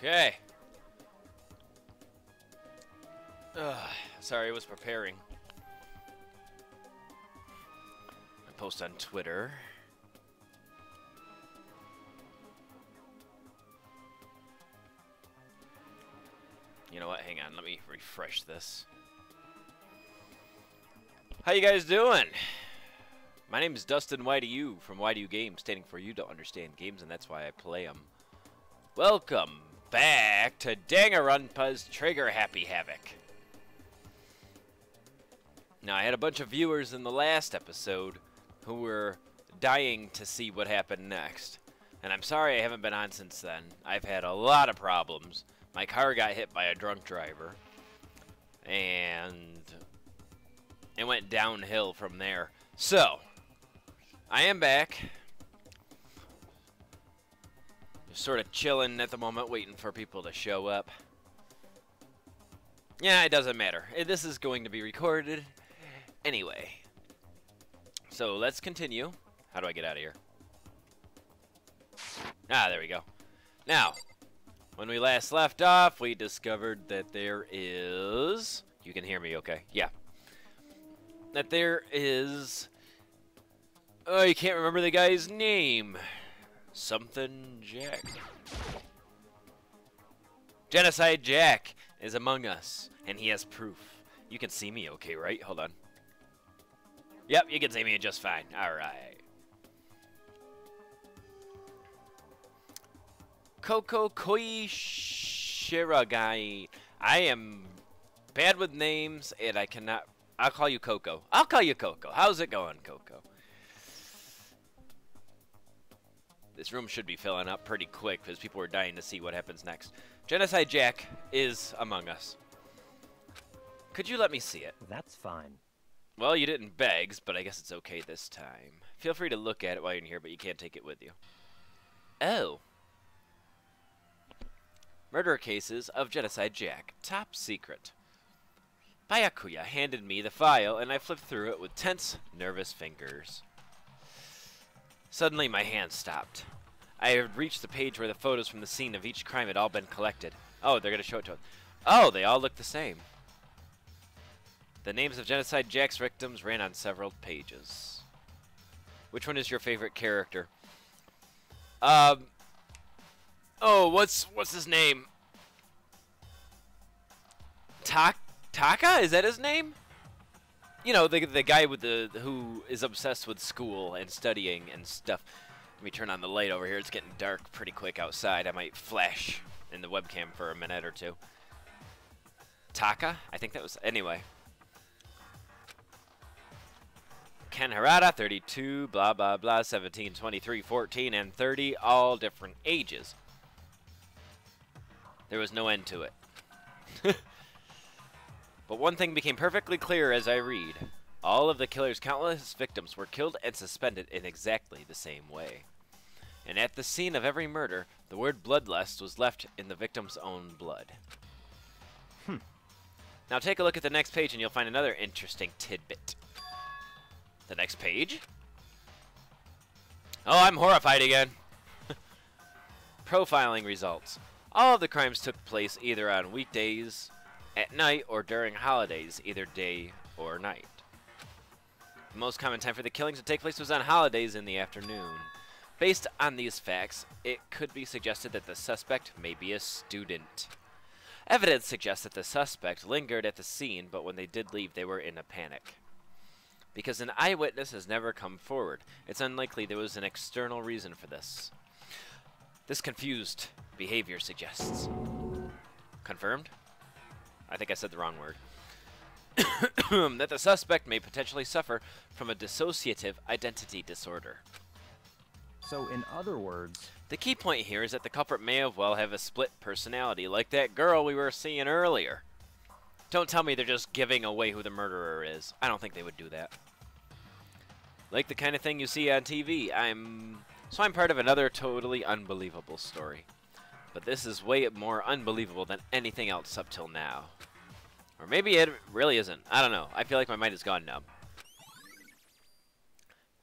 Okay. Sorry, I was preparing. I post on Twitter. You know what? Hang on. Let me refresh this. How you guys doing? My name is Dustin YDU from YDU Games, standing for You Don't Understand Games, and that's why I play them. Welcome back to Danganronpa's Trigger Happy Havoc. Now, I had a bunch of viewers in the last episode who were dying to see what happened next. And I'm sorry I haven't been on since then. I've had a lot of problems. My car got hit by a drunk driver. And it went downhill from there. So, I am back. Just sort of chilling at the moment, waiting for people to show up. Yeah, it doesn't matter. This is going to be recorded anyway. So, let's continue. How do I get out of here? Ah, there we go. Now, when we last left off, we discovered that there is... You can hear me, okay? Yeah. That there is... Oh, you can't remember the guy's name. Something Jack. Genocide Jack is among us, and he has proof. You can see me okay, right? Hold on. Yep, you can see me just fine. Alright. Koko Koi Shiragai. I am bad with names, and I cannot... I'll call you Coco. I'll call you Coco. How's it going, Coco? This room should be filling up pretty quick because people are dying to see what happens next. Genocide Jack is among us. Could you let me see it? That's fine. Well, you didn't beg, but I guess it's okay this time. Feel free to look at it while you're in here, but you can't take it with you. Oh. Murder cases of Genocide Jack. Top secret. Byakuya handed me the file, and I flipped through it with tense, nervous fingers. Suddenly, my hand stopped. I had reached the page where the photos from the scene of each crime had all been collected. Oh, they're going to show it to us. Oh, they all look the same. The names of Genocide Jack's victims ran on several pages. Which one is your favorite character? Oh, what's his name? Taka? Is that his name? You know, the guy with who is obsessed with school and studying and stuff. Let me turn on the light over here. It's getting dark pretty quick outside. I might flash in the webcam for a minute or two. Taka? I think that was... Anyway. Ken Harada, 32, blah, blah, blah, 17, 23, 14, and 30, all different ages. There was no end to it. But one thing became perfectly clear as I read. All of the killer's countless victims were killed and suspended in exactly the same way. And at the scene of every murder, the word bloodlust was left in the victim's own blood. Now take a look at the next page and you'll find another interesting tidbit. The next page? Oh, I'm horrified again. Profiling results. All of the crimes took place either on weekdays, at night, or during holidays, either day or night. The most common time for the killings to take place was on holidays in the afternoon. Based on these facts, it could be suggested that the suspect may be a student. Evidence suggests that the suspect lingered at the scene, but when they did leave, they were in a panic. Because an eyewitness has never come forward, it's unlikely there was an external reason for this. This confused behavior suggests. Confirmed? I think I said the wrong word. That the suspect may potentially suffer from a dissociative identity disorder. So, in other words... The key point here is that the culprit may well have a split personality, like that girl we were seeing earlier. Don't tell me they're just giving away who the murderer is. I don't think they would do that. Like the kind of thing you see on TV. I'm part of another totally unbelievable story. But this is way more unbelievable than anything else up till now. Or maybe it really isn't. I don't know. I feel like my mind has gone numb.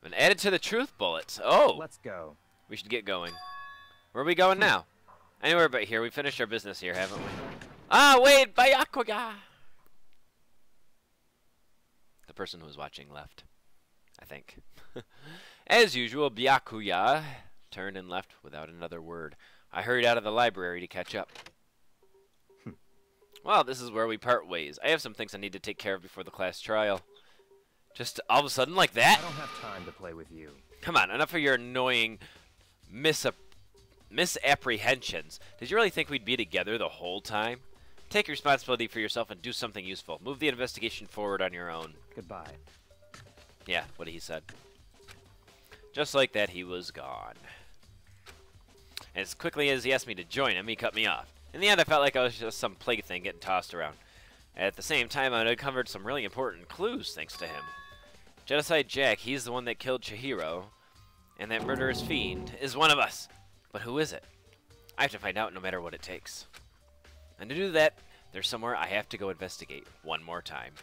Been added to the truth bullets. Oh! Let's go. We should get going. Where are we going now? Anywhere but here. We finished our business here, haven't we? Ah, wait, Byakuya! The person who was watching left, I think. As usual, Byakuya turned and left without another word. I hurried out of the library to catch up. Well, this is where we part ways. I have some things I need to take care of before the class trial. Just all of a sudden like that? I don't have time to play with you. Come on, enough of your annoying misapprehensions. Did you really think we'd be together the whole time? Take responsibility for yourself and do something useful. Move the investigation forward on your own. Goodbye. Yeah, what he said. Just like that, he was gone. And as quickly as he asked me to join him, he cut me off. In the end, I felt like I was just some plaything getting tossed around. At the same time, I uncovered some really important clues thanks to him. Genocide Jack, he's the one that killed Chihiro, and that murderous fiend is one of us. But who is it? I have to find out no matter what it takes. And to do that, there's somewhere I have to go investigate one more time.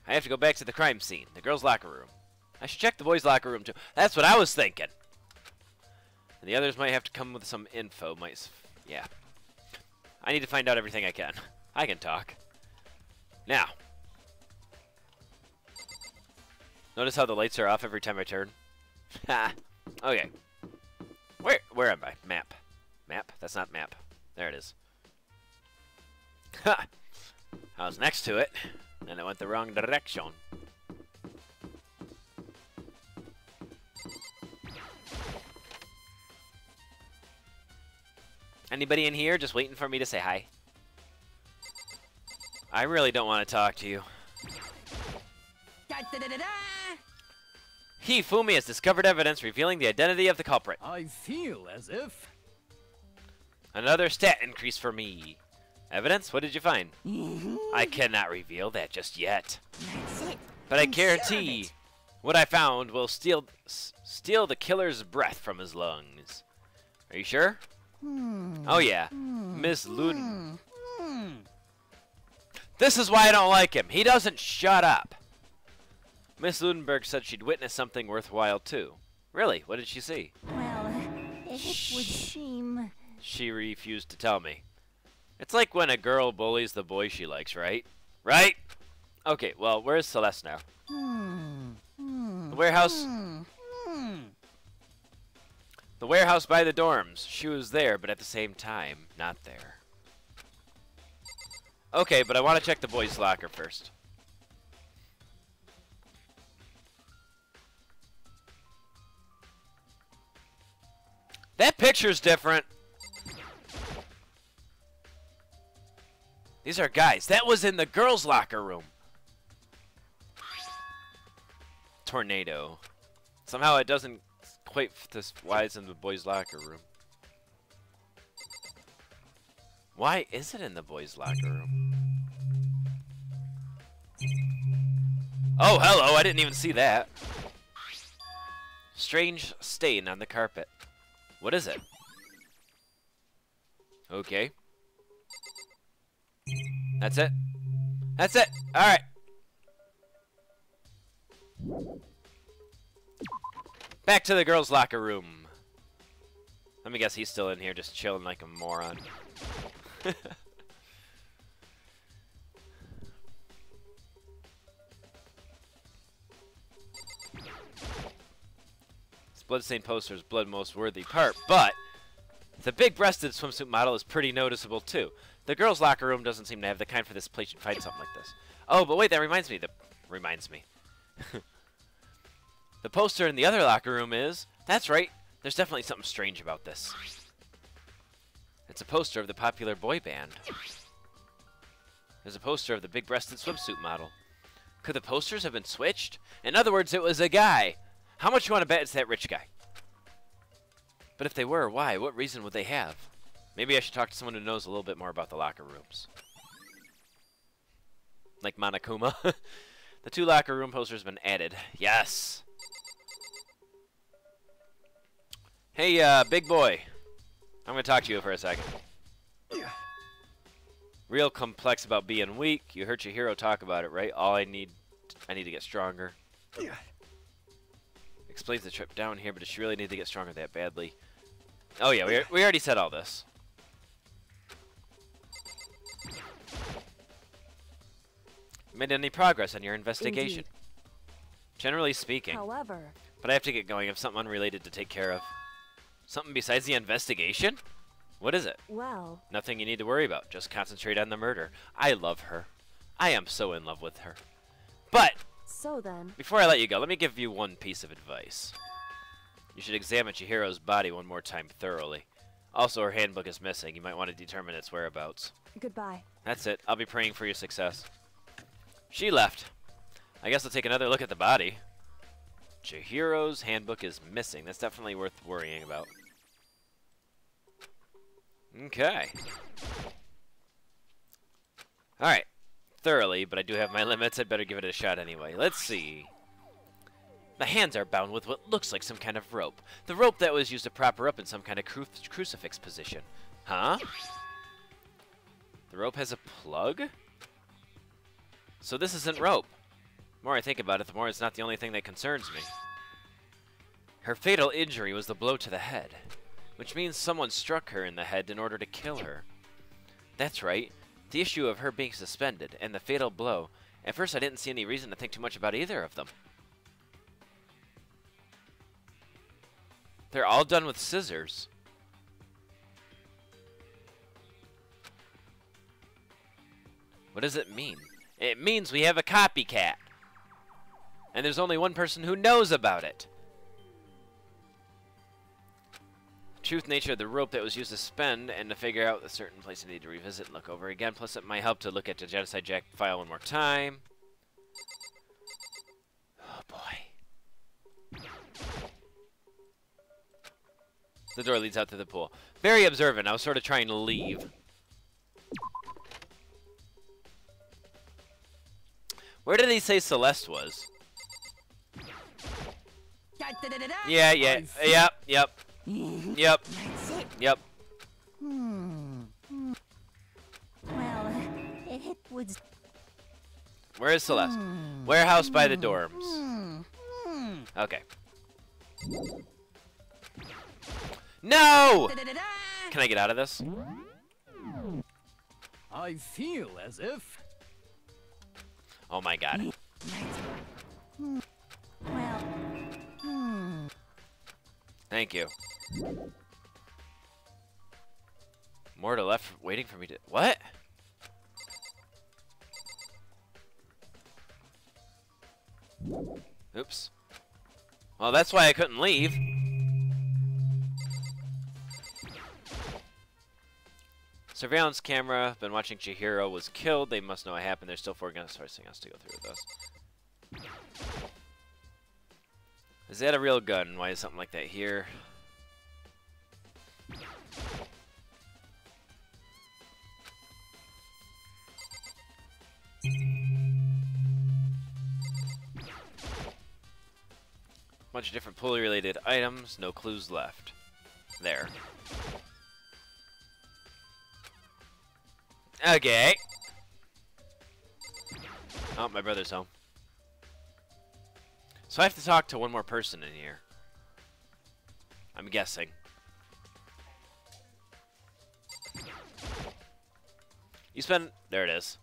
I have to go back to the crime scene, the girls' locker room. I should check the boys' locker room too. That's what I was thinking. And the others might have to come with some info. Yeah. I need to find out everything I can. I can talk. Now. Notice how the lights are off every time I turn? Ha. Okay. Where am I? Map. Map? That's not map. There it is. Ha! I was next to it, and it went the wrong direction. Anybody in here just waiting for me to say hi? I really don't want to talk to you. Fumi has discovered evidence revealing the identity of the culprit. I feel as if... Another stat increase for me. Evidence? What did you find? I cannot reveal that just yet. That's it. But I I'm sure of guarantee it. what I found will steal the killer's breath from his lungs. Are you sure? Oh yeah, Miss Luden. This is why I don't like him. He doesn't shut up. Miss Ludenberg said she'd witnessed something worthwhile too. Really? What did she see? Well, it would seem... She refused to tell me. It's like when a girl bullies the boy she likes, right? Right? Okay, well, where's Celeste now? The warehouse... The warehouse by the dorms. She was there, but at the same time, not there. Okay, but I want to check the boys' locker first. That picture's different. These are guys. That was in the girls' locker room. Tornado. Somehow it doesn't quite fit why it's in the boys' locker room. Why is it in the boys' locker room? Oh, hello. I didn't even see that. Strange stain on the carpet. What is it? Okay. That's it. That's it. All right. Back to the girls' locker room. Let me guess he's still in here just chilling like a moron. This bloodstained poster is blood most worthy part, but the big-breasted swimsuit model is pretty noticeable too. The girls' locker room doesn't seem to have the kind for this place you'd find something like this. Oh, but wait, that reminds me. The poster in the other locker room is... That's right. There's definitely something strange about this. It's a poster of the popular boy band. There's a poster of the big-breasted swimsuit model. Could the posters have been switched? In other words, it was a guy. How much you want to bet it's that rich guy? But if they were, why? What reason would they have? Maybe I should talk to someone who knows a little bit more about the locker rooms. Like Monokuma. The 2 locker room posters have been added. Yes! Hey, big boy. I'm going to talk to you for a second. Real complex about being weak. You heard your hero talk about it, right? I need to get stronger. Explains the trip down here, but does she really need to get stronger that badly? Oh yeah, we already said all this. Made any progress on your investigation? Indeed. Generally speaking. However, But I have to get going. I have something unrelated to take care of. Something besides the investigation? What is it? well, Nothing you need to worry about. Just concentrate on the murder. I love her. I am so in love with her. But, so then, before I let you go, let me give you one piece of advice. You should examine Chihiro's body one more time thoroughly. Also, her handbook is missing. You might want to determine its whereabouts. goodbye. That's it. I'll be praying for your success. She left. I guess I'll take another look at the body. Chihiro's handbook is missing. That's definitely worth worrying about. Okay. Alright. Thoroughly, but I do have my limits. I'd better give it a shot anyway. Let's see. The hands are bound with what looks like some kind of rope. The rope that was used to prop her up in some kind of crucifix position. Huh? The rope has a plug? So this isn't rope. The more I think about it, the more it's not the only thing that concerns me. Her fatal injury was the blow to the head, which means someone struck her in the head in order to kill her. That's right. The issue of her being suspended and the fatal blow. At first I didn't see any reason to think too much about either of them. They're all done with scissors. What does it mean? It means we have a copycat. And there's only one person who knows about it. Truth nature of the rope that was used to suspend and to figure out a certain place I need to revisit and look over again. Plus it might help to look at the Genocide Jack file one more time. Oh boy. The door leads out to the pool. Very observant. I was sort of trying to leave. Where did he say Celeste was? Yeah, yep. Yep. That's it. Yep. Well, it was. Where is Celeste? Warehouse by the dorms. Okay. No! Can I get out of this? I feel as if. Oh my god. Well. Thank you. More to left waiting for me to... What? Oops. Well, that's why I couldn't leave. Surveillance camera. Been watching Chihiro was killed. They must know what happened. They're still forcing us to go through with this. Is that a real gun? Why is something like that here? Bunch of different pulley-related items. No clues left. There. Okay. Oh, my brother's home. So I have to talk to one more person in here. I'm guessing. You spend... There it is.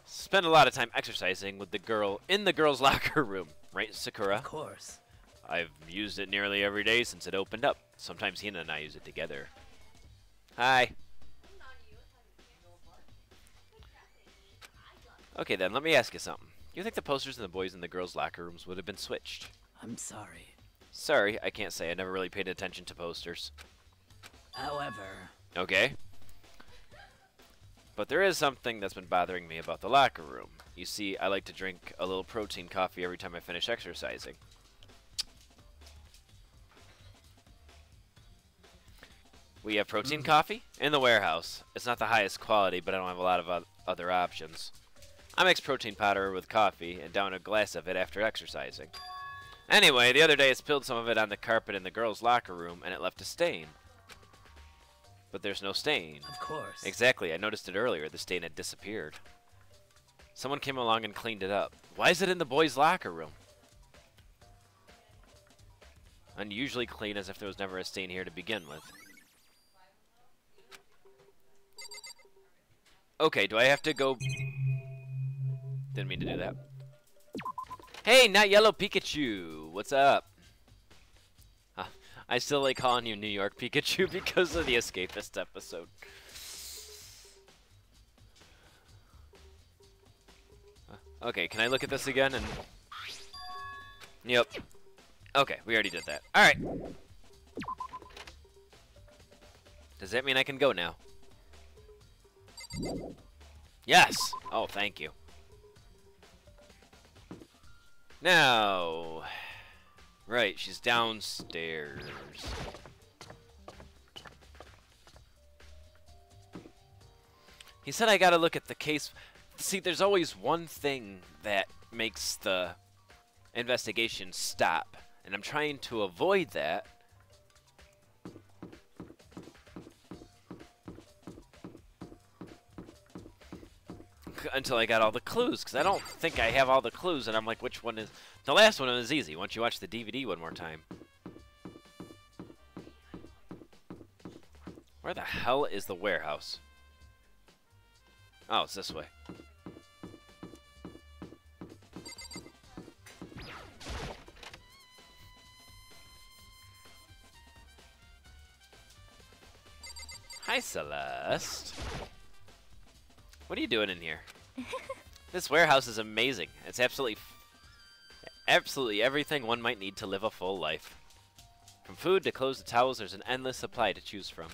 Spend a lot of time exercising with the girl in the girls' locker room. Right, Sakura? Of course. I've used it nearly every day since it opened up. Sometimes Hina and I use it together. Hi. Okay then, let me ask you something. Do you think the posters in the boys' and the girls' locker rooms would have been switched? I'm sorry. Sorry, I can't say. I never really paid attention to posters. However, Okay. But there is something that's been bothering me about the locker room. You see, I like to drink a little protein coffee every time I finish exercising. We have protein coffee in the warehouse. It's not the highest quality, but I don't have a lot of other options. I mix protein powder with coffee and down a glass of it after exercising. Anyway, the other day I spilled some of it on the carpet in the girls' locker room and it left a stain. But there's no stain. of course. Exactly, I noticed it earlier. The stain had disappeared. Someone came along and cleaned it up. Why is it in the boys' locker room? Unusually clean, as if there was never a stain here to begin with. Okay, do I have to go... Didn't mean to do that. Hey, not yellow Pikachu. What's up? I still like calling you New York Pikachu because of the Escapist episode. Okay, can I look at this again? And yep. Okay, we already did that. All right. Does that mean I can go now? Yes. Oh, thank you. Now, right, she's downstairs. He said I gotta look at the case. See, there's always one thing that makes the investigation stop, and I'm trying to avoid that. Until I got all the clues, because I don't think I have all the clues, and I'm like, which one is... The last one was easy, once you watch the DVD one more time. Where the hell is the warehouse? Oh, it's this way. Hi, Celeste. What are you doing in here? This warehouse is amazing. It's absolutely everything one might need to live a full life. From food to clothes to towels, there's an endless supply to choose from.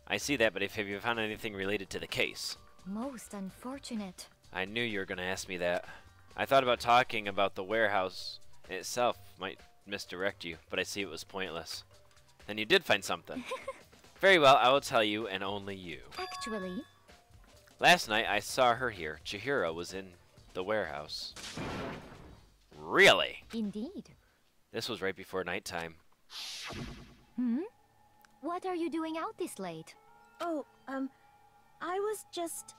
I see that, but have you found anything related to the case? Most unfortunate. I knew you were going to ask me that. I thought about talking about the warehouse itself might misdirect you, but I see it was pointless. Then you did find something. Very well, I will tell you, and only you. Actually... Last night, I saw her here. Chihiro was in the warehouse. Really? Indeed. This was right before nighttime. What are you doing out this late? Oh, I was just...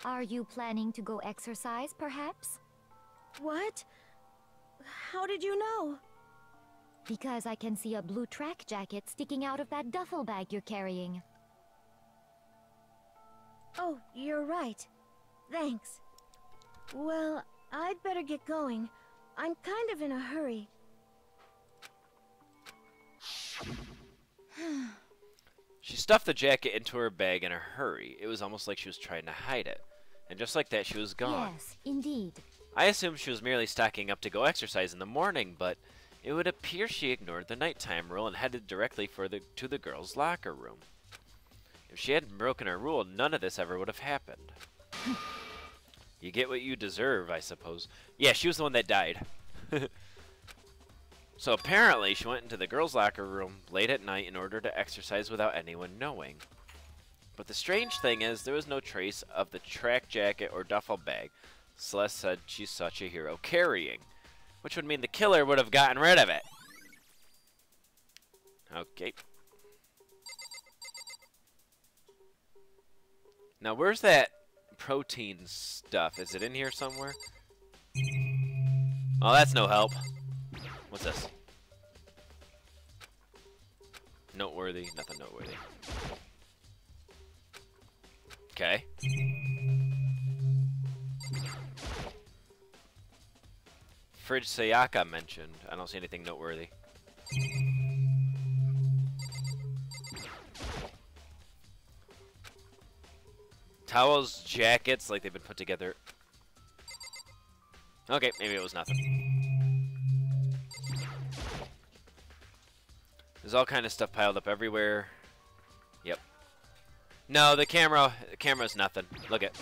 Are you planning to go exercise, perhaps? What? How did you know? Because I can see a blue track jacket sticking out of that duffel bag you're carrying. Oh, you're right. Thanks. Well, I'd better get going. I'm kind of in a hurry. She stuffed the jacket into her bag in a hurry. It was almost like she was trying to hide it. And just like that, she was gone. Yes, indeed. I assumed she was merely stocking up to go exercise in the morning, but it would appear she ignored the nighttime rule and headed directly to the girls' locker room. If she hadn't broken her rule, none of this ever would have happened. You get what you deserve, I suppose. Yeah, she was the one that died. So apparently, she went into the girls' locker room late at night in order to exercise without anyone knowing. But the strange thing is, there was no trace of the track jacket or duffel bag Celeste said she saw Chihiro carrying, which would mean the killer would have gotten rid of it. Okay. Now, where's that protein stuff? Is it in here somewhere? Oh, that's no help. What's this? Noteworthy. Nothing noteworthy. Okay. Fridge Sayaka mentioned. I don't see anything noteworthy. Towels, jackets, like they've been put together. Okay, maybe it was nothing. There's all kind of stuff piled up everywhere. Yep. No, the camera's nothing. Look at.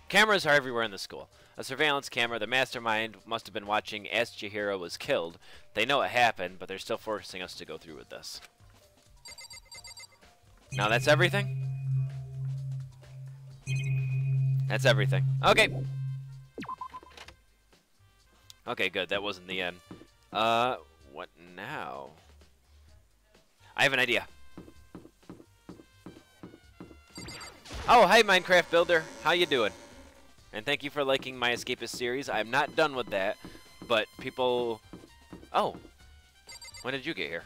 Cameras are everywhere in the school. A surveillance camera, the mastermind must have been watching as Chihiro was killed. They know it happened, but they're still forcing us to go through with this. Now that's everything? That's everything. Okay. Okay, good. That wasn't the end. What now? I have an idea. Oh, hi, Minecraft Builder. How you doing? And thank you for liking my Escapist series. I'm not done with that, but people... Oh. When did you get here?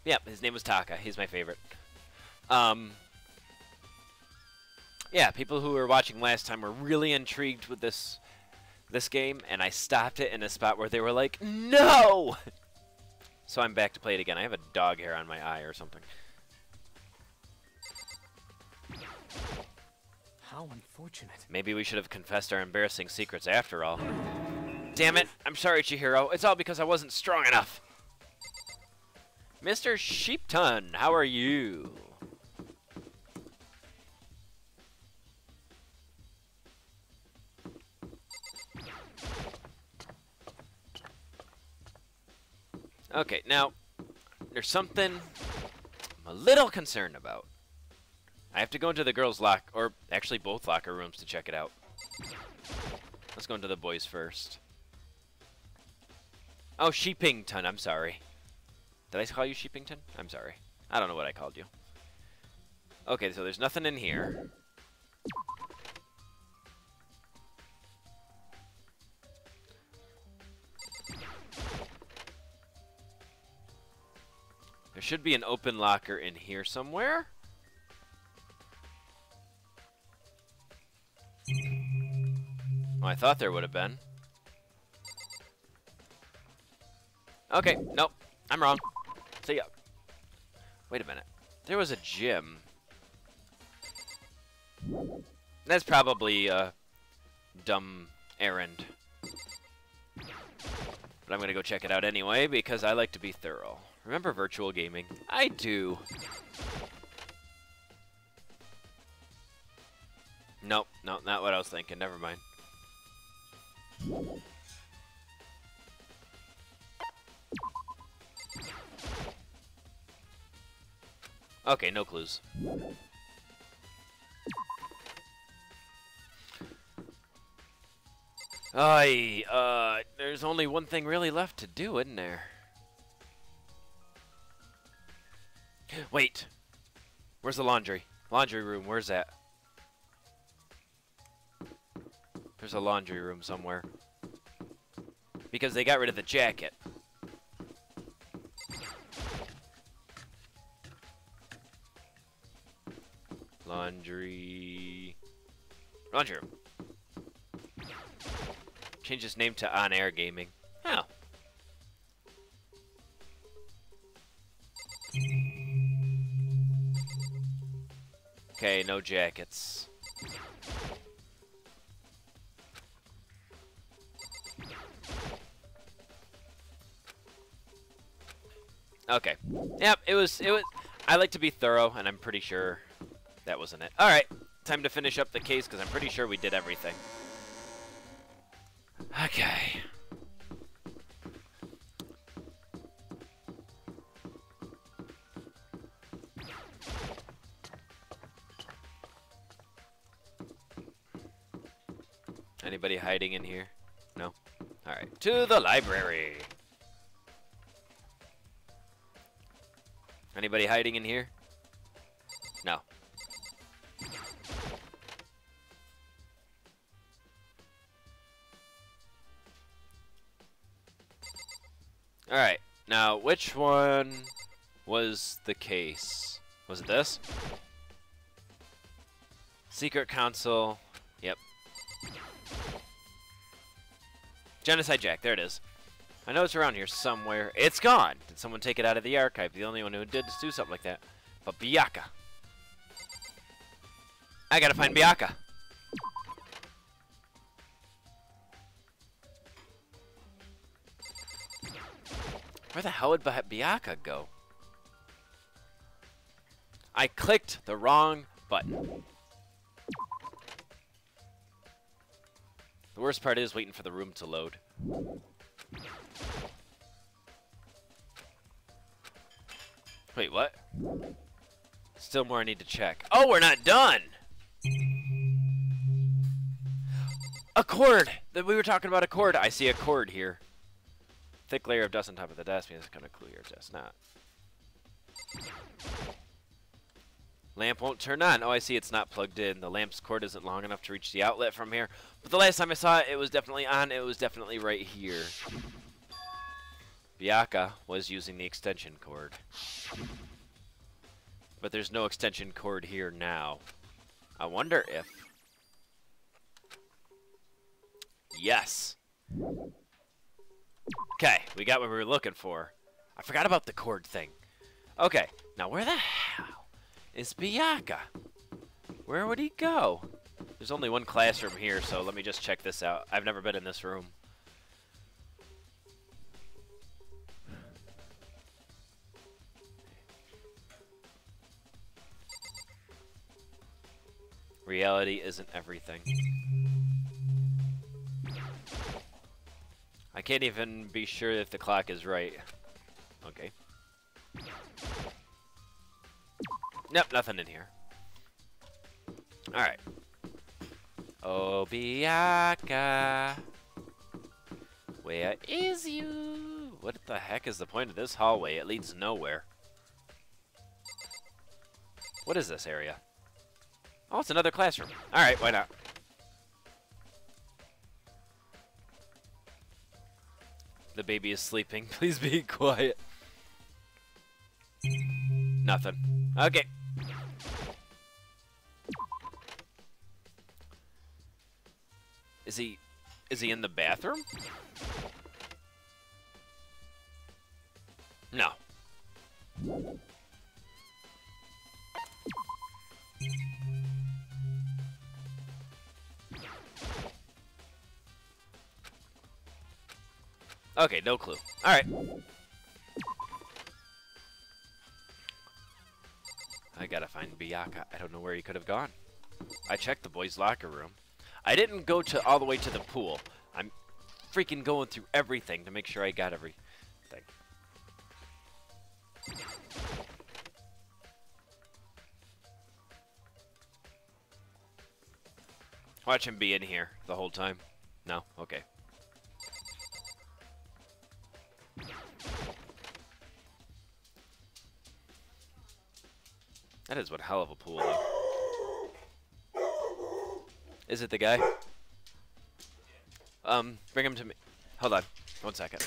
Yep, his name was Taka. He's my favorite. Yeah, people who were watching last time were really intrigued with this game, and I stopped it in a spot where they were like, no! So I'm back to play it again. I have a dog hair on my eye or something. How unfortunate. Maybe we should have confessed our embarrassing secrets after all. Damn it! I'm sorry, Chihiro. It's all because I wasn't strong enough. Mr. Sheepton, how are you? Okay, now, there's something I'm a little concerned about. I have to go into the girls' or actually both locker rooms to check it out. Let's go into the boys first. Oh, Sheepington, I'm sorry. Did I call you Sheepington? I'm sorry. I don't know what I called you. Okay, so there's nothing in here. There should be an open locker in here somewhere. Oh, I thought there would have been. Okay, nope. I'm wrong. See ya. Wait a minute. There was a gym. That's probably a dumb errand. But I'm going to go check it out anyway because I like to be thorough. Remember virtual gaming? I do. Nope, nope, not what I was thinking. Never mind. Okay, no clues. There's only one thing really left to do, isn't there? Wait. Where's the laundry? Laundry room, where's that? There's a laundry room somewhere. Because they got rid of the jacket. Laundry room. Change his name to On Air Gaming. Oh. Okay, no jackets. Okay. Yep, it was I like to be thorough, and I'm pretty sure that wasn't it. Alright, time to finish up the case, because I'm pretty sure we did everything. Okay. Anybody hiding in here? No? Alright, to the library. Anybody hiding in here? No. Alright, now which one was the case? Was it this? Secret Council. Yep. Genocide Jack, there it is. I know it's around here somewhere. It's gone! Did someone take it out of the archive? The only one who did do something like that. But Byakuya. I gotta find Byakuya. Where the hell would Byakuya go? I clicked the wrong button. The worst part is waiting for the room to load. Wait, what? Still more I need to check. Oh, we're not done! A cord! We were talking about a cord. I see a cord here. Thick layer of dust on top of the desk means it's gonna cool your dust. Not. Lamp won't turn on. Oh, I see it's not plugged in. The lamp's cord isn't long enough to reach the outlet from here. But the last time I saw it, it was definitely on. It was definitely right here. Byakuya was using the extension cord. But there's no extension cord here now. I wonder if... Yes! Okay, we got what we were looking for. I forgot about the cord thing. Okay, now where the hell is Biyaka? Where would he go? There's only one classroom here, so let me just check this out. I've never been in this room. Reality isn't everything. I can't even be sure if the clock is right. Okay. Nope, nothing in here. Alright. Oh, Biyaka. Where is you? What the heck is the point of this hallway? It leads nowhere. What is this area? Oh, it's another classroom. Alright, why not? The baby is sleeping. Please be quiet. Nothing. Okay. Is he in the bathroom? No. Okay, no clue. Alright. I gotta find Biyaka. I don't know where he could have gone. I checked the boys' locker room. I didn't go to all the way to the pool. I'm freaking going through everything to make sure I got everything. Watch him be in here the whole time. No? Okay. That is one hell of a pool, though. Is it the guy? Bring him to me. Hold on. 1 second.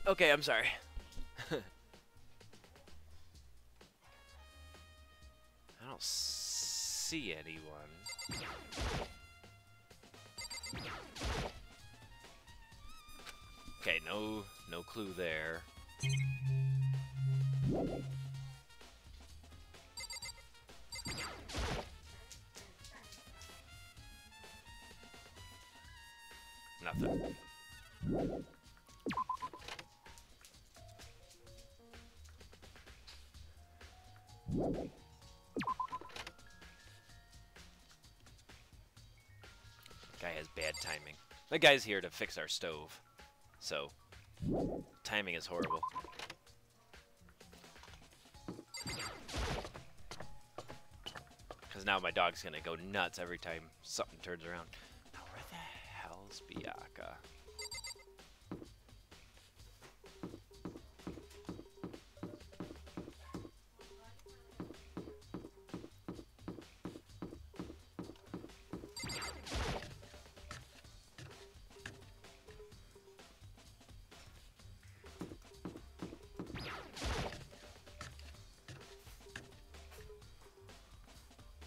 Okay, I'm sorry. I don't see anyone. Okay, no clue there. Nothing. Guy has bad timing. The guy's here to fix our stove, so timing is horrible. Because now my dog's gonna go nuts every time something turns around. Now where the hell's Biyaka?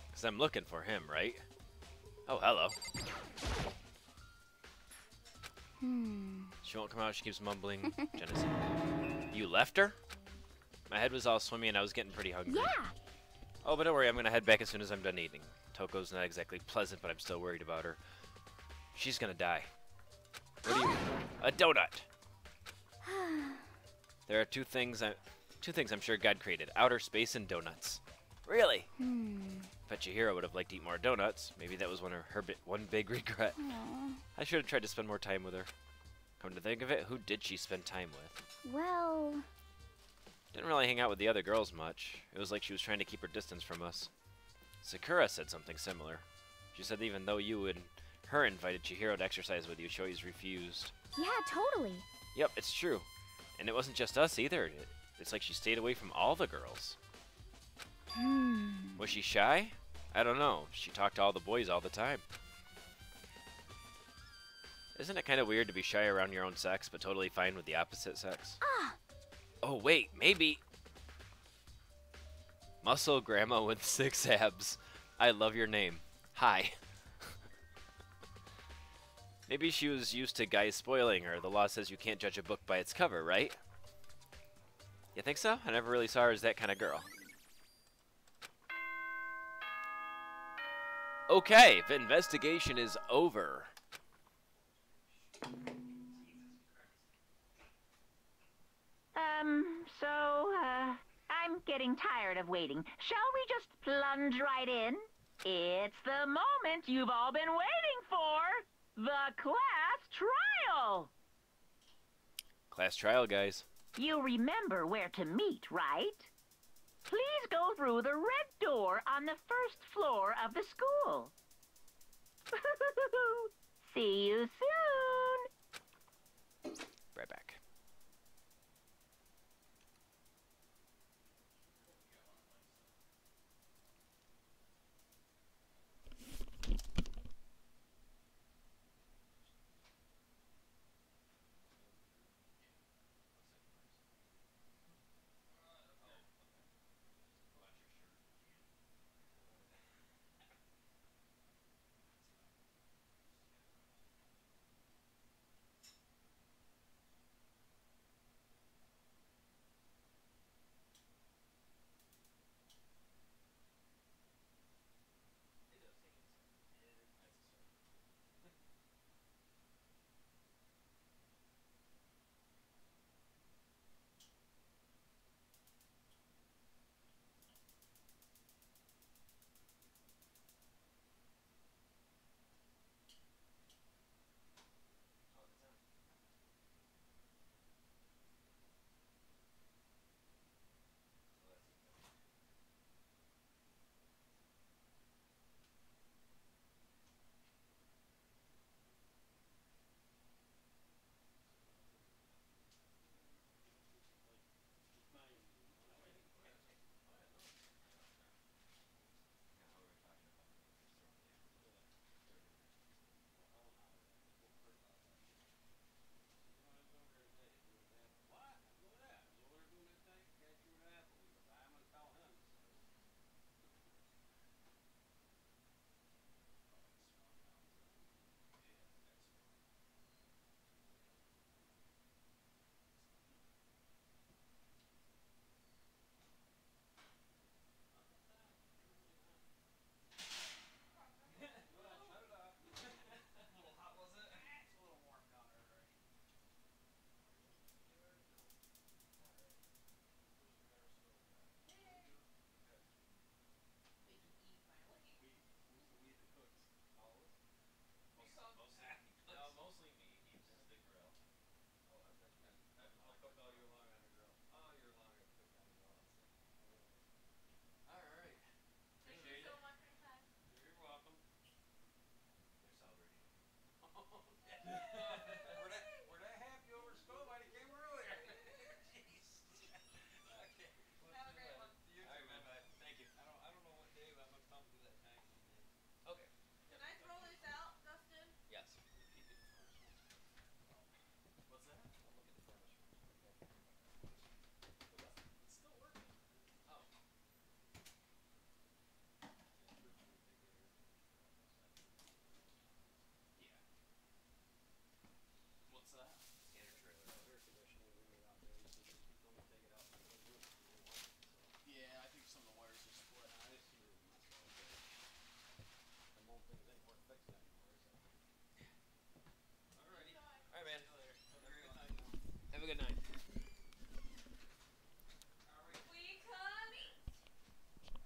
Because I'm looking for him, right? Oh, hello. She won't come out. She keeps mumbling. Genesee. You left her? My head was all swimmy and I was getting pretty hungry. Yeah. Oh, but don't worry. I'm going to head back as soon as I'm done eating. Toko's not exactly pleasant, but I'm still worried about her. She's going to die. What do you... A donut! There are two things I'm sure God created. Outer space and donuts. Really? Bet Chihiro would have liked to eat more donuts. Maybe that was one big regret. I should have tried to spend more time with her. Come to think of it, who did she spend time with? Well, Didn't really hang out with the other girls much. It was like she was trying to keep her distance from us. Sakura said something similar. She said even though you and her invited Chihiro to exercise with you, she always refused. yeah, totally. Yep, it's true. And it wasn't just us either. It's like she stayed away from all the girls. Was she shy? I don't know. She talked to all the boys all the time. Isn't it kind of weird to be shy around your own sex, but totally fine with the opposite sex? Oh, wait, maybe. Muscle Grandma with 6 abs. I love your name. Hi. Maybe she was used to guys spoiling her. The law says you can't judge a book by its cover, right? You think so? I never really saw her as that kind of girl. Okay, the investigation is over. I'm getting tired of waiting. Shall we just plunge right in? It's the moment you've all been waiting for. The class trial. Class trial, guys. You remember where to meet, right? Please go through the red door on the first floor of the school. See you soon. Right back.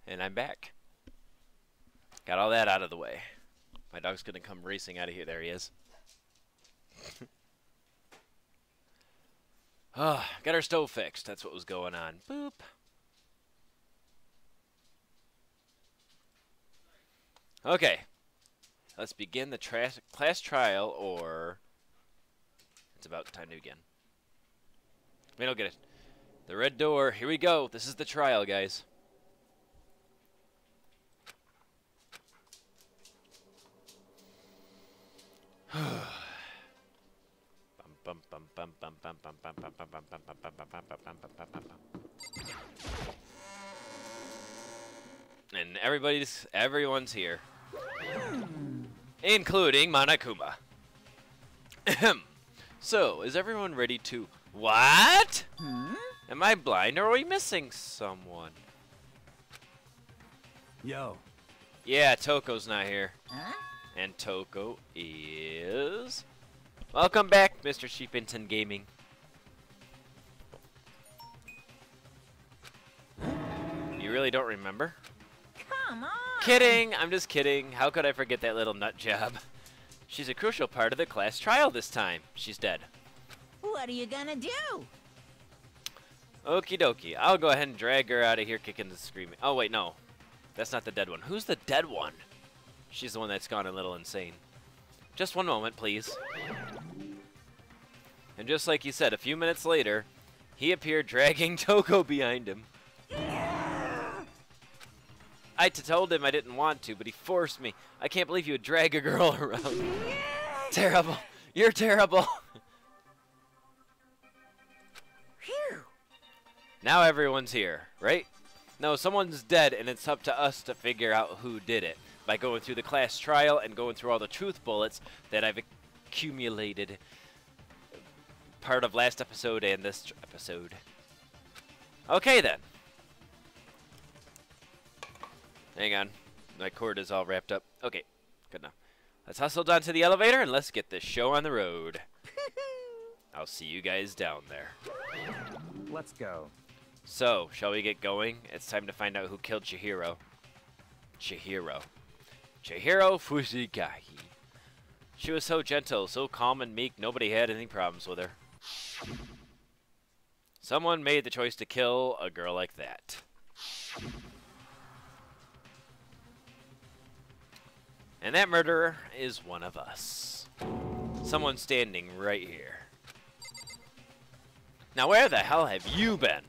And I'm back. Got all that out of the way. My dog's gonna come racing out of here. There he is. Oh, got our stove fixed. That's what was going on. Boop. Okay. Let's begin the class trial, or it's about time to begin. We don't get it. The red door. Here we go. This is the trial, guys. And everyone's here, including Monokuma. So, is everyone ready to... What? Am I blind, or are we missing someone? Yo. Yeah, Toko's not here. Huh? And Toko is... Welcome back, Mr. Sheepington Gaming. You really don't remember? Come on. Kidding! I'm just kidding. How could I forget that little nut job? She's a crucial part of the class trial this time. She's dead. What are you gonna do? Okie dokie. I'll go ahead and drag her out of here kicking and screaming. Oh, wait, no. That's not the dead one. Who's the dead one? She's the one that's gone a little insane. Just one moment, please. And just like he said, a few minutes later, he appeared dragging Toko behind him. I told him I didn't want to, but he forced me. I can't believe you would drag a girl around. Terrible. You're terrible. Phew. Now everyone's here, right? No, someone's dead, and it's up to us to figure out who did it by going through the class trial and going through all the truth bullets that I've accumulated part of last episode and this episode. Okay, then. Hang on. My cord is all wrapped up. Okay, good enough. Let's hustle down to the elevator and let's get this show on the road. I'll see you guys down there. Let's go. So, shall we get going? It's time to find out who killed Chihiro. Chihiro Fujikahi. She was so gentle, so calm and meek, nobody had any problems with her. Someone made the choice to kill a girl like that. And that murderer is one of us. Someone standing right here. Now where the hell have you been?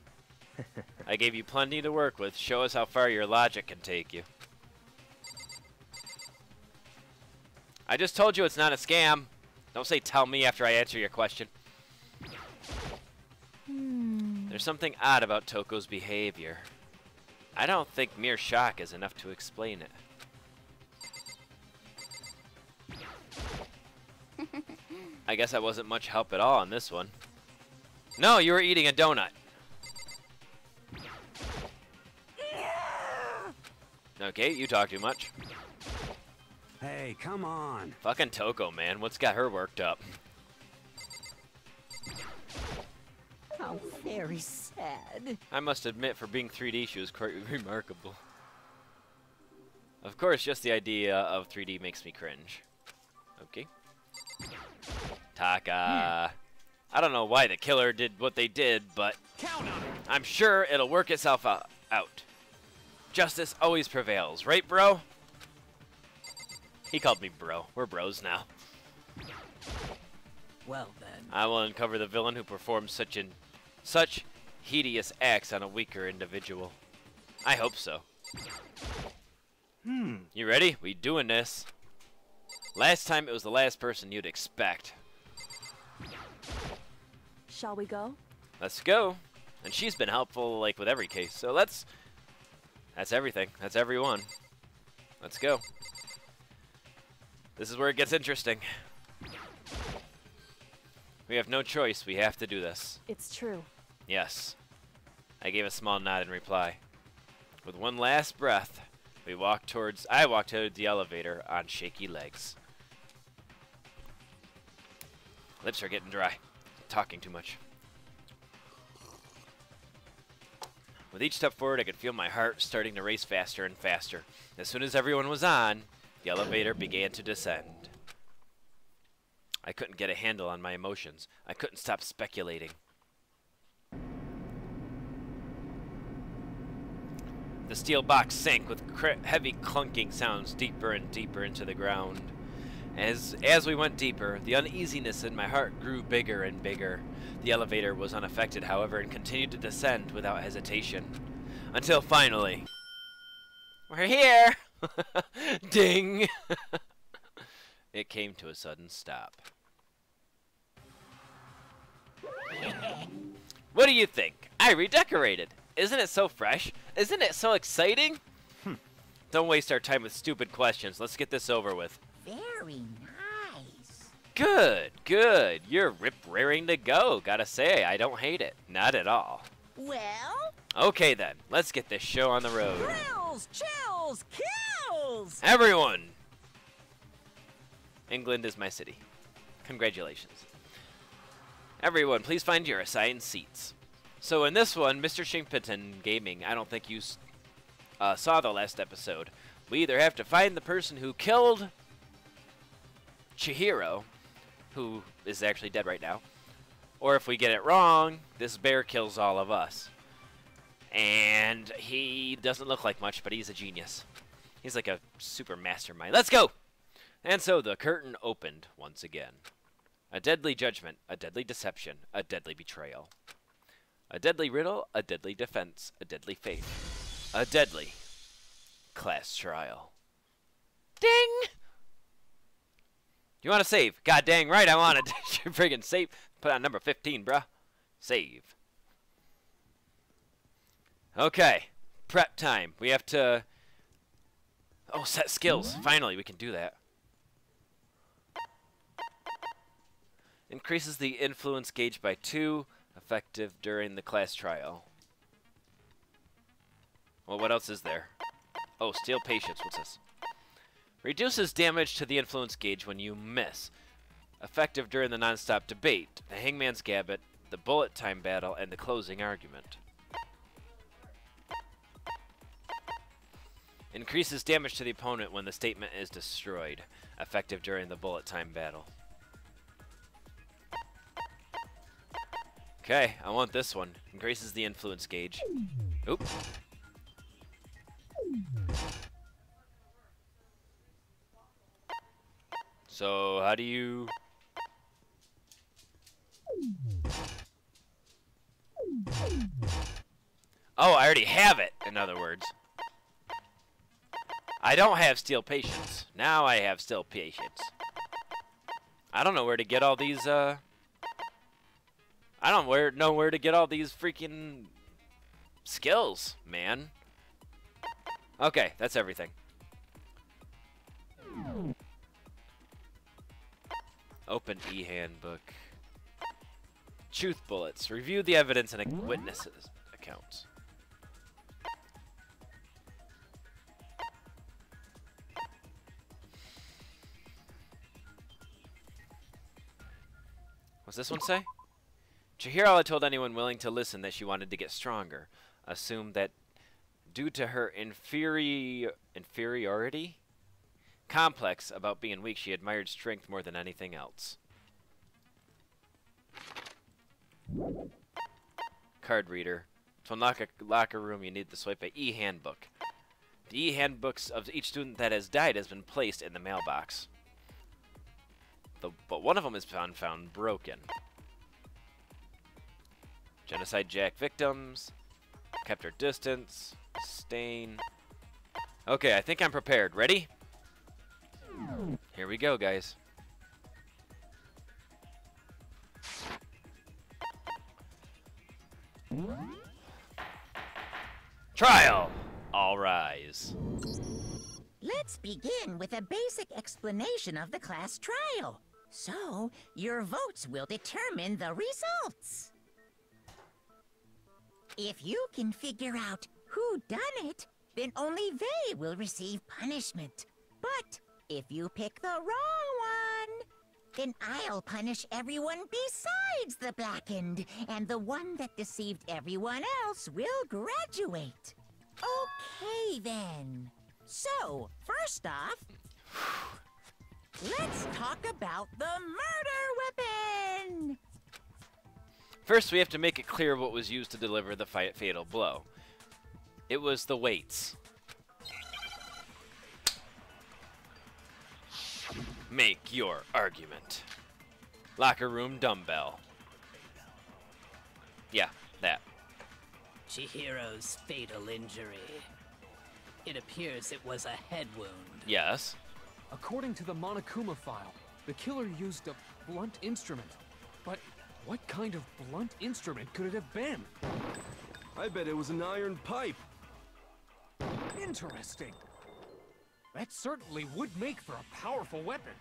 I gave you plenty to work with. Show us how far your logic can take you. I just told you it's not a scam. Don't say tell me after I answer your question. There's something odd about Toko's behavior. I don't think mere shock is enough to explain it. I guess I wasn't much help at all on this one. No, you were eating a donut. Okay, you talk too much. Hey, come on. Fucking Toko, man. What's got her worked up? How very sad. I must admit, for being 3D, she was quite remarkable. Of course, just the idea of 3D makes me cringe. Okay. Taka. I don't know why the killer did what they did, but I'm sure it'll work itself out. Justice always prevails, right, bro? He called me bro. We're bros now. Well then. I will uncover the villain who performed such hideous acts on a weaker individual. I hope so. You ready? We doing this. Last time it was the last person you'd expect. Shall we go? Let's go. And she's been helpful, like, with every case. So that's everything. That's everyone. Let's go. This is where it gets interesting. We have no choice. We have to do this. It's true. Yes. I gave a small nod in reply. With one last breath, I walked towards the elevator on shaky legs. Lips are getting dry. Talking too much. With each step forward, I could feel my heart starting to race faster and faster. As soon as everyone was on, the elevator began to descend. I couldn't get a handle on my emotions. I couldn't stop speculating. The steel box sank with heavy clunking sounds deeper and deeper into the ground. As we went deeper, the uneasiness in my heart grew bigger and bigger. The elevator was unaffected, however, and continued to descend without hesitation. Until finally... We're here! Ding! It came to a sudden stop. What do you think? I redecorated. Isn't it so fresh? Isn't it so exciting? Don't waste our time with stupid questions. Let's get this over with. Very nice. Good, good. You're rip-raring to go. Gotta say, I don't hate it. Not at all. Well? Okay then, let's get this show on the road. Thrills, chills, kills! Everyone! England is my city. Congratulations. Everyone, please find your assigned seats. So in this one, Mr. Shinkpton Gaming, I don't think you saw the last episode. We either have to find the person who killed Chihiro, who is actually dead right now, or if we get it wrong, this bear kills all of us. And he doesn't look like much, but he's a genius. He's like a super mastermind. Let's go! And so the curtain opened once again. A deadly judgment, a deadly deception, a deadly betrayal. A deadly riddle, a deadly defense, a deadly faith. A deadly class trial. Ding! You want to save? God dang right I want to friggin' save. Put on number 15, bruh. Save. Okay. Prep time. We have to... Oh, set skills. Finally, we can do that. Increases the influence gauge by 2. Effective during the class trial. Well, what else is there? Oh, steal patience. What's this? Reduces damage to the influence gauge when you miss. Effective during the non-stop debate, the Hangman's Gambit, the bullet time battle, and the closing argument. Increases damage to the opponent when the statement is destroyed. Effective during the bullet time battle. Okay, I want this one. Increases the influence gauge. Oop. So, how do you... Oh, I already have it, in other words. I don't have steel patience. Now I have steel patience. I don't know where to get all these, I don't know where to get all these freaking skills, man. Okay, that's everything. Open e-handbook. Truth bullets. Review the evidence and witnesses' accounts. What's this one say? Chihiro had told anyone willing to listen that she wanted to get stronger. Assumed that due to her inferiority complex about being weak, she admired strength more than anything else. Card reader. To unlock a locker room, you need to swipe a e-handbook. The e-handbooks of each student that has died has been placed in the mailbox. But one of them is found broken. Genocide Jack victims. Kept her distance. Stain. Okay, I think I'm prepared. Ready? Here we go, guys. Trial! All rise. Let's begin with a basic explanation of the class trial. So, your votes will determine the results. If you can figure out who done it, then only they will receive punishment. But if you pick the wrong one, and I'll punish everyone besides the Blackened, and the one that deceived everyone else will graduate. Okay, then. So, first off, let's talk about the murder weapon! First, we have to make it clear what was used to deliver the fatal blow. It was the weights. Make your argument. Locker room dumbbell. Yeah, that. Chihiro's fatal injury. It appears it was a head wound. Yes. According to the Monokuma file, the killer used a blunt instrument. But what kind of blunt instrument could it have been? I bet it was an iron pipe. Interesting. That certainly would make for a powerful weapon.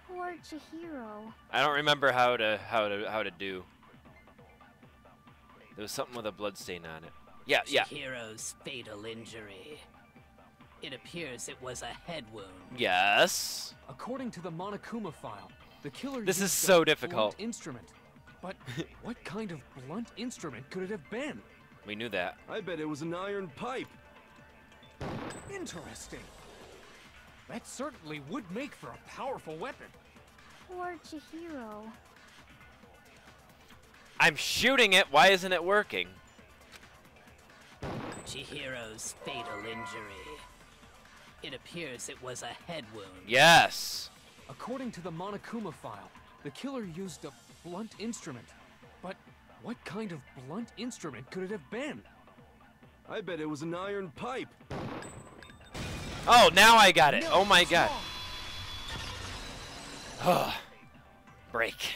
Poor Chihiro. I don't remember how to do. There was something with a blood stain on it. Yeah. Chihiro's fatal injury. It appears it was a head wound. Yes. According to the Monokuma file, the killer This is used so a difficult. blunt instrument. But what kind of blunt instrument could it have been? We knew that. I bet it was an iron pipe. Interesting. That certainly would make for a powerful weapon. Poor Chihiro. I'm shooting it. Why isn't it working? Chihiro's fatal injury. It appears it was a head wound. Yes. According to the Monokuma file, the killer used a blunt instrument. But what kind of blunt instrument could it have been? I bet it was an iron pipe. Oh, now I got it. Oh my god. Break.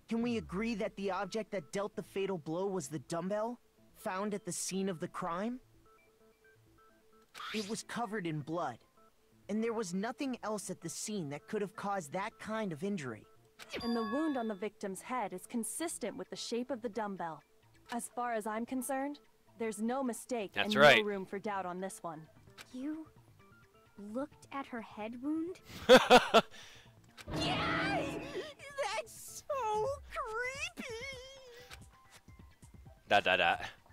Can we agree that the object that dealt the fatal blow was the dumbbell, found at the scene of the crime? It was covered in blood, and there was nothing else at the scene that could have caused that kind of injury. And the wound on the victim's head is consistent with the shape of the dumbbell. As far as I'm concerned, there's no mistake That's and right. no room for doubt on this one. You looked at her head wound? Yes! That's so creepy!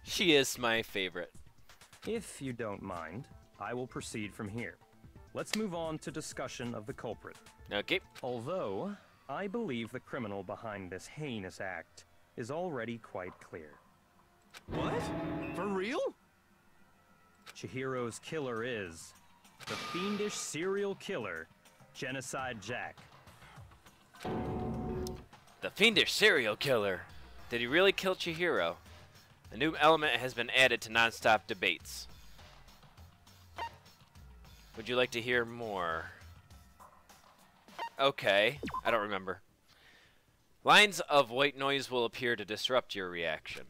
She is my favorite. If you don't mind, I will proceed from here. Let's move on to discussion of the culprit. Okay. Although, I believe the criminal behind this heinous act is already quite clear. What? For real? Chihiro's killer is the fiendish serial killer, Genocide Jack. The fiendish serial killer. Did he really kill Chihiro? A new element has been added to non-stop debates. Would you like to hear more? Okay, I don't remember. Lines of white noise will appear to disrupt your reaction.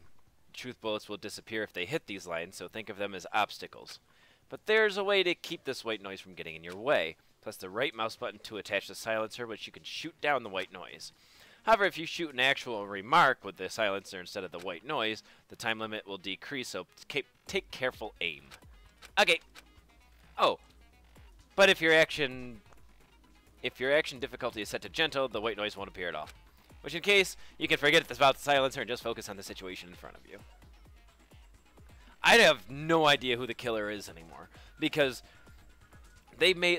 Truth bullets will disappear if they hit these lines, so think of them as obstacles. But there's a way to keep this white noise from getting in your way. Press the right mouse button to attach the silencer, which you can shoot down the white noise. However, if you shoot an actual remark with the silencer instead of the white noise, the time limit will decrease, so take careful aim. Okay. Oh. But if your action difficulty is set to gentle, the white noise won't appear at all. Which in case, you can forget about the silencer and just focus on the situation in front of you. I have no idea who the killer is anymore, because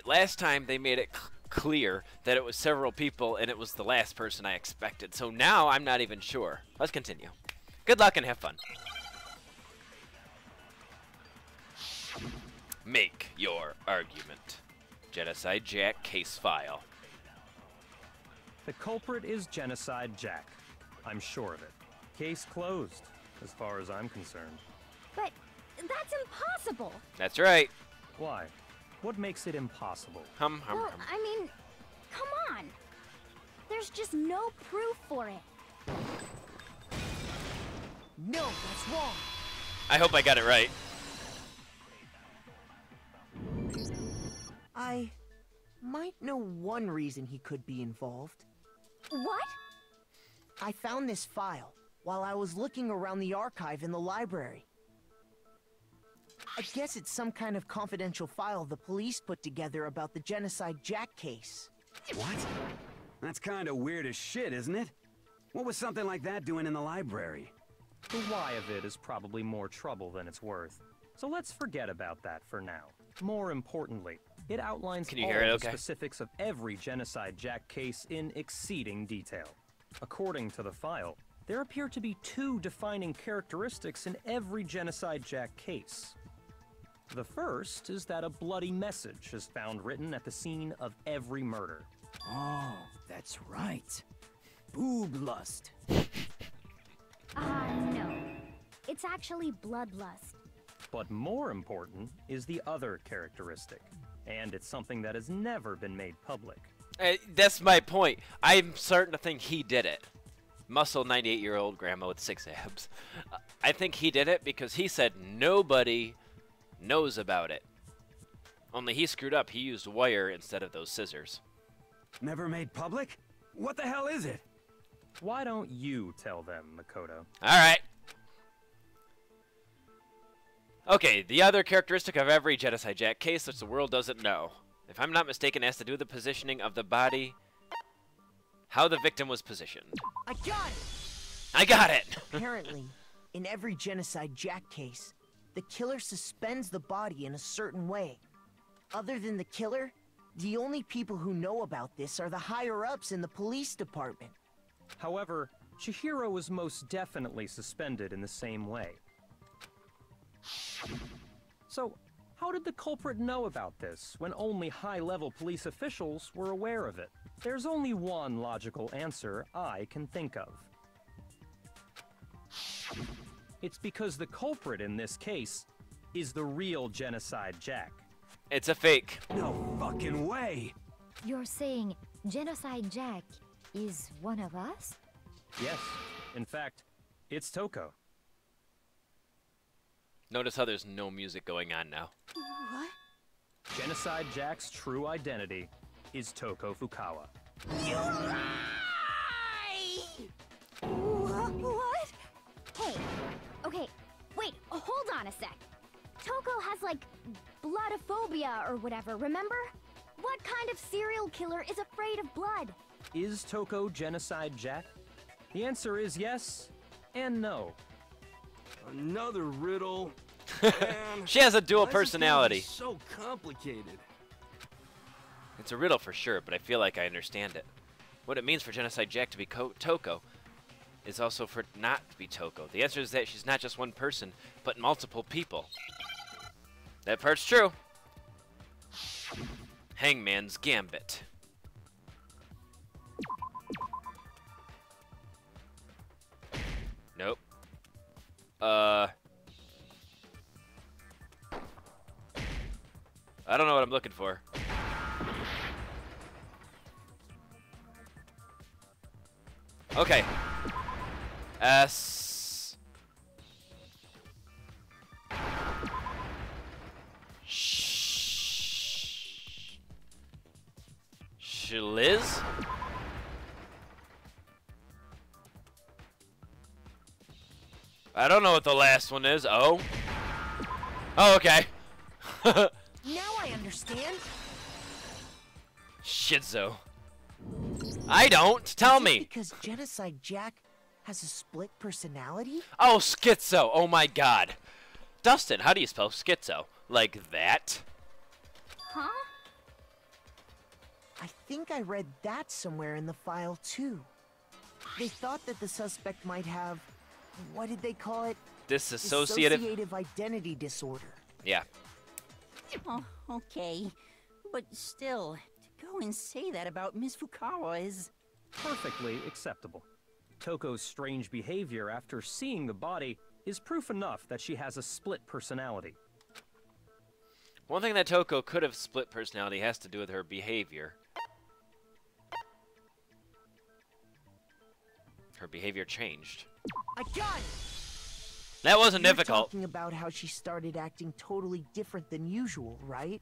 last time they made it clear that it was several people and it was the last person I expected. So now I'm not even sure. Let's continue. Good luck and have fun. Make your argument. Genocide Jack case file. The culprit is Genocide Jack. I'm sure of it. Case closed, as far as I'm concerned. But that's impossible. That's right. Why? What makes it impossible? Well, I mean, come on. There's just no proof for it. No, that's wrong. I hope I got it right. I might know one reason he could be involved. What? I found this file while I was looking around the archive in the library. I guess it's some kind of confidential file the police put together about the Genocide Jack case. What? That's kind of weird as shit, isn't it? What was something like that doing in the library? The why of it is probably more trouble than it's worth. So let's forget about that for now. More importantly, it outlines all the specifics of every Genocide Jack case in exceeding detail. According to the file, there appear to be 2 defining characteristics in every Genocide Jack case. The first is that a bloody message is found written at the scene of every murder. Oh, that's right. Boob lust. No. It's actually bloodlust. But more important is the other characteristic, and it's something that has never been made public. That's my point. I'm starting to think he did it. Muscle 98-year-old grandma with 6 abs. I think he did it because he said nobody knows about it. Only he screwed up. He used wire instead of those scissors. Never made public? What the hell is it? Why don't you tell them, Makoto? Alright. Okay, the other characteristic of every Genocide Jack case which the world doesn't know. If I'm not mistaken, it has to do with the positioning of the body. How the victim was positioned. I got it! I got it! Apparently, in every Genocide Jack case, the killer suspends the body in a certain way. Other than the killer, the only people who know about this are the higher-ups in the police department. However, Chihiro was most definitely suspended in the same way. So, how did the culprit know about this when only high-level police officials were aware of it? There's only one logical answer I can think of. It's because the culprit in this case is the real Genocide Jack. It's a fake. No fucking way! You're saying Genocide Jack is one of us? Yes. In fact, it's Toko. Notice how there's no music going on now. What? Genocide Jack's true identity is Toko Fukawa. You lie! What? Hey, okay, wait, hold on a sec. Toko has, like, bloodophobia or whatever, remember? What kind of serial killer is afraid of blood? Is Toko Genocide Jack? The answer is yes and no. Another riddle. She has a dual Why personality. is it so complicated? It's a riddle for sure, but I feel like I understand it. What it means for Genocide Jack to be Toko is also for not to be Toko. The answer is that she's not just one person, but multiple people. That part's true. Hangman's Gambit. Nope. I don't know what I'm looking for. Okay. Liz? I don't know what the last one is. Oh. Oh, okay. Now I understand. Shizo. I don't. Tell me. Because Genocide Jack has a split personality? Oh, schizo. Oh my god. Dustin, how do you spell schizo? Like that? Huh? I think I read that somewhere in the file, too. They thought that the suspect might have... what did they call it? Dissociative identity disorder. Yeah. Oh, okay. But still, to go and say that about Miss Fukawa is... perfectly acceptable. Toko's strange behavior after seeing the body is proof enough that she has a split personality. One thing that Toko could have split personality has to do with her behavior. Her behavior changed. I got it! That wasn't You're difficult. Talking about how she started acting totally different than usual, right?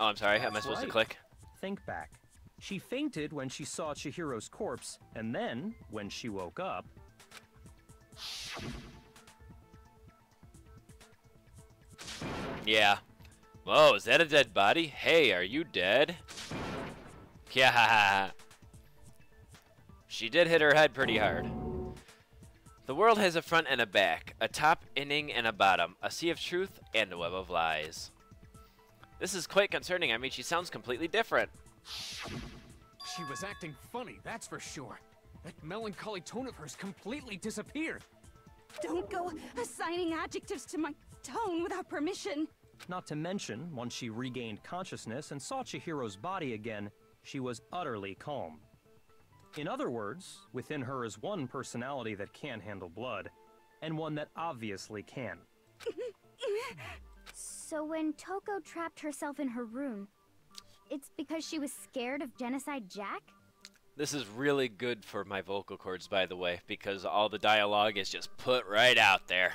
Oh, I'm sorry. Am I That's supposed to right. click? Think back. She fainted when she saw Chihiro's corpse, and then, when she woke up... Yeah. Whoa, is that a dead body? Hey, are you dead? Yeah. She did hit her head pretty hard. The world has a front and a back, a top, inning, and a bottom, a sea of truth, and a web of lies. This is quite concerning. I mean, she sounds completely different. She was acting funny, that's for sure. That melancholy tone of hers completely disappeared. Don't go assigning adjectives to my tone without permission. Not to mention, once she regained consciousness and saw Chihiro's body again, she was utterly calm. In other words, within her is one personality that can handle blood, and one that obviously can. So when Toko trapped herself in her room, it's because she was scared of Genocide Jack? This is really good for my vocal cords, by the way, because all the dialogue is just put right out there.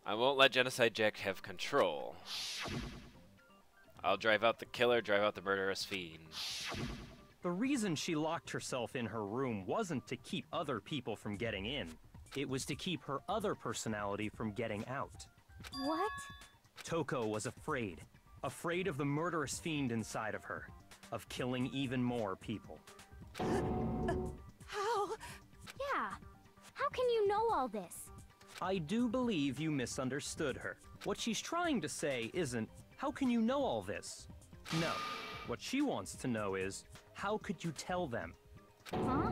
I won't let Genocide Jack have control. I'll drive out the killer, drive out the murderous fiend. The reason she locked herself in her room wasn't to keep other people from getting in. It was to keep her other personality from getting out. What? Toko was afraid. Afraid of the murderous fiend inside of her. Of killing even more people. How? Yeah. How can you know all this? I do believe you misunderstood her. What she's trying to say isn't, how can you know all this? No. What she wants to know is, how could you tell them? Huh?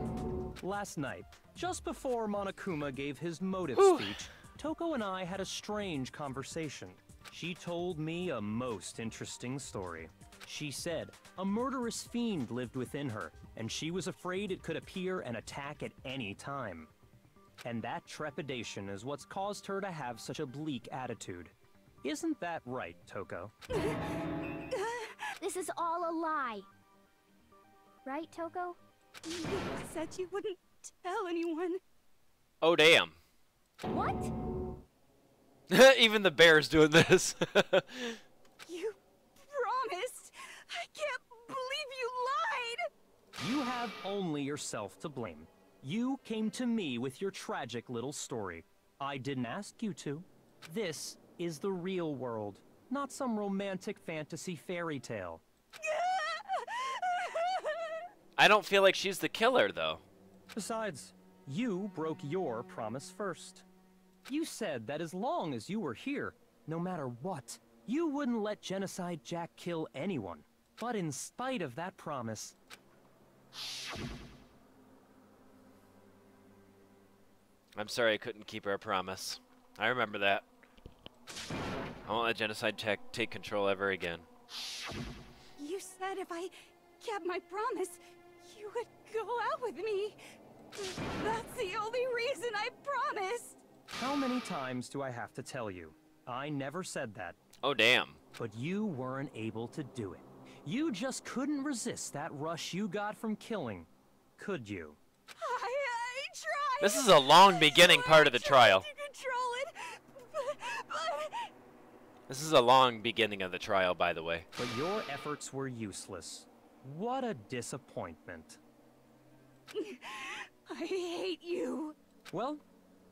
Last night, just before Monokuma gave his motive speech, Toko and I had a strange conversation. She told me a most interesting story. She said a murderous fiend lived within her, and she was afraid it could appear and attack at any time. And that trepidation is what's caused her to have such a bleak attitude. Isn't that right, Toko? This is all a lie. Right, Toko? You said you wouldn't tell anyone. Oh, damn. What? Even the bear's doing this. You promised. I can't believe you lied. You have only yourself to blame. You came to me with your tragic little story. I didn't ask you to. This is the real world, not some romantic fantasy fairy tale. I don't feel like she's the killer, though. Besides, you broke your promise first. You said that as long as you were here, no matter what, you wouldn't let Genocide Jack kill anyone. But in spite of that promise... I'm sorry I couldn't keep our promise. I remember that. I won't let Genocide Jack take control ever again. You said if I kept my promise, you would go out with me. That's the only reason I promised. How many times do I have to tell you? I never said that. Oh, damn. But you weren't able to do it. You just couldn't resist that rush you got from killing, could you? I tried. This is a long beginning part of the trial. To control it, but... This is a long beginning of the trial, by the way. But your efforts were useless. What a disappointment. I hate you. Well,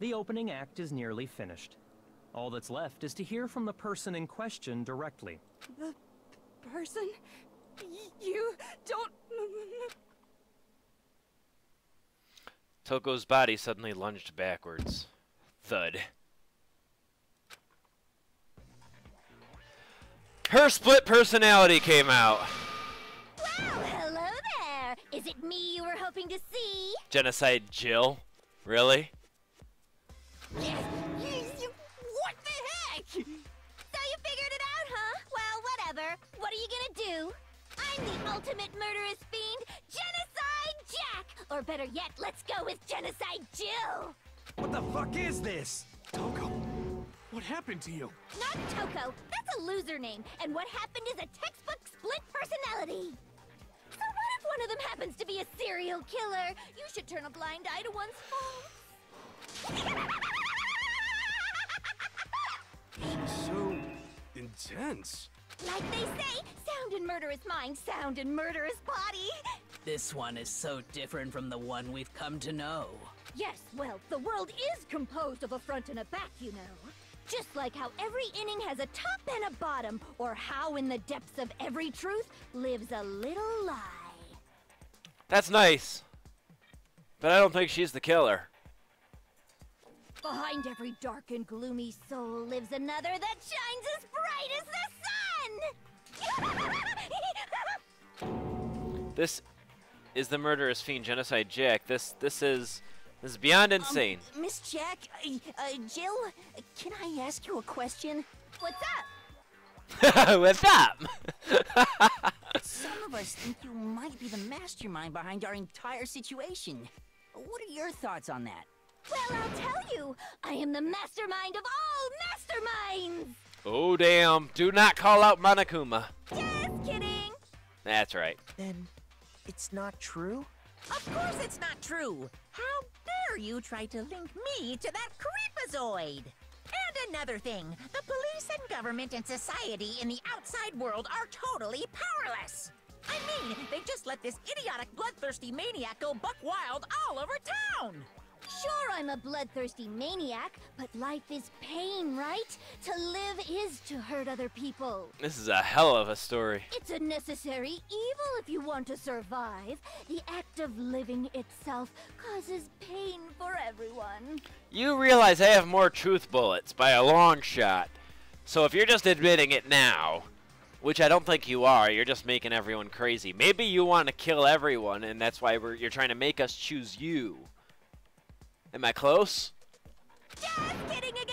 the opening act is nearly finished. All that's left is to hear from the person in question directly. The person? You don't... Toko's body suddenly lunged backwards. Thud. Her split personality came out. Well, hello there. Is it me you were hoping to see? Genocide Jill? Really? What the heck? So you figured it out, huh? Well, whatever. What are you gonna do? I'm the ultimate murderous fiend, Genocide Jack! Or better yet, let's go with Genocide Jill! What the fuck is this? Toko, what happened to you? Not Toko. That's a loser name. And what happened is a textbook split personality. So what if one of them happens to be a serial killer? You should turn a blind eye to one's faults. So intense. Like they say, sound in murderous mind, sound in murderous body. This one is so different from the one we've come to know. Yes, well, the world is composed of a front and a back, you know. Just like how every inning has a top and a bottom, or how in the depths of every truth lives a little lie. That's nice. But I don't think she's the killer. Behind every dark and gloomy soul lives another that shines as bright as the sun! This is the murderous fiend Genocide Jack. This is beyond insane. Miss Jack, Jill, can I ask you a question? What's up? What's up? Some of us think you might be the mastermind behind our entire situation. What are your thoughts on that? Well, I'll tell you, I am the mastermind of all masterminds! Oh, damn. Do not call out Monokuma. Just kidding! That's right. Then it's not true? Of course it's not true! How dare you try to link me to that creepazoid? And another thing, the police and government and society in the outside world are totally powerless! I mean, they just let this idiotic bloodthirsty maniac go buck wild all over town! Sure, I'm a bloodthirsty maniac, but life is pain, right? To live is to hurt other people. This is a hell of a story. It's a necessary evil if you want to survive. The act of living itself causes pain for everyone. You realize I have more truth bullets by a long shot. So if you're just admitting it now, which I don't think you are, you're just making everyone crazy. Maybe you want to kill everyone, and that's why you're trying to make us choose you. Am I close? Just kidding again!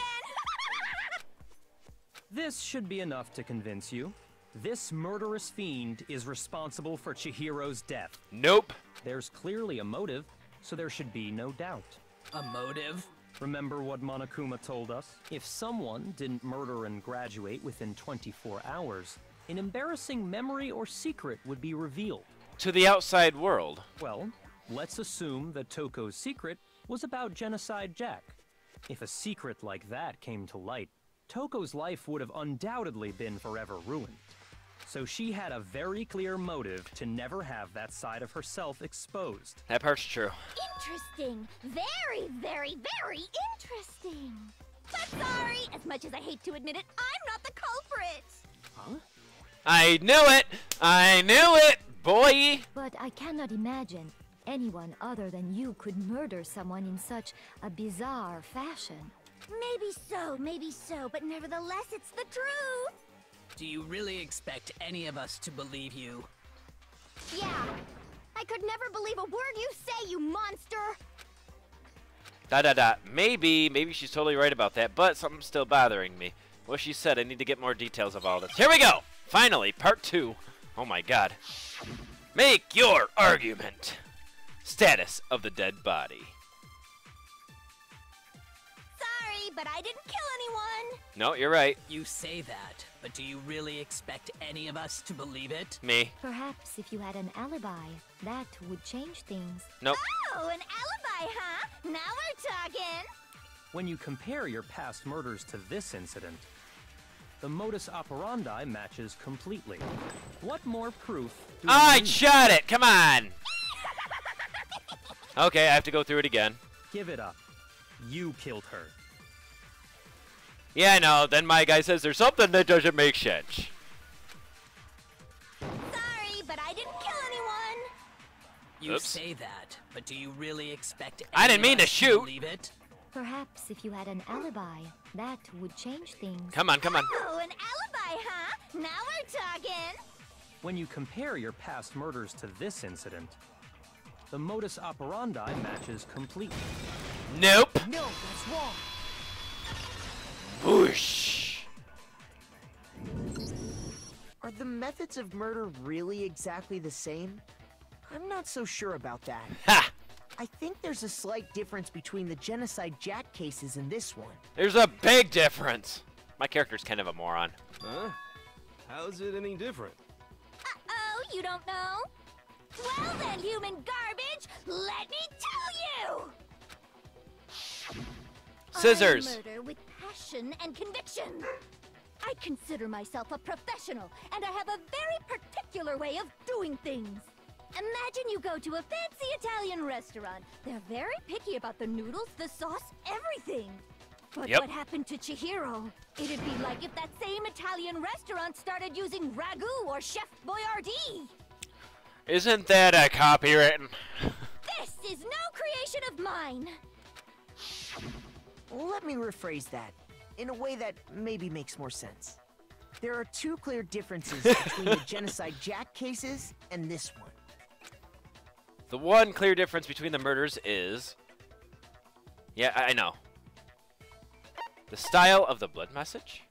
This should be enough to convince you. This murderous fiend is responsible for Chihiro's death. Nope. There's clearly a motive, so there should be no doubt. A motive? Remember what Monokuma told us? If someone didn't murder and graduate within 24 hours, an embarrassing memory or secret would be revealed. To the outside world. Well, let's assume that Toko's secret was about Genocide Jack. If a secret like that came to light, Toko's life would have undoubtedly been forever ruined. So she had a very clear motive to never have that side of herself exposed. That part's true. Interesting. Very, very, very interesting. But sorry, as much as I hate to admit it, I'm not the culprit. Huh? I knew it! I knew it, boy! But I cannot imagine anyone other than you could murder someone in such a bizarre fashion. Maybe so, but nevertheless, it's the truth. Do you really expect any of us to believe you? Yeah. I could never believe a word you say, you monster! Maybe she's totally right about that, but something's still bothering me. What she said, I need to get more details of all this. Here we go! Finally, part 2. Oh my god. Make your argument. Status of the dead body. Sorry, but I didn't kill anyone! No, you're right. You say that, but do you really expect any of us to believe it? Me. Perhaps if you had an alibi, that would change things. Nope. Oh, an alibi, huh? Now we're talking! When you compare your past murders to this incident, the modus operandi matches completely. What more proof do we I need? shot it! Come on! Okay, I have to go through it again. Give it up. You killed her. Yeah, I know. Then my guy says there's something that doesn't make sense. Sorry, but I didn't kill anyone! You Oops. say that, but do you really expect I didn't any mean of to us shoot. believe it? Perhaps if you had an alibi, that would change things. Come on, come on. Oh, an alibi, huh? Now we're talking! When you compare your past murders to this incident, the modus operandi matches completely. Nope. No, that's wrong. Whoosh. Are the methods of murder really exactly the same? I'm not so sure about that. Ha! I think there's a slight difference between the Genocide Jack cases and this one. There's a big difference. My character's kind of a moron. Huh? How's it any different? Uh-oh, you don't know? Well then, human garbage, let me tell you! Scissors. I murder with passion and conviction. I consider myself a professional, and I have a very particular way of doing things. Imagine you go to a fancy Italian restaurant. They're very picky about the noodles, the sauce, everything. But what happened to Chihiro? It'd be like if that same Italian restaurant started using ragu or Chef Boyardee. Isn't that a copywritten? This is no creation of mine. Let me rephrase that in a way that maybe makes more sense. There are two clear differences between the Genocide Jack cases and this one. The one clear difference between the murders is... Yeah, I know. The style of the blood message?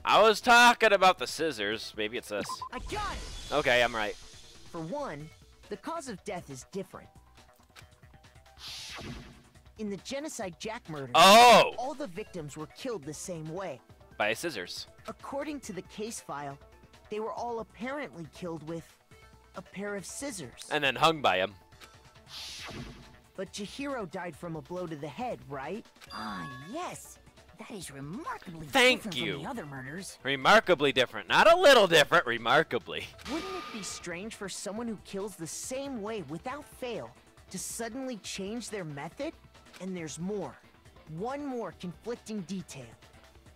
I was talking about the scissors. Maybe it's this. I got it! Okay, I'm right. For one, the cause of death is different. In the Genocide Jack murder, all the victims were killed the same way. By scissors. According to the case file, they were all apparently killed with a pair of scissors. And then hung by him. But Chihiro died from a blow to the head, right? Ah, yes. That is remarkably Thank different you. from the other murders. Remarkably different. Not a little different, remarkably. Wouldn't it be strange for someone who kills the same way without fail to suddenly change their method? And there's more. One more conflicting detail.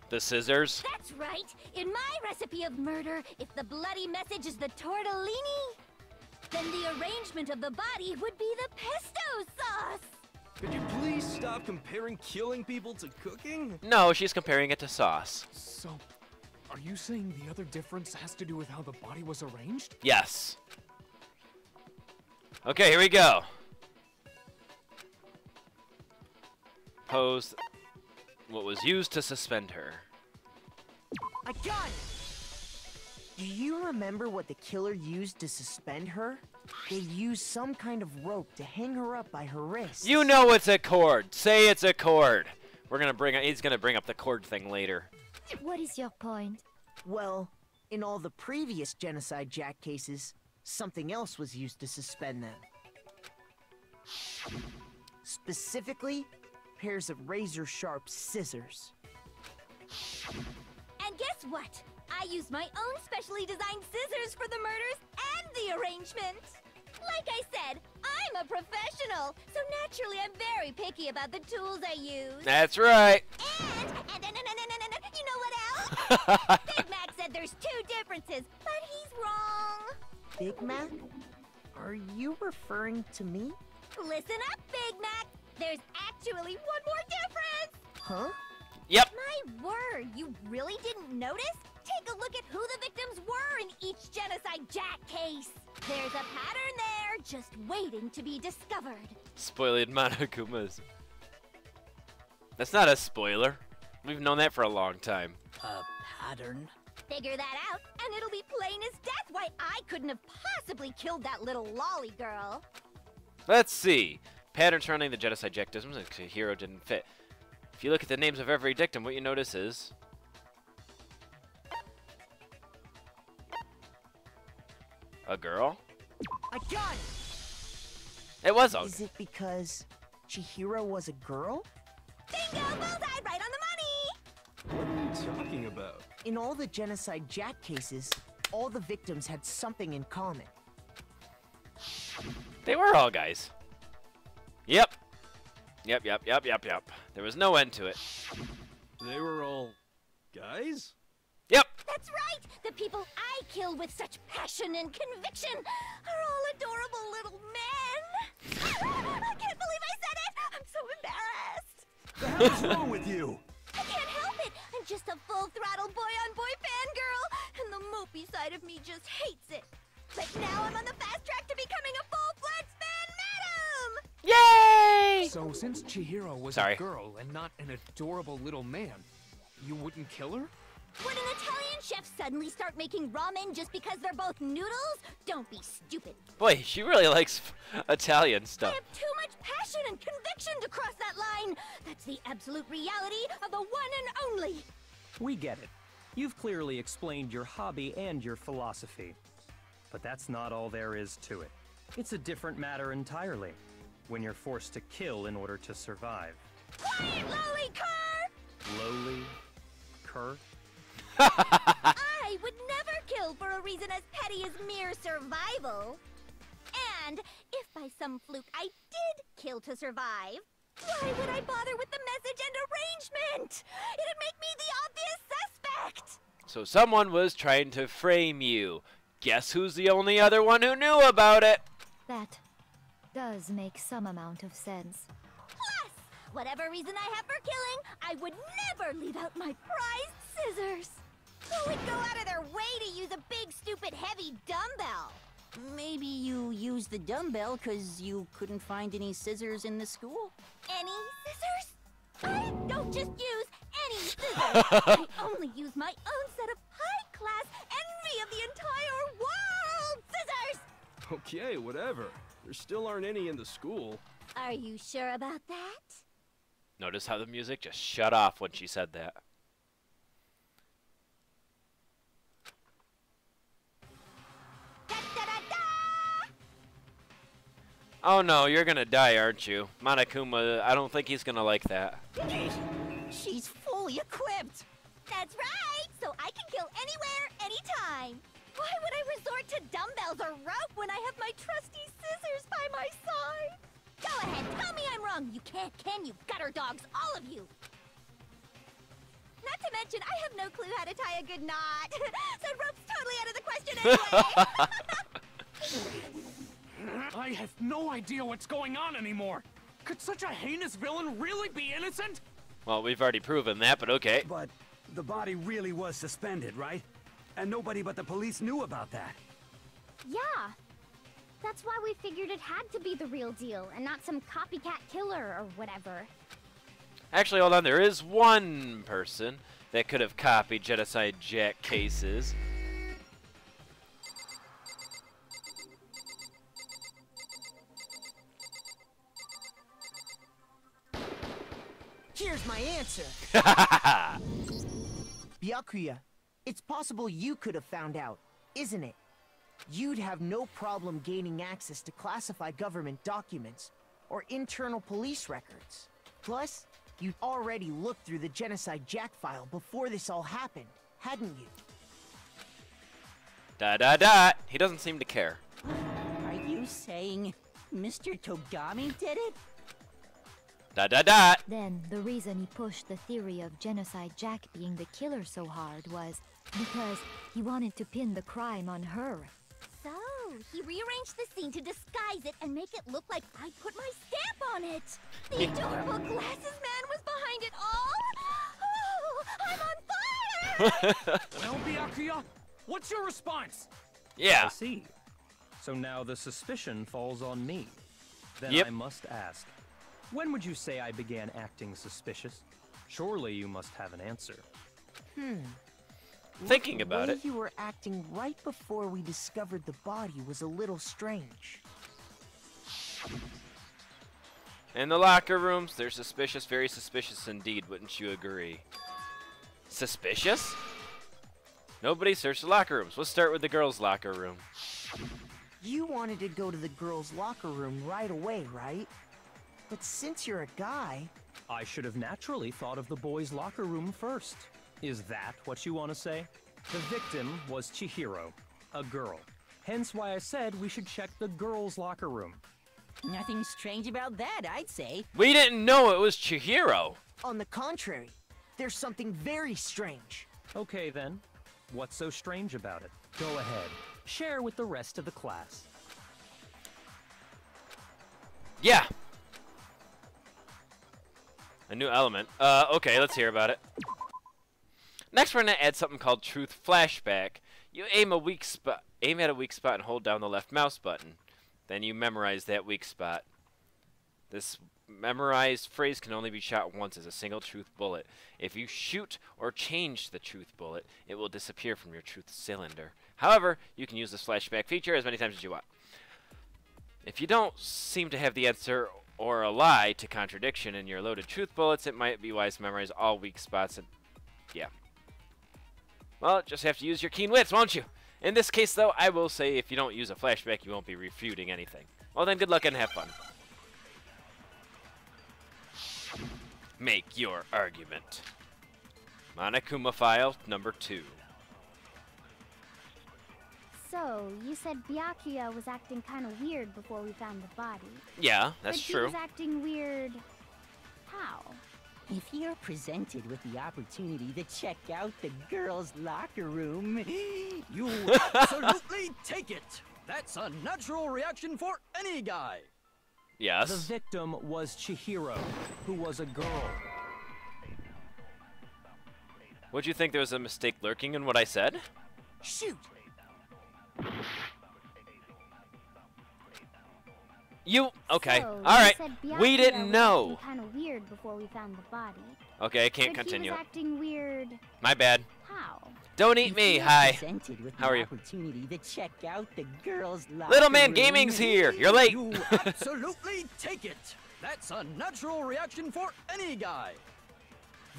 The scissors? That's right. In my recipe of murder, if the bloody message is the tortellini, then the arrangement of the body would be the pesto sauce. Could you please stop comparing killing people to cooking? No, she's comparing it to sauce. So, are you saying the other difference has to do with how the body was arranged? Yes. Okay, here we go. Pose what was used to suspend her. I got it! Do you remember what the killer used to suspend her? They used some kind of rope to hang her up by her wrists. You know it's a cord. Say it's a cord. He's gonna bring up the cord thing later. What is your point? Well, in all the previous Genocide Jack cases, something else was used to suspend them. Specifically, pairs of razor-sharp scissors. And guess what? I used my own specially designed scissors for the murders and the arrangement. Like I said, I'm a professional, so naturally I'm very picky about the tools I use. That's right. And you know what else? Big Mac said there's two differences, but he's wrong. Big Mac? Are you referring to me? Listen up, Big Mac. There's actually one more difference. Huh? Yep. My word, you really didn't notice? Take a look at who the victims were in each Genocide Jack case. There's a pattern there, just waiting to be discovered. Spoiled Monokumas. That's not a spoiler. We've known that for a long time. A pattern? Figure that out, and it'll be plain as death why I couldn't have possibly killed that little lolly girl. Let's see. Pattern surrounding the Genocide Jack victims and Chihiro didn't fit. If you look at the names of every victim, what you notice is... a girl? I got it! It was a... Is it because Chihiro was a girl? Bingo! Bullseye! Right on the money! What are you talking about? In all the Genocide Jack cases, all the victims had something in common. They were all guys. Yep. Yep. There was no end to it. They were all guys? Yep. That's right! The people I kill with such passion and conviction are all adorable little men! I can't believe I said it! I'm so embarrassed! The hell is wrong with you? I can't help it! I'm just a full-throttle boy-on-boy fangirl, and the mopey side of me just hates it. But now I'm on the fast track to becoming a full-fledged fan madam! Yay! So since Chihiro was a girl and not an adorable little man, you wouldn't kill her? Would an Italian chef suddenly start making ramen just because they're both noodles? Don't be stupid. Boy, she really likes Italian stuff. I have too much passion and conviction to cross that line. That's the absolute reality of the one and only. We get it. You've clearly explained your hobby and your philosophy. But that's not all there is to it. It's a different matter entirely, when you're forced to kill in order to survive. Quiet, lowly cur! Lowly cur? I would never kill for a reason as petty as mere survival. And if by some fluke, I did kill to survive, why would I bother with the message and arrangement? It'd make me the obvious suspect! So someone was trying to frame you. Guess who's the only other one who knew about it? That does make some amount of sense. Plus, whatever reason I have for killing, I would never leave out my prized scissors. Who would go out of their way to use a big, stupid, heavy dumbbell? Maybe you used the dumbbell because you couldn't find any scissors in the school? Any scissors? I don't just use any scissors. I only use my own set of high-class envy of the entire world scissors! Okay, whatever. There still aren't any in the school. Are you sure about that? Notice how the music just shut off when she said that. Oh no, you're gonna die, aren't you? Monokuma, I don't think he's gonna like that. She's fully equipped! That's right! So I can kill anywhere, anytime! Why would I resort to dumbbells or rope when I have my trusty scissors by my side? Go ahead, tell me I'm wrong! You can't, can you? Gutter dogs, all of you! Not to mention, I have no clue how to tie a good knot. So rope's totally out of the question anyway! I have no idea what's going on anymore. Could such a heinous villain really be innocent? Well, we've already proven that, but okay. But the body really was suspended, right? And nobody but the police knew about that. Yeah. That's why we figured it had to be the real deal and not some copycat killer or whatever. Actually, hold on. There is one person that could have copied Genocide Jack cases. Here's my answer. Byakuya, it's possible you could have found out, isn't it? You'd have no problem gaining access to classified government documents or internal police records. Plus, you'd already looked through the Genocide Jack file before this all happened, hadn't you? Da. He doesn't seem to care. Are you saying Mr. Togami did it? Da. Then the reason he pushed the theory of Genocide Jack being the killer so hard was because he wanted to pin the crime on her. So, he rearranged the scene to disguise it and make it look like I put my stamp on it. The adorable glasses man was behind it all. Oh, I'm on fire! Well, Byakuya, what's your response? Yeah. I see. So now the suspicion falls on me. Then Yep. I must ask, when would you say I began acting suspicious? Surely you must have an answer. Thinking about the way it. you were acting right before we discovered the body was a little strange. In the locker rooms, they're suspicious, very suspicious indeed, wouldn't you agree? Suspicious? Nobody searched the locker rooms. Let's start with the girls' locker room. You wanted to go to the girls' locker room right away, right? But since you're a guy... I should have naturally thought of the boys' locker room first. Is that what you want to say? The victim was Chihiro, a girl. Hence why I said we should check the girls' locker room. Nothing strange about that, I'd say. We didn't know it was Chihiro. On the contrary, there's something very strange. Okay then, what's so strange about it? Go ahead, share with the rest of the class. Yeah. A new element. Okay, let's hear about it. Next, we're gonna add something called Truth Flashback. You aim at a weak spot and hold down the left mouse button. Then you memorize that weak spot. This memorized phrase can only be shot once as a single truth bullet. If you shoot or change the truth bullet, it will disappear from your truth cylinder. However, you can use this flashback feature as many times as you want. If you don't seem to have the answer or a lie to contradiction in your loaded truth bullets, it might be wise to memorize all weak spots and yeah. Well, just have to use your keen wits, won't you? In this case, though, I will say if you don't use a flashback, you won't be refuting anything. Well, then, good luck and have fun. Make your argument. Monokuma file number 2. So, you said Byakuya was acting kind of weird before we found the body. Yeah, that's true. He was acting weird. How? If you're presented with the opportunity to check out the girls' locker room, you absolutely take it. That's a natural reaction for any guy. Yes. The victim was Chihiro, who was a girl. Would you think there was a mistake lurking in what I said? Shoot. You okay? So, all right. We was didn't know. Kind of weird before we found the body. Okay, I can't but continue. He was acting weird. My bad. How? Don't eat me. Hi. How are you? Opportunity to check out the girls' Little Man Gaming's here. You're late. You absolutely take it. That's a natural reaction for any guy.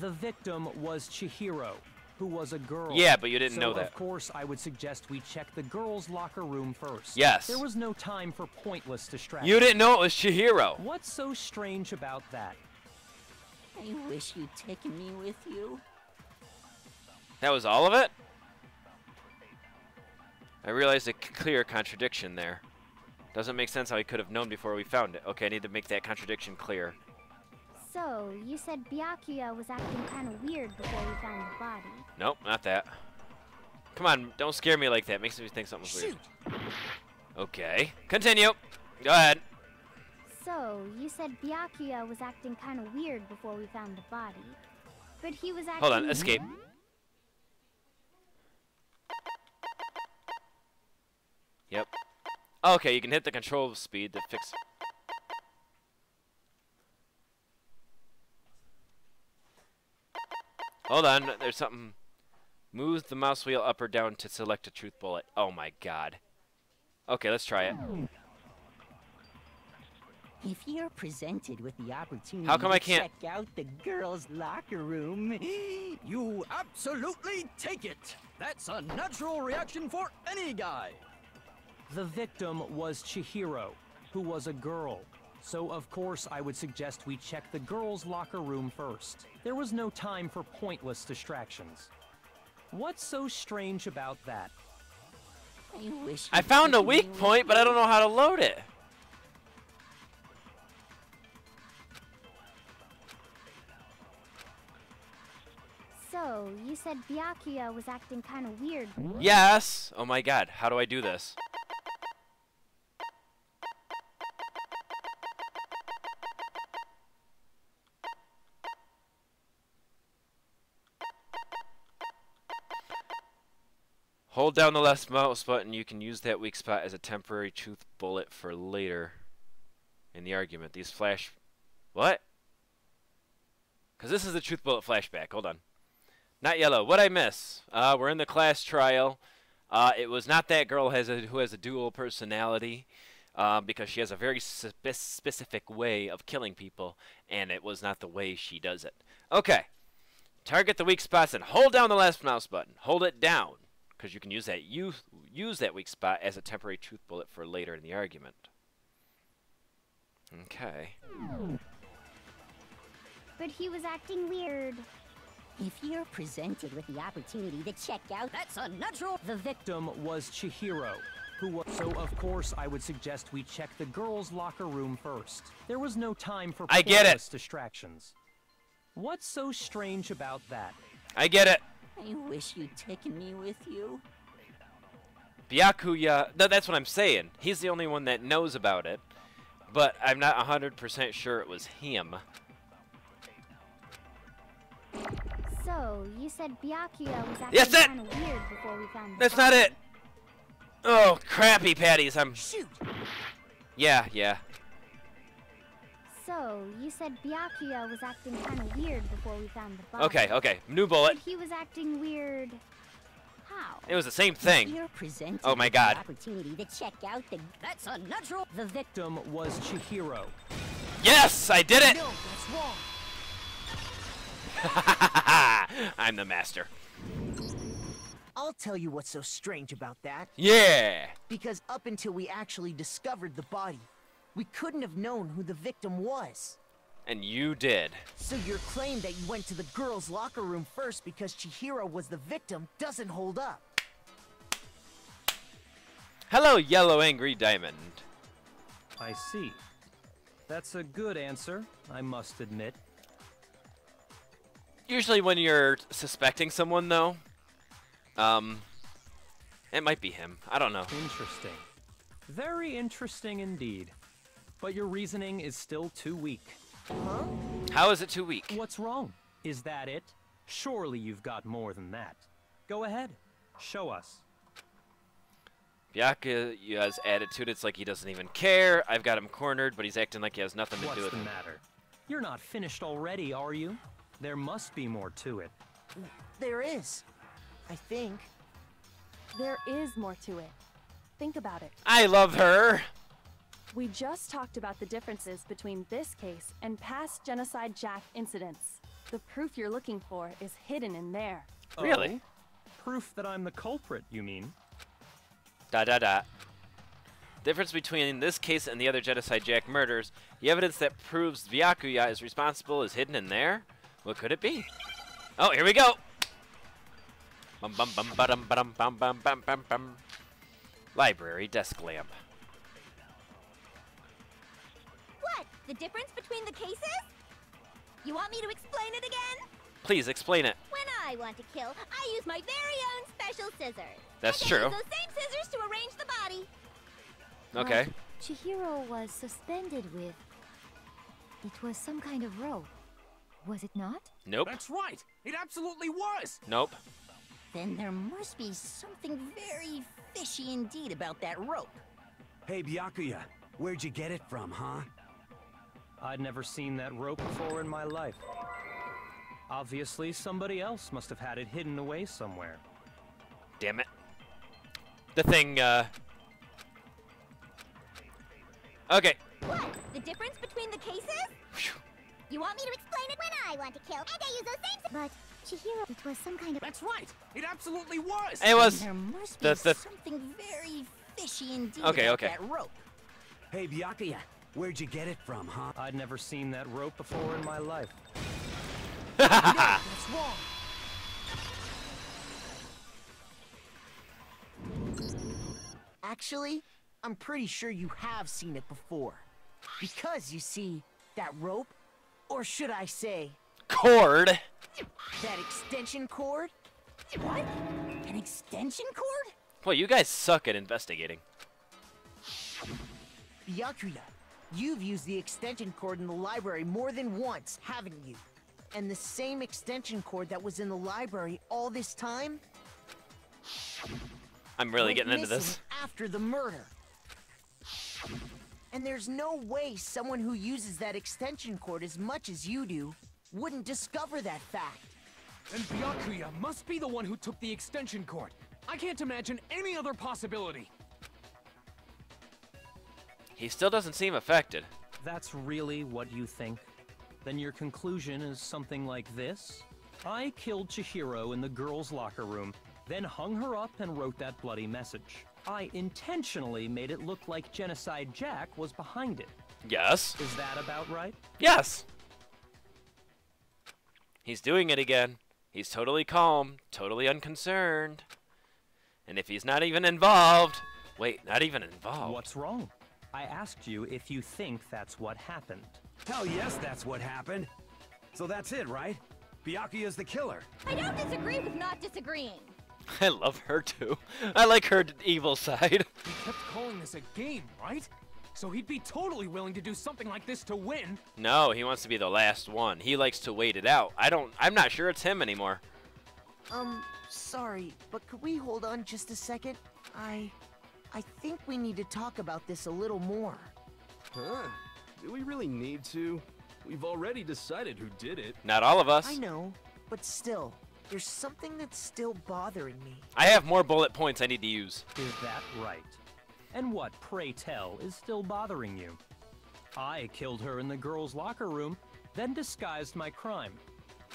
The victim was Chihiro, who was a girl. Yeah, but you didn't know So, that. Of course, I would suggest we check the girls' locker room first. Yes. There was no time for pointless distractions. You didn't know it was Chihiro. What's so strange about that? I wish you'd taken me with you. That was all of it? I realized a clear contradiction there. Doesn't make sense how he could have known before we found it. Okay, I need to make that contradiction clear. So, you said Byakuya was acting kind of weird before we found the body. Nope, not that. Come on, don't scare me like that. Makes me think something's weird. Okay, continue. Go ahead. So, you said Byakuya was acting kind of weird before we found the body. But he was acting... Hold on, escape. Yep. Okay, you can hit the control speed to fix... Hold on, there's something... Move the mouse wheel up or down to select a truth bullet. Oh my god. Okay, let's try it. If you're presented with the opportunity How come I to can't... check out the girls' locker room, you absolutely take it. That's a natural reaction for any guy. The victim was Chihiro, who was a girl. So, of course, I would suggest we check the girls' locker room first. There was no time for pointless distractions. What's so strange about that? I found a weak point, but I don't know how to load it. So, you said Byakuya was acting kind of weird. Yes! Oh my god, how do I do this? Hold down the left mouse button. You can use that weak spot as a temporary truth bullet for later in the argument. These flash... What? Because this is the truth bullet flashback. Hold on. Not yellow. What'd I miss? We're in the class trial. It was not that girl who has a dual personality because she has a very specific way of killing people, and it was not the way she does it. Okay. Target the weak spots and hold down the left mouse button. Hold it down. Because you can use that weak spot as a temporary truth bullet for later in the argument. Okay. But he was acting weird. If you're presented with the opportunity to check out, that's a natural... The victim was Chihiro, who was... So, of course, I would suggest we check the girls' locker room first. There was no time for pointless distractions. What's so strange about that? I get it. I wish you'd taken me with you. Byakuya, that's what I'm saying. He's the only one that knows about it, but I'm not 100% sure it was him. So, you said Byakuya was acting kind of weird before we found the That's body. not it! Oh, crappy patties, Shoot! Yeah, yeah. So, you said Byakuya was acting kind of weird before we found the body. Okay, okay. New bullet. But he was acting weird... How? It was the same thing. Oh my god. Opportunity to check out the... That's a natural... The victim was Chihiro. Yes, I did it! No, that's wrong. I'm the master. I'll tell you what's so strange about that. Yeah! Because up until we actually discovered the body, we couldn't have known who the victim was. And you did. So your claim that you went to the girls' locker room first because Chihiro was the victim doesn't hold up. Hello, yellow angry diamond. I see. That's a good answer, I must admit. Usually when you're suspecting someone, though, it might be him. I don't know. Interesting. Very interesting indeed. But your reasoning is still too weak. Huh? How is it too weak? What's wrong? Is that it? Surely you've got more than that. Go ahead. Show us. Byakuya's attitude, it's like he doesn't even care. I've got him cornered, but he's acting like he has nothing to do with it. What's the matter? You're not finished already, are you? There must be more to it. There is. I think. There is more to it. Think about it. I love her! We just talked about the differences between this case and past Genocide Jack incidents. The proof you're looking for is hidden in there. Really? Oh? Proof that I'm the culprit, you mean? Difference between this case and the other Genocide Jack murders, the evidence that proves Byakuya is responsible is hidden in there? What could it be? Oh, here we go! Bum bum bum ba-dum ba-dum bum bum bum bum bum. Library desk lamp. What? The difference between the cases? You want me to explain it again? Please explain it. When I want to kill, I use my very own special scissors. That's I true. use those same scissors to arrange the body. Okay. What Chihiro was suspended with. It was some kind of rope. Was it not? Nope. That's right. It absolutely was. Nope. Then there must be something very fishy indeed about that rope. Hey, Byakuya, where'd you get it from, huh? I'd never seen that rope before in my life. Obviously, somebody else must have had it hidden away somewhere. Damn it. The thing, Okay. What? The difference between the cases? You want me to explain it? When I want to kill, and I use those same... But Chihiro, it was some kind of... That's right. It absolutely was. It was... There must be something very fishy indeed about that rope. Hey, Byakuya, where'd you get it from, huh? I'd never seen that rope before in my life. No, that's wrong. Actually, I'm pretty sure you have seen it before. Because, you see, that rope, or should I say... cord? That extension cord? What? An extension cord? Well, you guys suck at investigating. Byakuya, you've used the extension cord in the library more than once, haven't you? And the same extension cord that was in the library all this time? I'm really getting into this. After the murder. And there's no way someone who uses that extension cord as much as you do wouldn't discover that fact. And Byakuya must be the one who took the extension cord. I can't imagine any other possibility. He still doesn't seem affected. That's really what you think? Then your conclusion is something like this? I killed Chihiro in the girls' locker room, then hung her up and wrote that bloody message. I intentionally made it look like Genocide Jack was behind it. Yes. Is that about right? Yes. He's doing it again. He's totally calm, totally unconcerned. And if he's not even involved... Wait, not even involved. What's wrong? I asked you if you think that's what happened. Hell yes, that's what happened. So that's it, right? Byakuya's the killer. I don't disagree with not disagreeing. I love her too. I like her evil side. He kept calling this a game, right? So he'd be totally willing to do something like this to win. No, he wants to be the last one. He likes to wait it out. I'm not sure it's him anymore. Sorry, but could we hold on just a second? I think we need to talk about this a little more. Huh? Do we really need to? We've already decided who did it. Not all of us. I know, but still, there's something that's still bothering me. I have more bullet points I need to use. Is that right? And what, pray tell, is still bothering you? I killed her in the girls' locker room, then disguised my crime.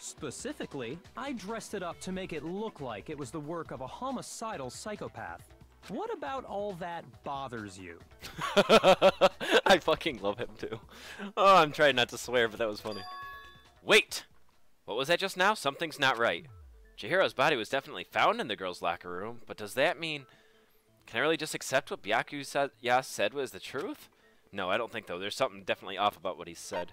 Specifically, I dressed it up to make it look like it was the work of a homicidal psychopath. What about all that bothers you? I fucking love him too. Oh, I'm trying not to swear, but that was funny. Wait! What was that just now? Something's not right. Chihiro's body was definitely found in the girls' locker room, but does that mean... Can I really just accept what Byakuya said was the truth? No, I don't think though. There's something definitely off about what he said.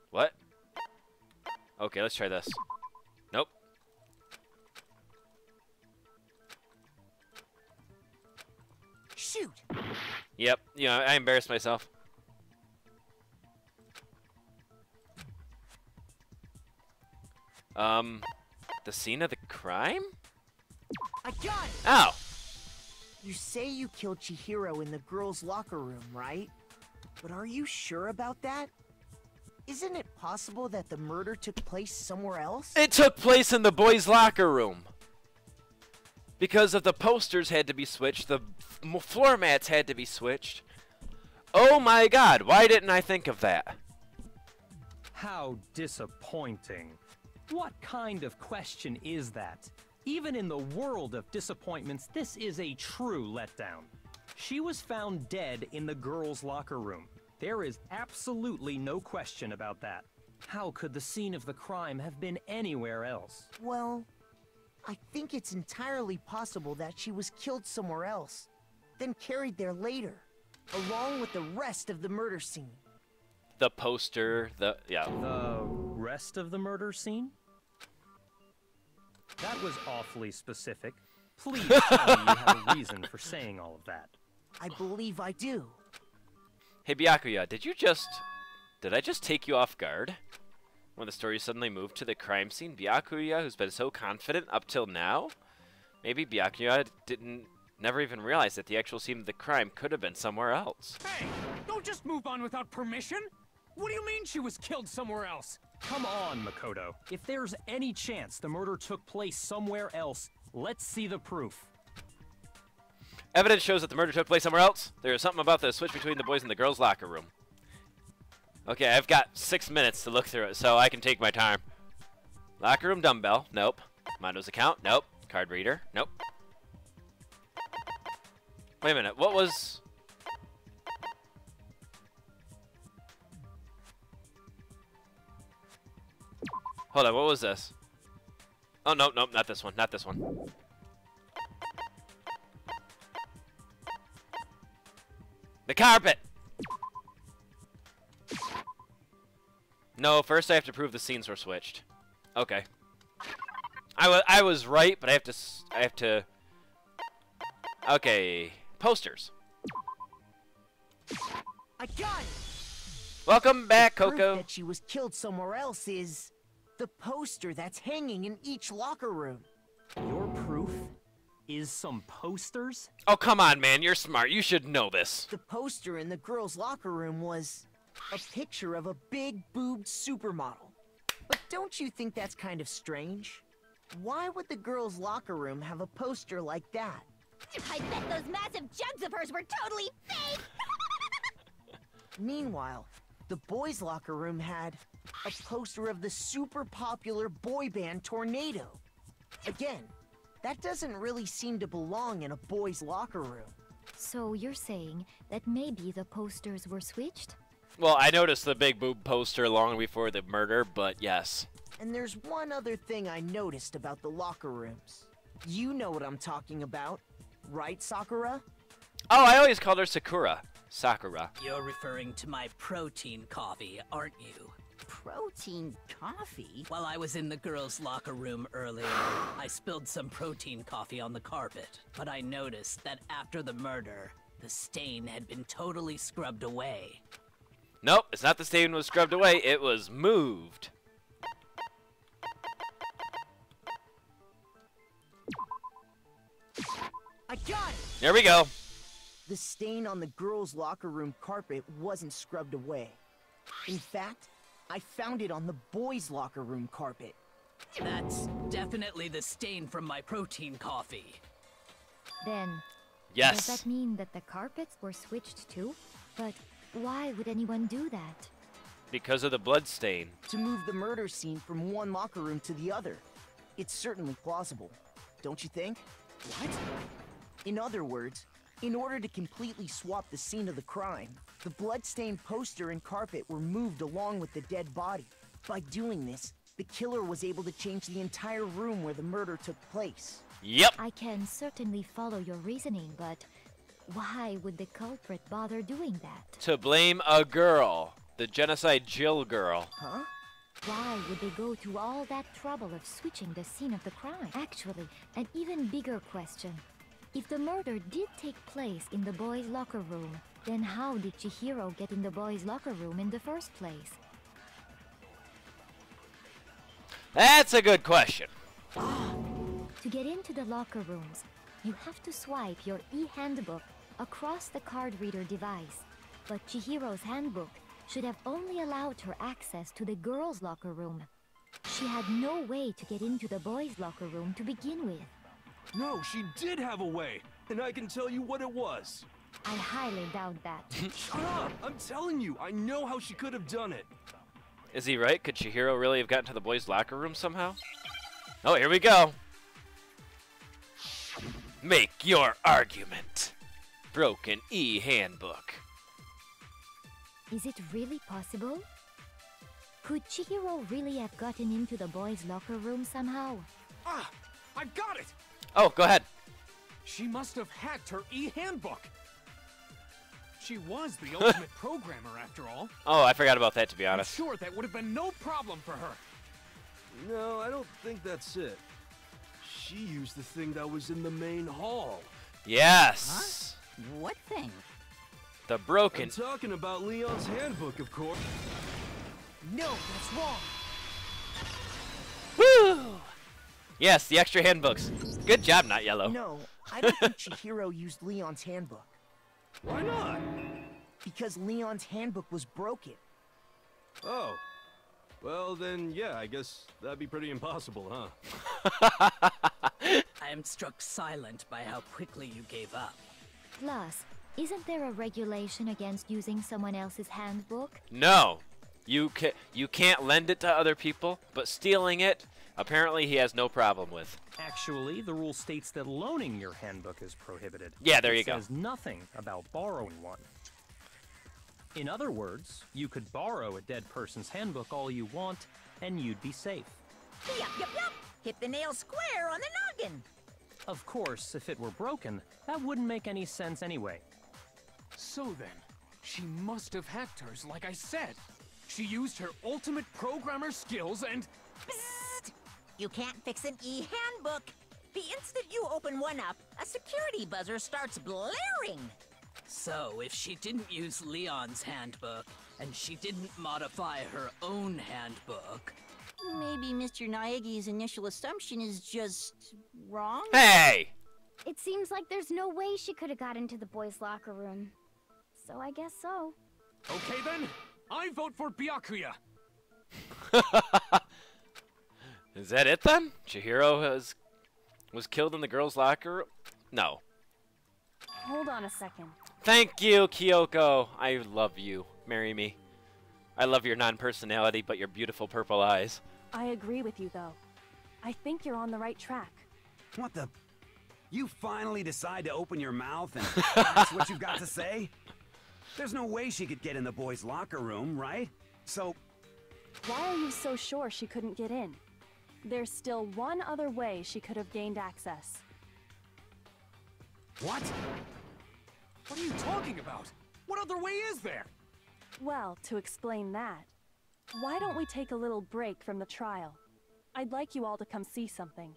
What? Okay, let's try this. Nope. Shoot. Yep. You know, I embarrassed myself. The scene of the crime? I got it! Ow! You say you killed Chihiro in the girls' locker room, right? But are you sure about that? Isn't it possible that the murder took place somewhere else? It took place in the boys' locker room. Because of the posters had to be switched, the floor mats had to be switched. Oh my god, why didn't I think of that? How disappointing. What kind of question is that? Even in the world of disappointments, this is a true letdown. She was found dead in the girls' locker room. There is absolutely no question about that. How could the scene of the crime have been anywhere else? Well, I think it's entirely possible that she was killed somewhere else, then carried there later, along with the rest of the murder scene. The poster, yeah. The rest of the murder scene? That was awfully specific. Please tell me you have a reason for saying all of that. I believe I do. Hey Byakuya, did I just take you off guard? When the story suddenly moved to the crime scene, Byakuya, who's been so confident up till now? Maybe Byakuya never even realized that the actual scene of the crime could have been somewhere else. Hey, don't just move on without permission! What do you mean she was killed somewhere else? Come on, Makoto. If there's any chance the murder took place somewhere else, let's see the proof. Evidence shows that the murder took place somewhere else. There is something about the switch between the boys and the girls' locker room. Okay, I've got 6 minutes to look through it, so I can take my time. Locker room dumbbell. Nope. Mondo's account. Nope. Card reader. Nope. Wait a minute. What was... Hold on, what was this? Oh, no, nope, not this one, not this one. The carpet! No, first I have to prove the scenes were switched. Okay. I was right, but I have to... Okay, posters. I got it! Welcome back, The Coco. proof that she was killed somewhere else is... the poster that's hanging in each locker room. Your proof is some posters? Oh, come on, man. You're smart. You should know this. The poster in the girls' locker room was a picture of a big-boobed supermodel. But don't you think that's kind of strange? Why would the girls' locker room have a poster like that? I bet those massive jugs of hers were totally fake! Meanwhile, the boys' locker room had a poster of the super popular boy band Tornado. Again, that doesn't really seem to belong in a boys' locker room. So you're saying that maybe the posters were switched? Well, I noticed the big boob poster long before the murder, but yes. And there's one other thing I noticed about the locker rooms. You know what I'm talking about, right, Sakura? Oh, I always called her Sakura. Sakura. You're referring to my protein coffee, aren't you? Protein coffee? While I was in the girls' locker room earlier, I spilled some protein coffee on the carpet. But I noticed that after the murder, the stain had been totally scrubbed away. Nope, it's not the stain was scrubbed away, it was moved. I got it! There we go. The stain on the girls' locker room carpet wasn't scrubbed away. In fact, I found it on the boys' locker room carpet. That's definitely the stain from my protein coffee. Then, yes. Does that mean that the carpets were switched too? But why would anyone do that? Because of the blood stain. To move the murder scene from one locker room to the other. It's certainly plausible, don't you think? What? In other words, in order to completely swap the scene of the crime, the bloodstained poster and carpet were moved along with the dead body. By doing this, the the killer was able to change the entire room where the murder took place. Yep. I can certainly follow your reasoning, but why would the culprit bother doing that? To blame a girl. The genocide Jill girl. Huh? Why would they go to all that trouble of switching the scene of the crime? Actually, an even bigger question. If the murder did take place in the boys' locker room, then how did Chihiro get in the boys' locker room in the first place? That's a good question. To get into the locker rooms, you have to swipe your e-handbook across the card reader device. But Chihiro's handbook should have only allowed her access to the girls' locker room. She had no way to get into the boys' locker room to begin with. No, she did have a way, and I can tell you what it was. I highly doubt that. Shut up! I'm telling you, I know how she could have done it. Is he right? Could Chihiro really have gotten to the boys' locker room somehow? Oh, here we go. Make your argument. Broken e-handbook. Is it really possible? Could Chihiro really have gotten into the boys' locker room somehow? Ah! I've got it! Oh, go ahead. She must have hacked her e-handbook. She was the ultimate programmer, after all. Oh, I forgot about that, to be honest. I'm sure that would have been no problem for her. No, I don't think that's it. She used the thing that was in the main hall. Yes! Huh? What thing? The broken... I'm talking about Leon's handbook, of course. No, that's wrong. Woo! Yes, the extra handbooks. Good job, Not Yellow. No, I don't think Chihiro used Leon's handbook. Why not? Because Leon's handbook was broken. Oh. Well, then, yeah, I guess that'd be pretty impossible, huh? I am struck silent by how quickly you gave up. Plus, isn't there a regulation against using someone else's handbook? No. You can't lend it to other people, but stealing it, apparently he has no problem with. Actually, the rule states that loaning your handbook is prohibited. Yeah, there you go. It says nothing about borrowing one. In other words, you could borrow a dead person's handbook all you want, and you'd be safe. Yup, yup, yup! Hit the nail square on the noggin! Of course, if it were broken, that wouldn't make any sense anyway. So then, she must have hacked hers, like I said. She used her ultimate programmer skills and... Psst! You can't fix an e-handbook! The instant you open one up, a security buzzer starts blaring! So, if she didn't use Leon's handbook, and she didn't modify her own handbook... Maybe Mr. Naegi's initial assumption is just... wrong? Hey! It seems like there's no way she could have got into the boys' locker room. So I guess so. Okay then, I vote for Byakuya. Is that it then? Chihiro was killed in the girls' locker room? No. Hold on a second. Thank you, Kyoko. I love you. Marry me. I love your non-personality, but your beautiful purple eyes. I agree with you, though. I think you're on the right track. What the... You finally decide to open your mouth and that's what you've got to say? There's no way she could get in the boys' locker room, right? So... Why are you so sure she couldn't get in? There's still one other way she could have gained access. What? What are you talking about? What other way is there? Well, to explain that, why don't we take a little break from the trial? I'd like you all to come see something.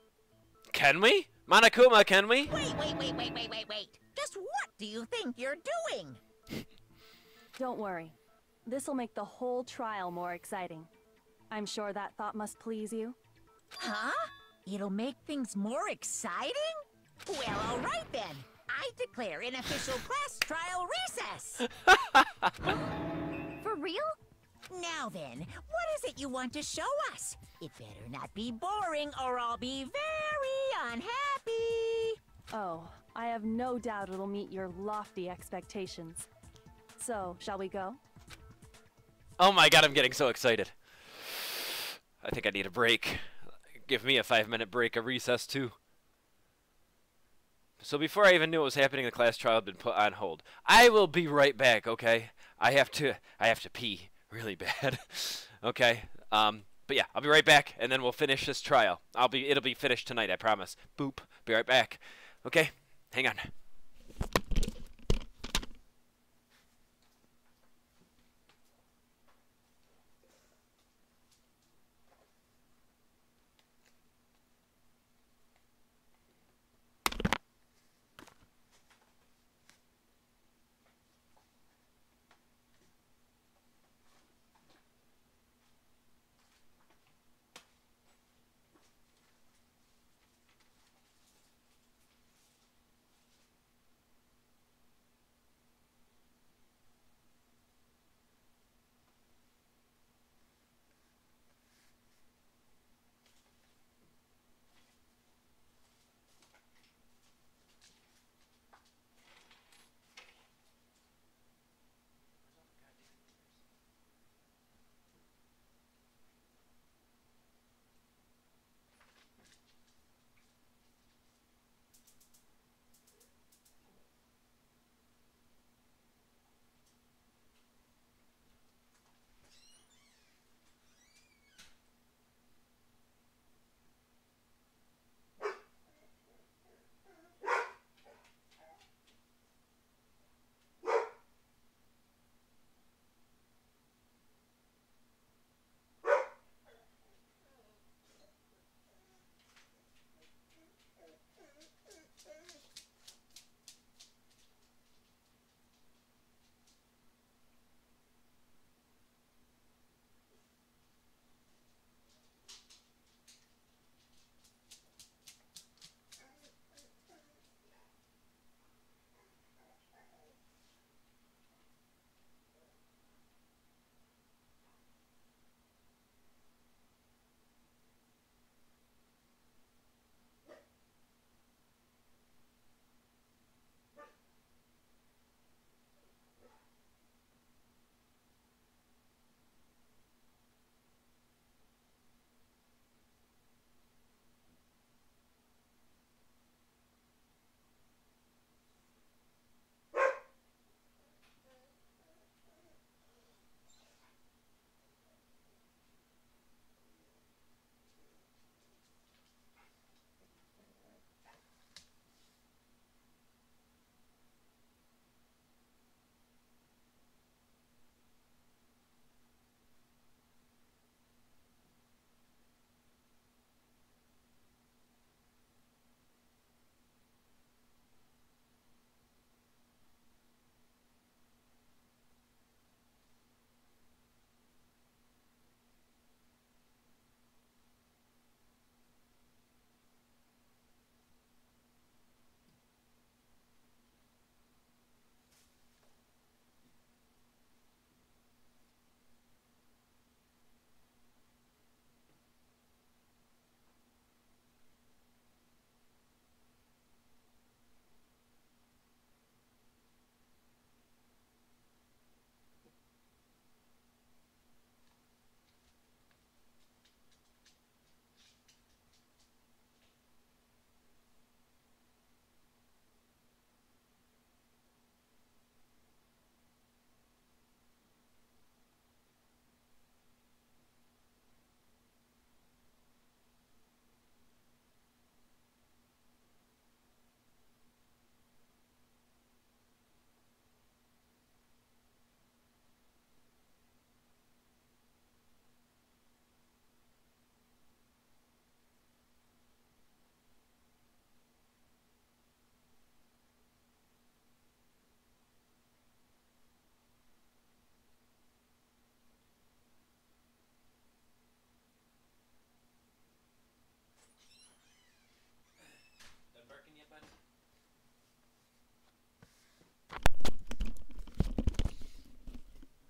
Can we? Monokuma, can we? Wait! Just what do you think you're doing? Don't worry. This'll make the whole trial more exciting. I'm sure that thought must please you. Huh? It'll make things more exciting? Well, all right then. I declare an official class trial recess. For real? Now then, what is it you want to show us? It better not be boring or I'll be very unhappy. Oh, I have no doubt it'll meet your lofty expectations. So, shall we go? Oh my god, I'm getting so excited. I think I need a break. Give me a 5-minute break, a recess too. So before I even knew what was happening, the class trial had been put on hold. I will be right back, okay? I have to pee really bad. Okay? But yeah, I'll be right back, and then we'll finish this trial. It'll be finished tonight, I promise. Boop. Be right back. Okay, hang on.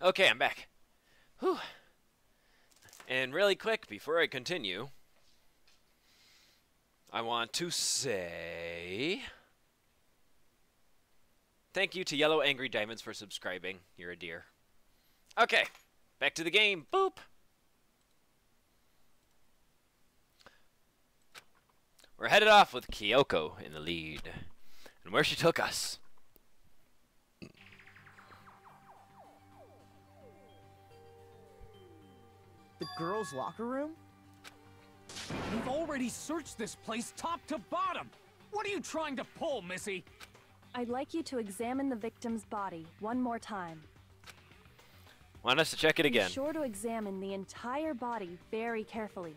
Okay, I'm back. Whew. And really quick, before I continue, I want to say thank you to Yellow Angry Diamonds for subscribing. You're a dear. Okay, back to the game. Boop. We're headed off with Kyoko in the lead. And where she took us. The girls' locker room? We've already searched this place top to bottom! What are you trying to pull, Missy? I'd like you to examine the victim's body one more time. Want us to check it again? Be sure to examine the entire body very carefully.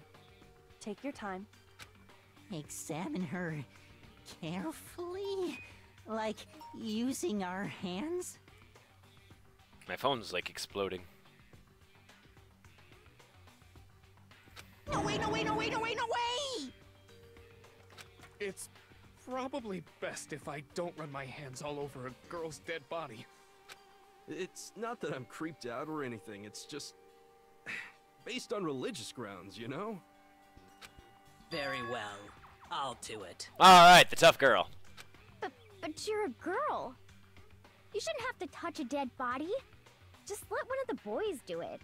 Take your time. Examine her carefully? Like using our hands? My phone's like exploding. No way, no way, no way, no way, no way! It's probably best if I don't run my hands all over a girl's dead body. It's not that I'm creeped out or anything, it's just based on religious grounds, you know? Very well. I'll do it. Alright, the tough girl. But you're a girl. You shouldn't have to touch a dead body. Just let one of the boys do it.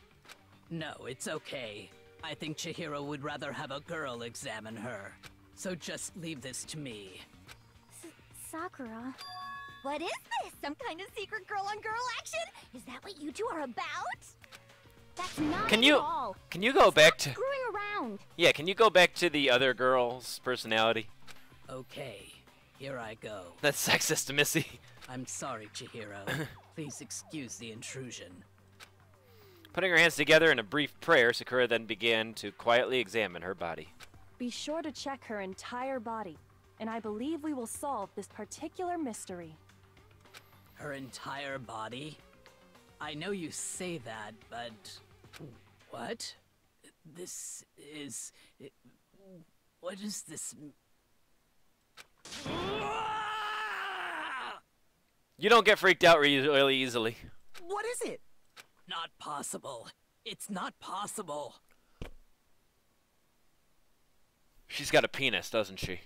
No, it's okay. I think Chihiro would rather have a girl examine her. So just leave this to me. Sakura. What is this? Some kind of secret girl-on-girl action? Is that what you two are about? That's not Can at you all. can you go back to Screwing around. Yeah, can you go back to the other girl's personality? Okay, here I go. That's sexist, Missy. I'm sorry, Chihiro. Please excuse the intrusion. Putting her hands together in a brief prayer, Sakura then began to quietly examine her body. Be sure to check her entire body, and I believe we will solve this particular mystery. Her entire body? I know you say that, but... What? This is... What is this... You don't get freaked out really easily. What is it? Not possible. It's not possible. She's got a penis, doesn't she?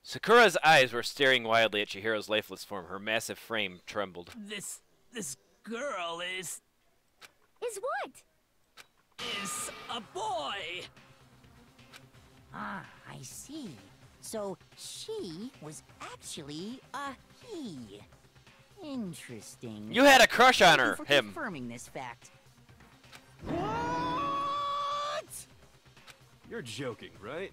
Sakura's eyes were staring wildly at Chihiro's lifeless form. Her massive frame trembled. This girl is what? Is a boy. Ah, I see. So she was actually a he. Interesting. You had a crush on her, Thank you for him. confirming this fact. What? You're joking, right?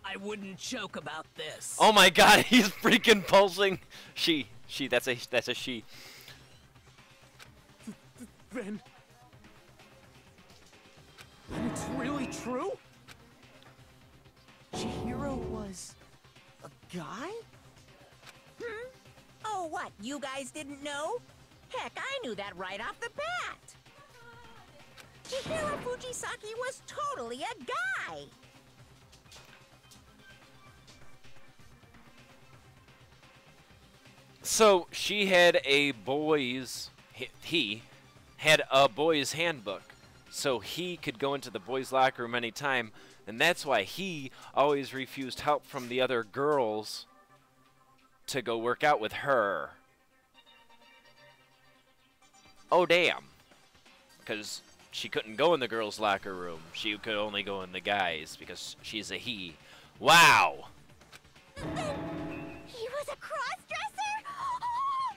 I wouldn't joke about this. Oh my god, he's freaking pulsing. She, that's a she. Then it's really true? Chihiro was a guy? Oh, what? You guys didn't know? Heck, I knew that right off the bat. Chihiro Fujisaki was totally a guy. So she had a boy's, he had a boy's handbook, so he could go into the boys' locker room anytime, and that's why he always refused help from the other girls to go work out with her. Oh damn, because she couldn't go in the girls' locker room. She could only go in the guys because she's a he. Wow. He was a cross-dresser? Oh,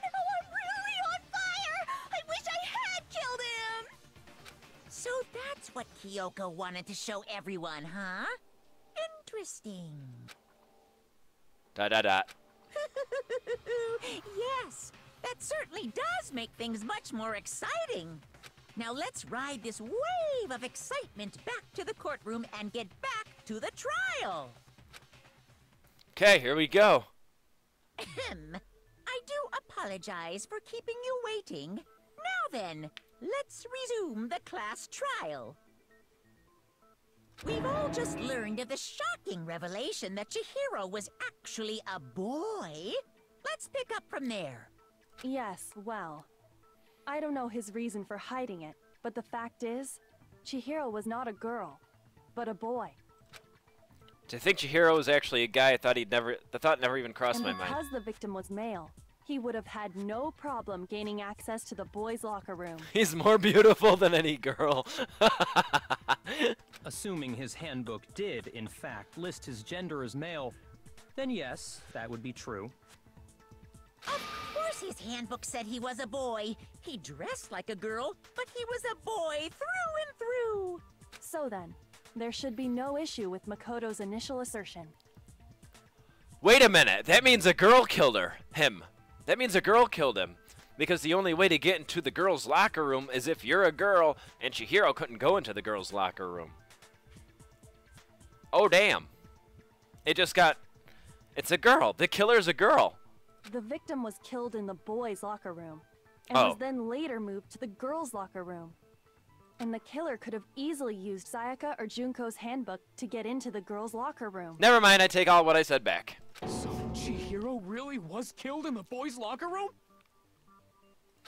no, I'm really on fire! I wish I had killed him! So that's what Kyoko wanted to show everyone, huh? Interesting. ... Yes, that certainly does make things much more exciting. Now let's ride this wave of excitement back to the courtroom and get back to the trial. Okay, here we go. Ahem. I do apologize for keeping you waiting. Now then, let's resume the class trial. We've all just learned of the shocking revelation that Chihiro was actually a boy. Let's pick up from there. Yes, well, I don't know his reason for hiding it, but the fact is, Chihiro was not a girl, but a boy. To think Chihiro was actually a guy, the thought never even crossed my mind. And because the victim was male, he would have had no problem gaining access to the boys' locker room. He's more beautiful than any girl. Assuming his handbook did, in fact, list his gender as male, then yes, that would be true. Of course course his handbook said he was a boy. He dressed like a girl, but he was a boy through and through. So then, there should be no issue with Makoto's initial assertion. Wait a minute, that means a girl killed him. That means a girl killed him. Because the only way to get into the girls' locker room is if you're a girl, and Chihiro couldn't go into the girls' locker room. Oh, damn. It's a girl. The killer's a girl. The victim was killed in the boys' locker room, and was then later moved to the girls' locker room. And the killer could have easily used Sayaka or Junko's handbook to get into the girls' locker room. Never mind, I take all what I said back. So Chihiro really was killed in the boys' locker room?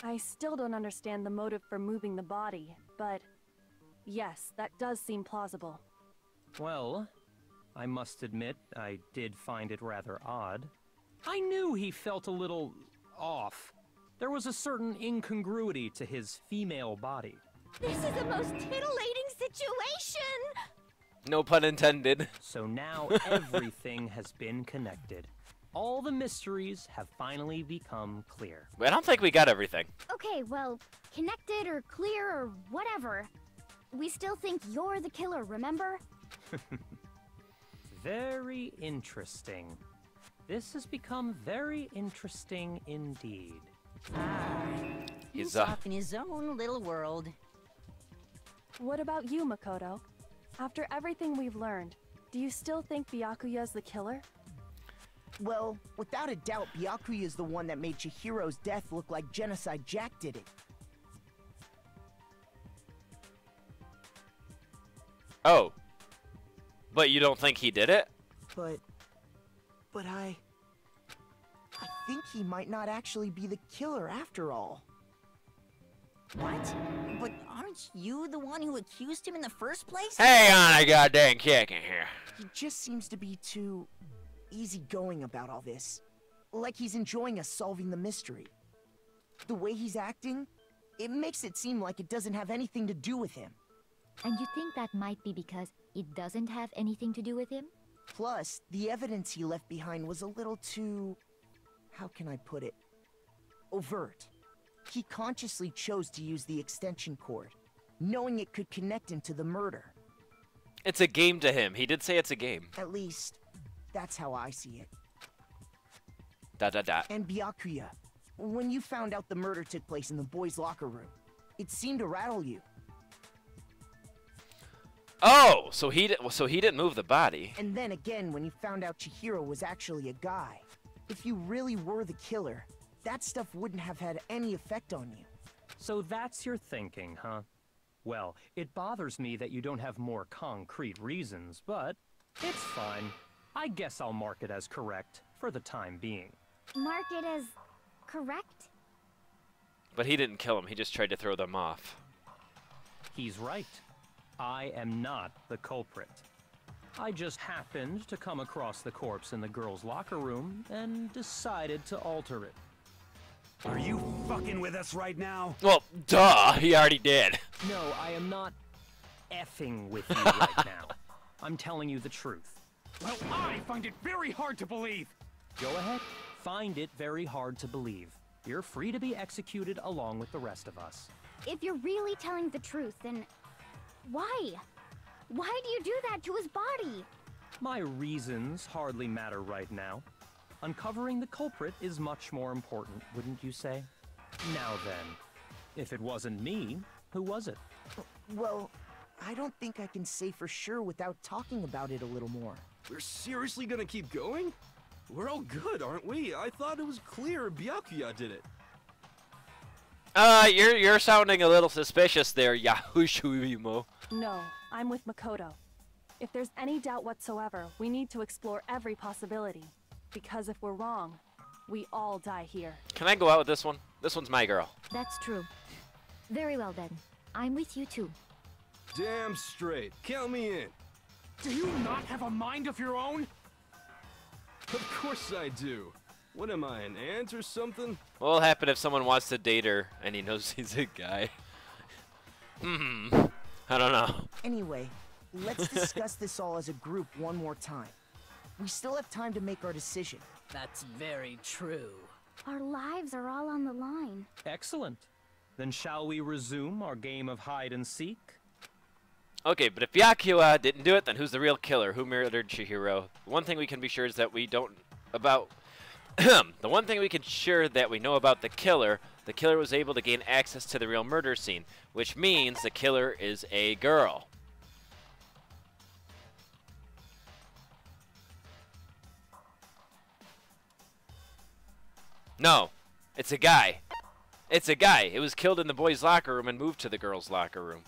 I still don't understand the motive for moving the body, but yes, that does seem plausible. Well, I must admit, I did find it rather odd. I knew he felt a little off. There was a certain incongruity to his female body. This is the most titillating situation! No pun intended. So now everything has been connected. All the mysteries have finally become clear. I don't think we got everything. Okay, well, connected or clear or whatever. We still think you're the killer, remember? Very interesting. This has become very interesting indeed. He's off in his own little world. What about you, Makoto? After everything we've learned, do you still think Byakuya's the killer? Well, without a doubt, Byakuya is the one that made Chihiro's death look like Genocide Jack did it. Oh. But you don't think he did it? But I think he might not actually be the killer after all. What? But aren't you the one who accused him in the first place? Hang on a goddamn kick in here. He just seems to be too easygoing about all this. Like he's enjoying us solving the mystery. The way he's acting, it makes it seem like it doesn't have anything to do with him. And you think that might be because it doesn't have anything to do with him? Plus, the evidence he left behind was a little too... how can I put it? Overt. He consciously chose to use the extension cord, knowing it could connect him to the murder. It's a game to him. He did say it's a game. At least, that's how I see it. ... And Byakuya, when you found out the murder took place in the boys' locker room, it seemed to rattle you. Oh, so he didn't move the body. And then again, when you found out Chihiro was actually a guy, if you really were the killer, that stuff wouldn't have had any effect on you. So that's your thinking, huh? Well, it bothers me that you don't have more concrete reasons, but it's fine. I guess I'll mark it as correct for the time being. Mark it as correct? But he didn't kill him. He just tried to throw them off. He's right. I am not the culprit. I just happened to come across the corpse in the girls' locker room and decided to alter it. Are you fucking with us right now? Well, duh, he already did. No, I am not effing with you right now. I'm telling you the truth. Well, I find it very hard to believe. Go ahead. Find it very hard to believe. You're free to be executed along with the rest of us. If you're really telling the truth, then why? Why do you do that to his body? My reasons hardly matter right now. Uncovering the culprit is much more important, wouldn't you say? Now then, if it wasn't me, who was it? Well, I don't think I can say for sure without talking about it a little more. We're seriously gonna keep going? We're all good, aren't we? I thought it was clear Byakuya did it. You're sounding a little suspicious there, Yahoo Shuimo. No, I'm with Makoto. If there's any doubt whatsoever, we need to explore every possibility. Because if we're wrong, we all die here. Can I go out with this one? This one's my girl. That's true. Very well then. I'm with you too. Damn straight. Count me in. Do you not have a mind of your own? Of course I do. What am I, an ant or something? What'll happen if someone wants to date her and he knows he's a guy? I don't know. Anyway, let's discuss this all as a group one more time. We still have time to make our decision. That's very true. Our lives are all on the line. Excellent. Then shall we resume our game of hide and seek? Okay, but if Byakuya didn't do it, then who's the real killer? Who murdered Chihiro? One thing we can be sure is that we don't about the one thing we can sure that we know about the killer was able to gain access to the real murder scene, which means the killer is a girl. No, it's a guy. It's a guy. It was killed in the boys' locker room and moved to the girls' locker room.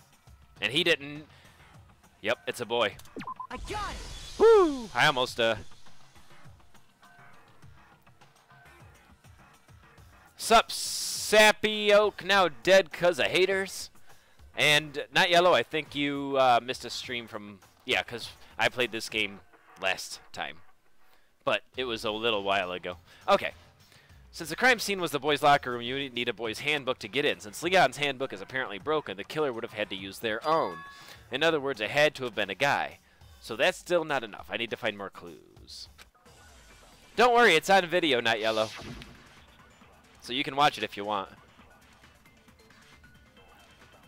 And he didn't... Yep, it's a boy. I got it! Woo! I almost, Sup, Sappy Oak, now dead 'cause of haters? And Not Yellow, I think you missed a stream from... Yeah, 'cause I played this game last time. But it was a little while ago. Okay. Since the crime scene was the boys' locker room, you need a boys' handbook to get in. Since Leon's handbook is apparently broken, the killer would have had to use their own. In other words, it had to have been a guy. So that's still not enough. I need to find more clues. Don't worry, it's on video, Not Yellow. So you can watch it if you want.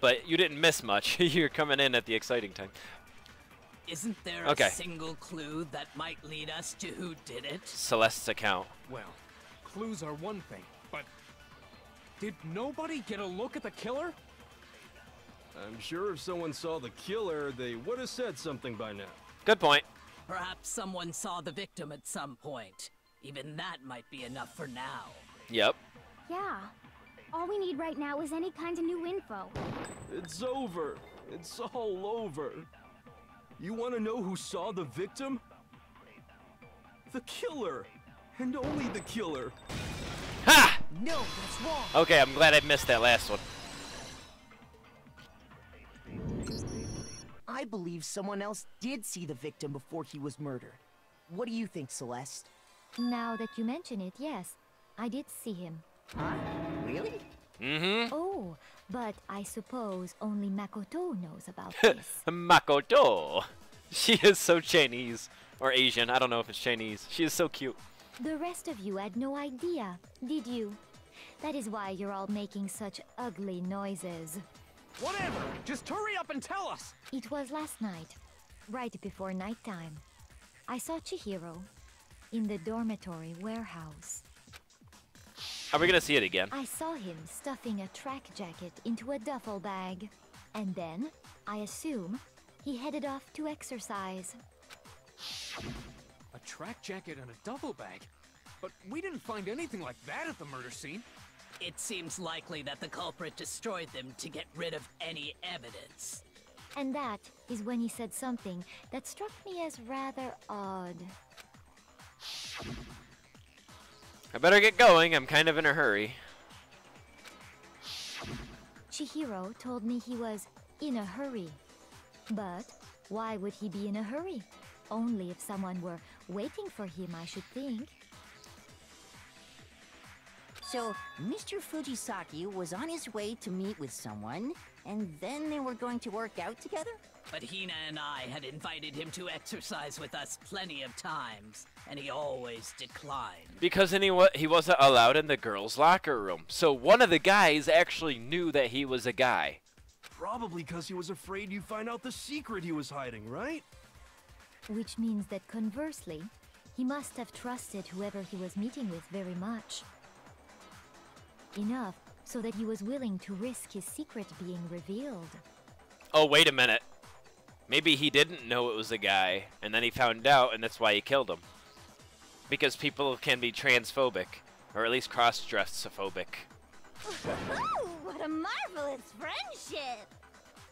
But you didn't miss much. You're coming in at the exciting time. Isn't there a single clue that might lead us to who did it? Celeste's account. Well, clues are one thing, but did nobody get a look at the killer? I'm sure if someone saw the killer, they would have said something by now. Good point. Perhaps someone saw the victim at some point. Even that might be enough for now. Yep. Yeah. All we need right now is any kind of new info. It's over. It's all over. You want to know who saw the victim? The killer. And only the killer. Ha! No, that's wrong. Okay, I'm glad I missed that last one. I believe someone else did see the victim before he was murdered. What do you think, Celeste? Now that you mention it, yes. I did see him. Huh? Really? Mm-hmm. Oh, but I suppose only Makoto knows about this. Makoto! She is so Chinese. Or Asian, I don't know if it's Chinese. She is so cute. The rest of you had no idea, did you? That is why you're all making such ugly noises. Whatever! Just hurry up and tell us! It was last night, right before nighttime. I saw Chihiro in the dormitory warehouse. Are we gonna see it again? I saw him stuffing a track jacket into a duffel bag. And then, I assume, he headed off to exercise. A track jacket and a duffel bag? But we didn't find anything like that at the murder scene. It seems likely that the culprit destroyed them to get rid of any evidence. And that is when he said something that struck me as rather odd. I better get going. I'm kind of in a hurry. Chihiro told me he was in a hurry. But why would he be in a hurry? Only if someone were waiting for him, I should think. So, Mr. Fujisaki was on his way to meet with someone, and then they were going to work out together? But Hina and I had invited him to exercise with us plenty of times, and he always declined. Because he wasn't allowed in the girls' locker room. So one of the guys actually knew that he was a guy. Probably because he was afraid you'd find out the secret he was hiding, right? Which means that conversely, he must have trusted whoever he was meeting with very much. Enough so that he was willing to risk his secret being revealed. Oh, wait a minute. Maybe he didn't know it was a guy, and then he found out, and that's why he killed him. Because people can be transphobic, or at least cross-dressophobic. What a marvelous friendship!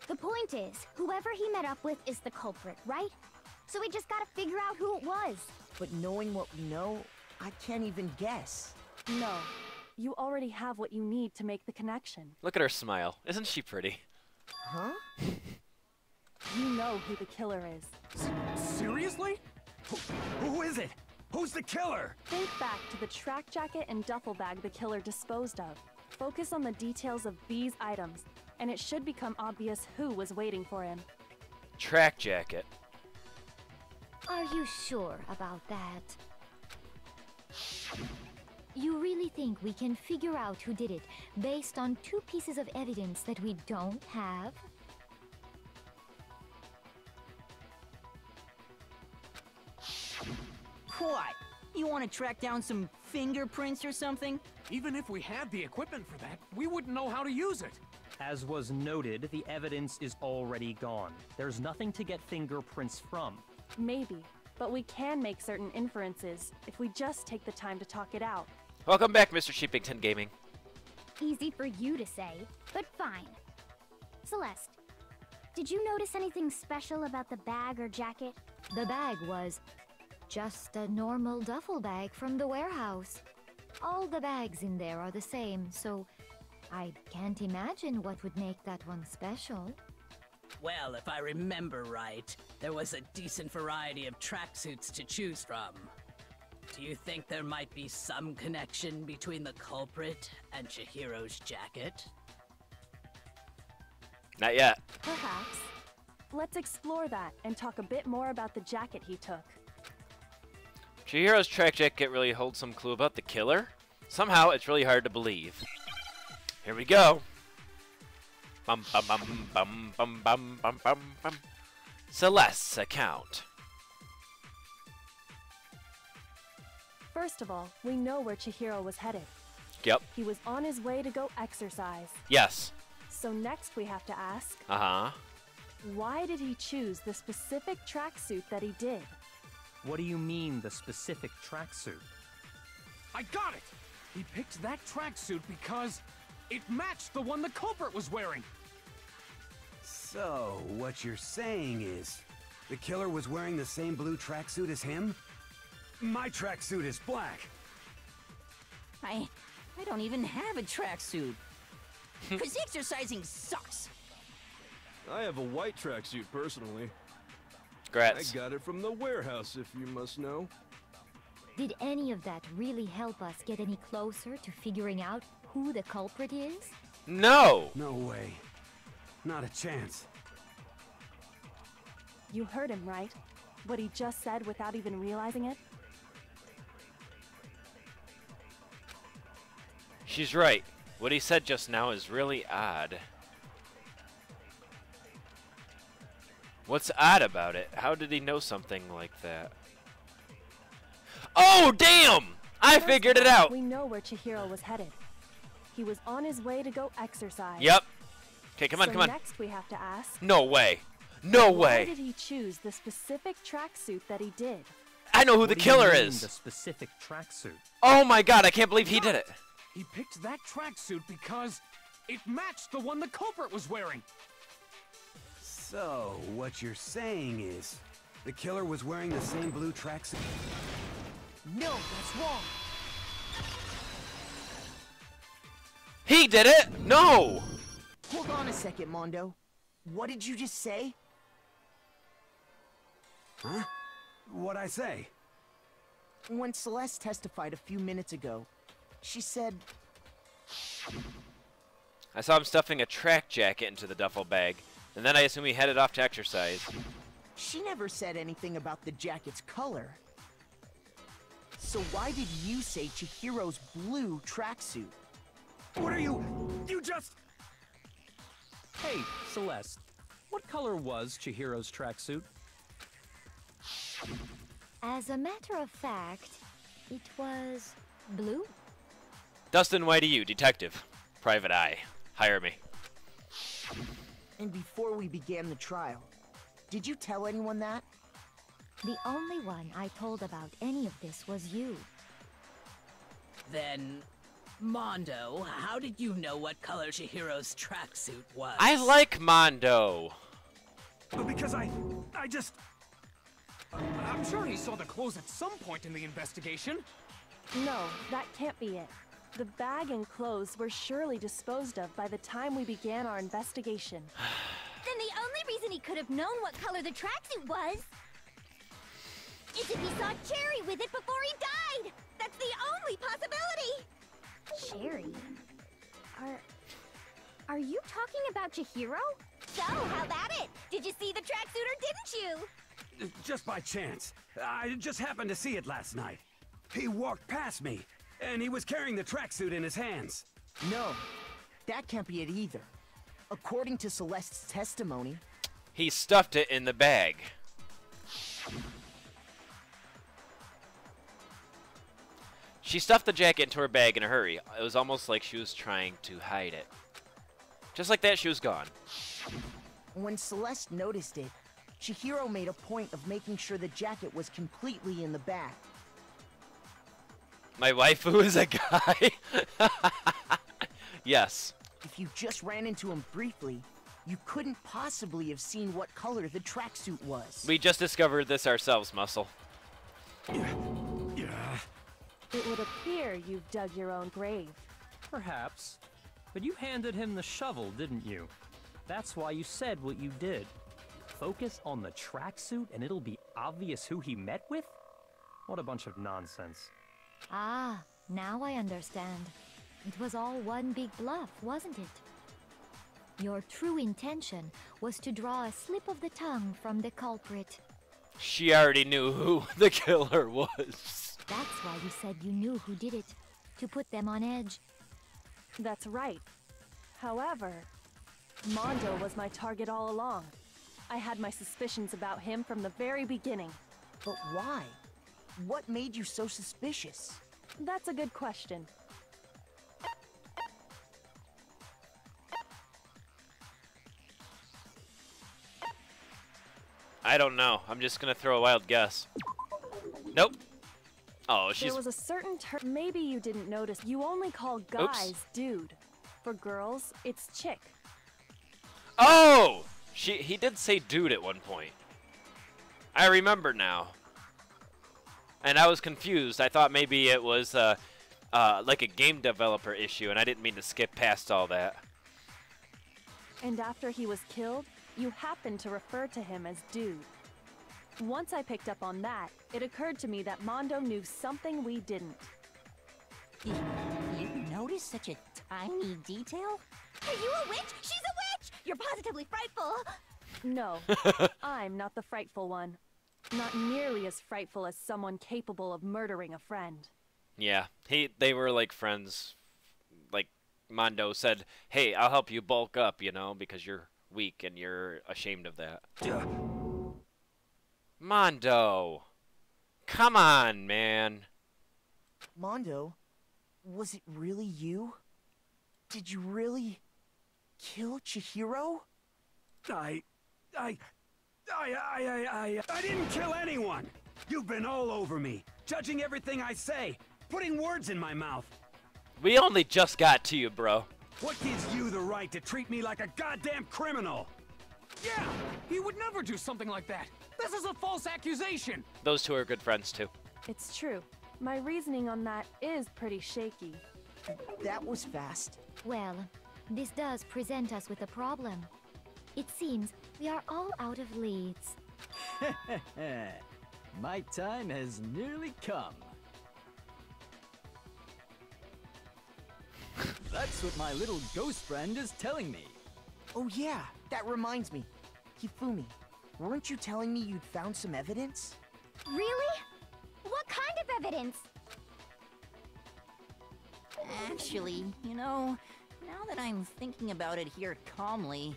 The point is, whoever he met up with is the culprit, right? So we just gotta figure out who it was. But knowing what we know, I can't even guess. No. You already have what you need to make the connection. Look at her smile. Isn't she pretty? Huh? You know who the killer is. Seriously? Who is it? Who's the killer? Think back to the track jacket and duffel bag the killer disposed of. Focus on the details of these items, and it should become obvious who was waiting for him. Track jacket. Are you sure about that? You really think we can figure out who did it based on 2 pieces of evidence that we don't have? What? You want to track down some fingerprints or something? Even if we had the equipment for that, we wouldn't know how to use it. As was noted, the evidence is already gone. There's nothing to get fingerprints from. Maybe, but we can make certain inferences if we just take the time to talk it out. Welcome back, Mr. Sheepington Gaming. Easy for you to say, but fine. Celeste, did you notice anything special about the bag or jacket? The bag was just a normal duffel bag from the warehouse. All the bags in there are the same, so I can't imagine what would make that one special. Well, if I remember right, there was a decent variety of tracksuits to choose from. Do you think there might be some connection between the culprit and Chihiro's jacket? Not yet. Perhaps. Let's explore that and talk a bit more about the jacket he took. Chihiro's track jacket really holds some clue about the killer? Somehow, it's really hard to believe. Here we go. Bum bum bum bum bum bum bum bum bum. Celeste's account. First of all, we know where Chihiro was headed. Yep. He was on his way to go exercise. Yes. So next we have to ask, Uh-huh. why did he choose the specific tracksuit that he did? What do you mean, the specific tracksuit? I got it! He picked that tracksuit because it matched the one the culprit was wearing. So, what you're saying is, the killer was wearing the same blue tracksuit as him? My tracksuit is black. I don't even have a tracksuit. Cause exercising sucks. I have a white tracksuit personally. Congrats. I got it from the warehouse, if you must know. Did any of that really help us get any closer to figuring out who the culprit is? No! No way. Not a chance. You heard him, right? What he just said without even realizing it? She's right. What he said just now is really odd. What's odd about it? How did he know something like that? Oh, damn! I figured it out! We know where Chihiro was headed. He was on his way to go exercise. Yep. Okay, come on, so come on. Next we have to ask, No way. No way. why did he choose the specific tracksuit that he did? I know who the killer The is. specific tracksuit. Oh my god, I can't believe he did it. He picked that tracksuit because it matched the one the culprit was wearing. So, what you're saying is, the killer was wearing the same blue tracksuit? No, that's wrong. He did it? No! Hold on a second, Mondo. What did you just say? Huh? What'd I say? When Celeste testified a few minutes ago, she said... I saw him stuffing a track jacket into the duffel bag, and then I assume he headed off to exercise. She never said anything about the jacket's color. So why did you say Chihiro's blue tracksuit? What are you... You just... Hey, Celeste. What color was Chihiro's tracksuit? As a matter of fact, it was blue. Dustin, why do you, detective? Private eye. Hire me. And before we began the trial, did you tell anyone that? The only one I told about any of this was you. Then, Mondo, how did you know what color Chihiro's tracksuit was? I like Mondo. Because I just... I'm sure he saw the clothes at some point in the investigation. No, that can't be it. The bag and clothes were surely disposed of by the time we began our investigation. Then the only reason he could have known what color the tracksuit was is if he saw Cherry with it before he died! That's the only possibility! Cherry? Are you talking about Chihiro? So, how about it? Did you see the tracksuit or didn't you? Just by chance. I just happened to see it last night. He walked past me, And he was carrying the tracksuit in his hands. No, that can't be it either. According to Celeste's testimony, he stuffed it in the bag. She stuffed the jacket into her bag in a hurry. It was almost like she was trying to hide it. Just like that, she was gone. When Celeste noticed it, Chihiro made a point of making sure the jacket was completely in the bag. My waifu is a guy? Yes. If you just ran into him briefly, you couldn't possibly have seen what color the tracksuit was. We just discovered this ourselves, Muscle. It would appear you've dug your own grave. Perhaps. But you handed him the shovel, didn't you? That's why you said what you did. Focus on the tracksuit and it'll be obvious who he met with? What a bunch of nonsense. Ah, now I understand. It was all one big bluff, wasn't it? Your true intention was to draw a slip of the tongue from the culprit. She already knew who the killer was. That's why you said you knew who did it, to put them on edge. That's right. However, Mondo was my target all along. I had my suspicions about him from the very beginning. But why? What made you so suspicious? That's a good question. I don't know. I'm just gonna throw a wild guess. Nope. Oh, she's... There was a certain term. Maybe you didn't notice. You only call guys dude. For girls, it's chick. Oh! He did say dude at one point. I remember now. And I was confused. I thought maybe it was like a game developer issue, and I didn't mean to skip past all that. And after he was killed, you happened to refer to him as dude. Once I picked up on that, it occurred to me that Mondo knew something we didn't. You noticed such a tiny detail? Are you a witch? She's a witch! You're positively frightful! No, I'm not the frightful one. Not nearly as frightful as someone capable of murdering a friend. Yeah, they were like friends. Like, Mondo said, hey, I'll help you bulk up, you know, because you're weak and you're ashamed of that. Mondo! Come on, man. Mondo, was it really you? Did you really kill Chihiro? I didn't kill anyone! You've been all over me, judging everything I say, putting words in my mouth. We only just got to you, bro. What gives you the right to treat me like a goddamn criminal? Yeah, he would never do something like that. This is a false accusation. Those two are good friends, too. It's true. My reasoning on that is pretty shaky. That was fast. Well, this does present us with a problem. It seems we are all out of leads. My time has nearly come. That's what my little ghost friend is telling me. Oh yeah, that reminds me. Hifumi, weren't you telling me you'd found some evidence? Really? What kind of evidence? Actually, you know, now that I'm thinking about it here calmly,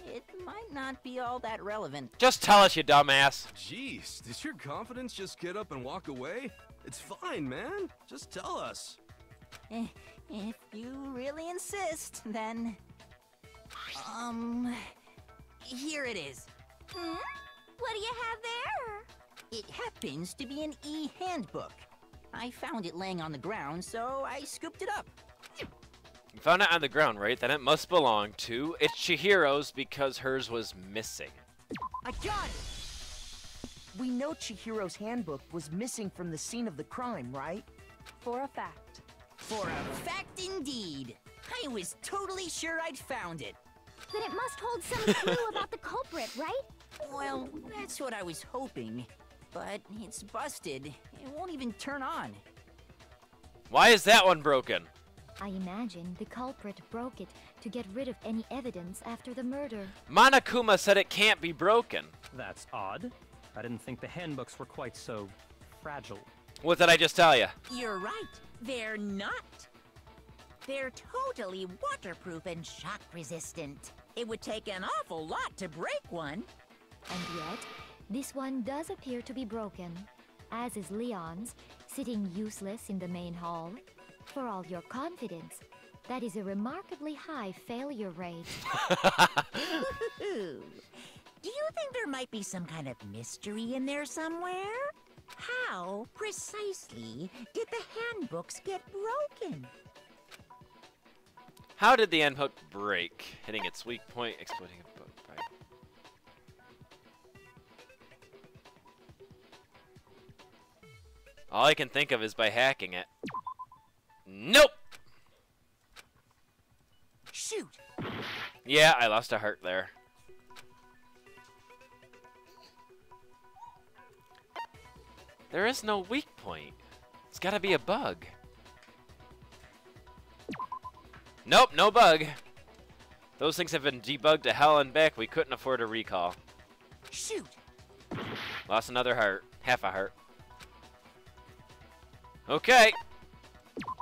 it might not be all that relevant. Just tell us, you dumbass. Jeez, did your confidence just get up and walk away? It's fine, man. Just tell us. If you really insist, then... Here it is. Hmm? What do you have there? It happens to be an e-handbook. I found it laying on the ground, so I scooped it up. You found it on the ground, right? Then it must belong to... It's Chihiro's because hers was missing. I got it! We know Chihiro's handbook was missing from the scene of the crime, right? For a fact. For a fact indeed. I was totally sure I'd found it. Then it must hold some clue about the culprit, right? Well, that's what I was hoping. But it's busted. It won't even turn on. Why is that one broken? I imagine the culprit broke it to get rid of any evidence after the murder. Monokuma said it can't be broken. That's odd. I didn't think the handbooks were quite so fragile. What did I just tell you? You're right. They're not. They're totally waterproof and shock resistant. It would take an awful lot to break one. And yet, this one does appear to be broken, as is Leon's, sitting useless in the main hall. For all your confidence, that is a remarkably high failure rate. Do you think there might be some kind of mystery in there somewhere? How, precisely, did the handbooks get broken? How did the handbook break? Hitting its weak point, exploding a book. Right. All I can think of is by hacking it. Nope! Shoot! Yeah, I lost a heart there. There is no weak point. It's gotta be a bug. Nope, no bug. Those things have been debugged to hell and back. We couldn't afford a recall. Shoot! Lost another heart. Half a heart. Okay.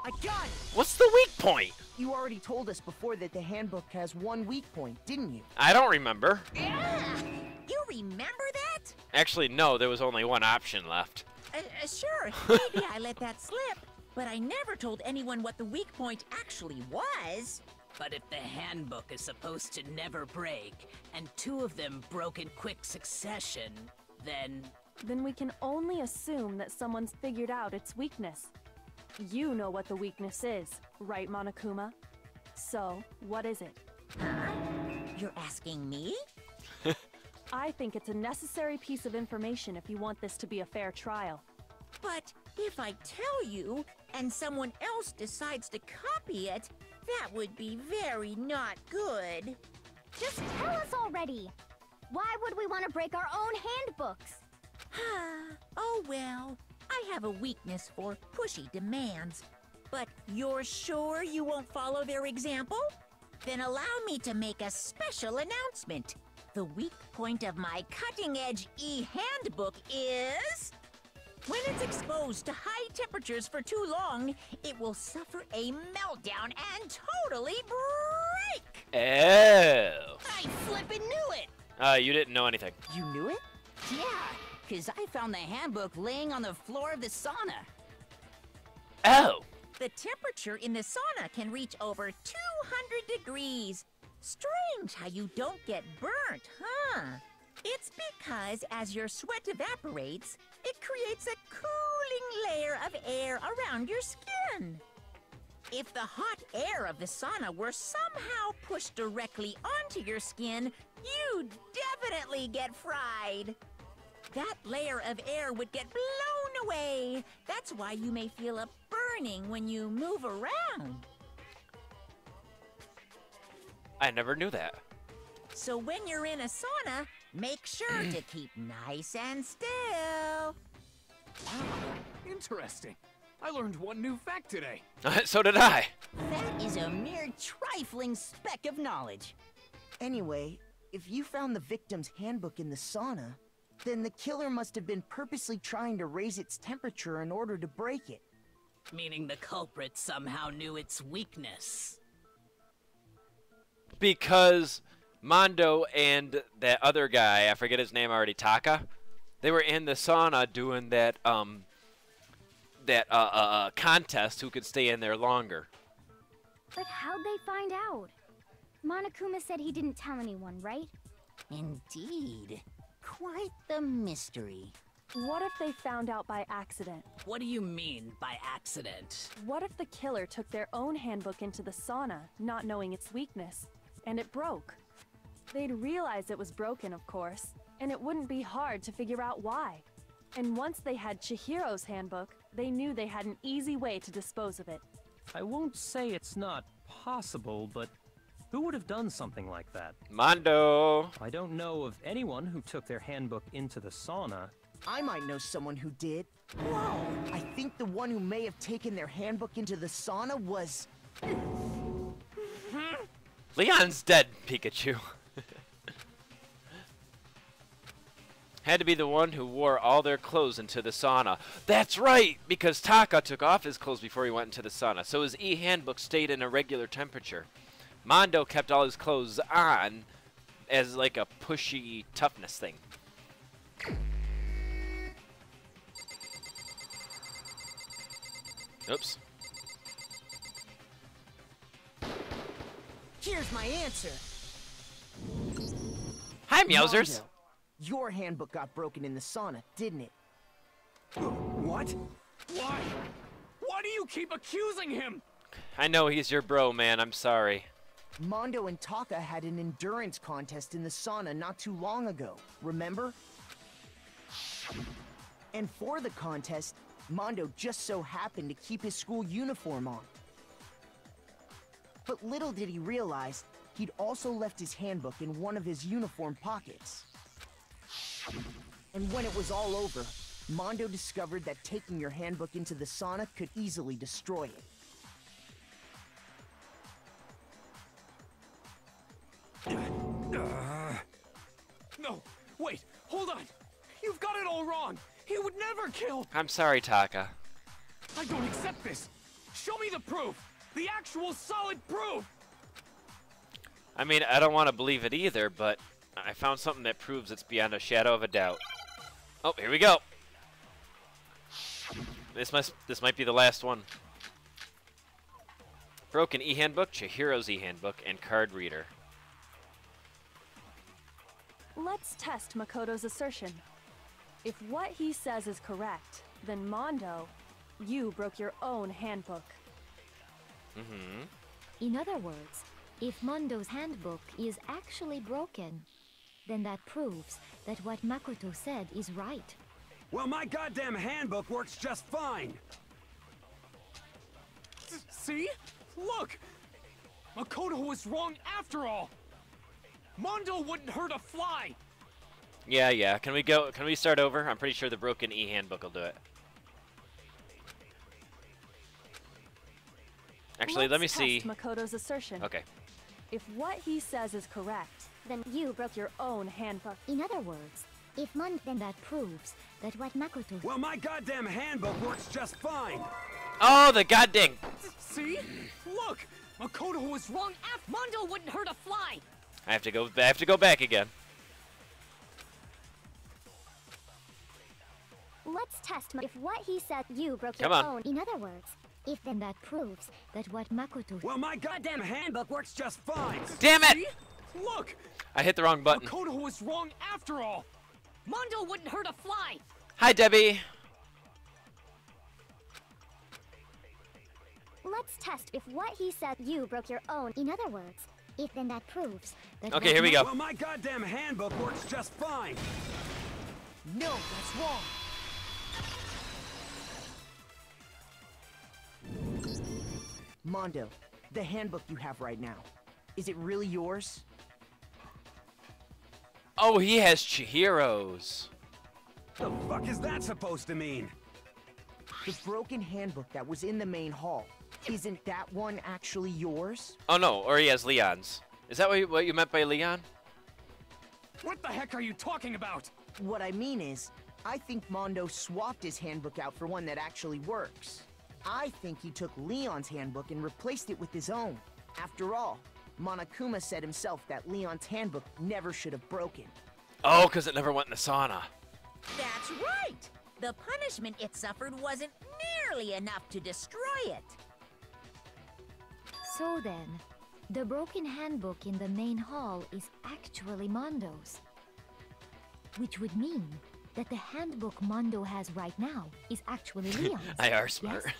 I got it! What's the weak point? You already told us before that the handbook has one weak point, didn't you? I don't remember. You remember that? Actually, no, there was only one option left. Sure, maybe I let that slip, but I never told anyone what the weak point actually was. But if the handbook is supposed to never break, and two of them broke in quick succession, then we can only assume that someone's figured out its weakness. You know what the weakness is, right, Monokuma? So, what is it? You're asking me? I think it's a necessary piece of information if you want this to be a fair trial. But if I tell you, and someone else decides to copy it, that would be very not good. Just tell us already! Why would we want to break our own handbooks? Oh well, I have a weakness for pushy demands. But you're sure you won't follow their example? Then allow me to make a special announcement. The weak point of my cutting-edge e-handbook is... when it's exposed to high temperatures for too long, it will suffer a meltdown and totally break! Oh. I flippin' knew it! You didn't know anything. You knew it? Yeah, because I found the handbook laying on the floor of the sauna. Oh! The temperature in the sauna can reach over 200 degrees. Strange how you don't get burnt, huh? It's because as your sweat evaporates, it creates a cooling layer of air around your skin. If the hot air of the sauna were somehow pushed directly onto your skin, you'd definitely get fried. That layer of air would get blown away. That's why you may feel a burning when you move around. I never knew that. So when you're in a sauna, make sure to keep nice and still. Wow, interesting. I learned one new fact today. So did I. That is a mere trifling speck of knowledge. Anyway, if you found the victim's handbook in the sauna, then the killer must have been purposely trying to raise its temperature in order to break it. Meaning the culprit somehow knew its weakness. Because Mondo and that other guy, I forget his name already, Taka, they were in the sauna doing that contest who could stay in there longer. But how'd they find out? Monokuma said he didn't tell anyone, right? Indeed. Quite the mystery. What if they found out by accident? What do you mean by accident? What if the killer took their own handbook into the sauna, not knowing its weakness, and it broke? They'd realize it was broken, of course, and it wouldn't be hard to figure out why. And once they had Chihiro's handbook, they knew they had an easy way to dispose of it. I won't say it's not possible, but who would have done something like that? Mondo! I don't know of anyone who took their handbook into the sauna. I might know someone who did. Whoa! I think the one who may have taken their handbook into the sauna was... Leon's dead, Pikachu. Had to be the one who wore all their clothes into the sauna. That's right, because Taka took off his clothes before he went into the sauna, so his e-handbook stayed in a regular temperature. Mondo kept all his clothes on as like a pushy toughness thing. Oops. Here's my answer. Hi, Meowsers. Mondo, your handbook got broken in the sauna, didn't it? What? Why? Why do you keep accusing him? I know he's your bro, man. I'm sorry. Mondo and Taka had an endurance contest in the sauna not too long ago, remember? And for the contest, Mondo just so happened to keep his school uniform on. But little did he realize, he'd also left his handbook in one of his uniform pockets. And when it was all over, Mondo discovered that taking your handbook into the sauna could easily destroy it. No, wait, hold on. You've got it all wrong. He would never kill. I'm sorry, Taka. I don't accept this. Show me the proof. The actual solid proof. I mean, I don't want to believe it either, but I found something that proves it's beyond a shadow of a doubt. Oh, here we go. This might be the last one. Broken e-handbook, Chihiro's e-handbook, and card reader. Let's test Makoto's assertion. If what he says is correct, then Mondo, you broke your own handbook. Mm-hmm. In other words, if Mondo's handbook is actually broken, then that proves that what Makoto said is right. Well, my goddamn handbook works just fine. See? Look! Makoto was wrong after all! Mondo wouldn't hurt a fly! Yeah. Can we start over? I'm pretty sure the broken e-handbook will do it. Actually, let me see. Makoto's assertion. Okay. If what he says is correct, then you broke your own handbook. In other words, if then that proves that what Makoto... Well, my goddamn handbook works just fine. Oh, the goddamn... See? Look! Makoto was wrong after Mondo wouldn't hurt a fly! I have to go back again. Let's test if what he said you broke your own. In other words, if then that proves that what Makoto... Well, my goddamn handbook works just fine. Damn it! See? Look! I hit the wrong button. Makoto was wrong after all. Mondo wouldn't hurt a fly. Hi, Debbie. Let's test if what he said you broke your own. In other words, if then that proves that... Okay, here we go. Well, my goddamn handbook works just fine. No, that's wrong. Mondo, the handbook you have right now, is it really yours? Oh, he has Chihiro's. The fuck is that supposed to mean? The broken handbook that was in the main hall, isn't that one actually yours? Oh no, or he has Leon's. Is that what you meant by Leon? What the heck are you talking about? What I mean is, I think Mondo swapped his handbook out for one that actually works. I think he took Leon's handbook and replaced it with his own. After all, Monokuma said himself that Leon's handbook never should have broken. Oh, because it never went in the sauna. That's right! The punishment it suffered wasn't nearly enough to destroy it. So then, the broken handbook in the main hall is actually Mondo's. Which would mean that the handbook Mondo has right now is actually Leon's. I are smart. Yes?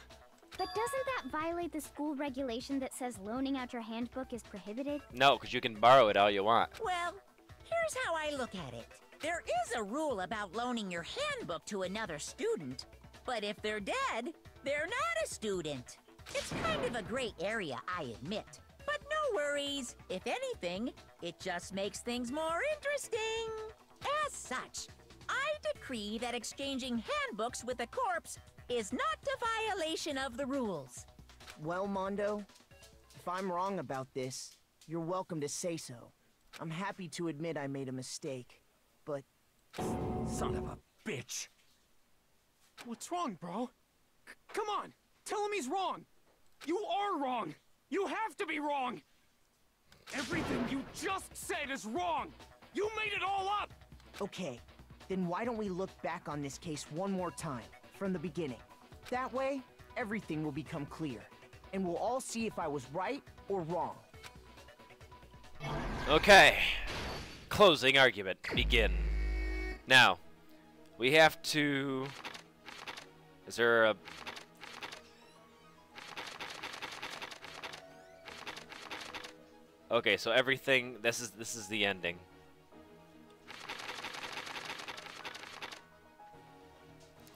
But doesn't that violate the school regulation that says loaning out your handbook is prohibited? No, because you can borrow it all you want. Well, here's how I look at it. There is a rule about loaning your handbook to another student, but if they're dead, they're not a student. It's kind of a gray area, I admit. But no worries. If anything, it just makes things more interesting. As such, I decree that exchanging handbooks with a corpse is not a violation of the rules. Well, Mondo, if I'm wrong about this, you're welcome to say so. I'm happy to admit I made a mistake, but Son of a bitch. What's wrong, bro? Come on! Tell him he's wrong! You are wrong! You have to be wrong! Everything you just said is wrong! You made it all up! Okay, then why don't we look back on this case one more time, from the beginning? That way, everything will become clear, and we'll all see if I was right or wrong. Okay. Closing argument. Begin. Now, we have to... Is there a... Okay, so everything... This is the ending.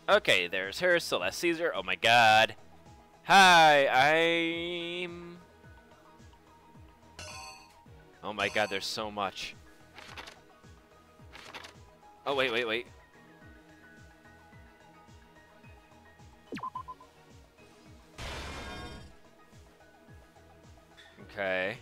Okay, there's her, Celeste Caesar. Oh my god. Hi, I'm... Oh my god, there's so much. Oh, wait. Okay.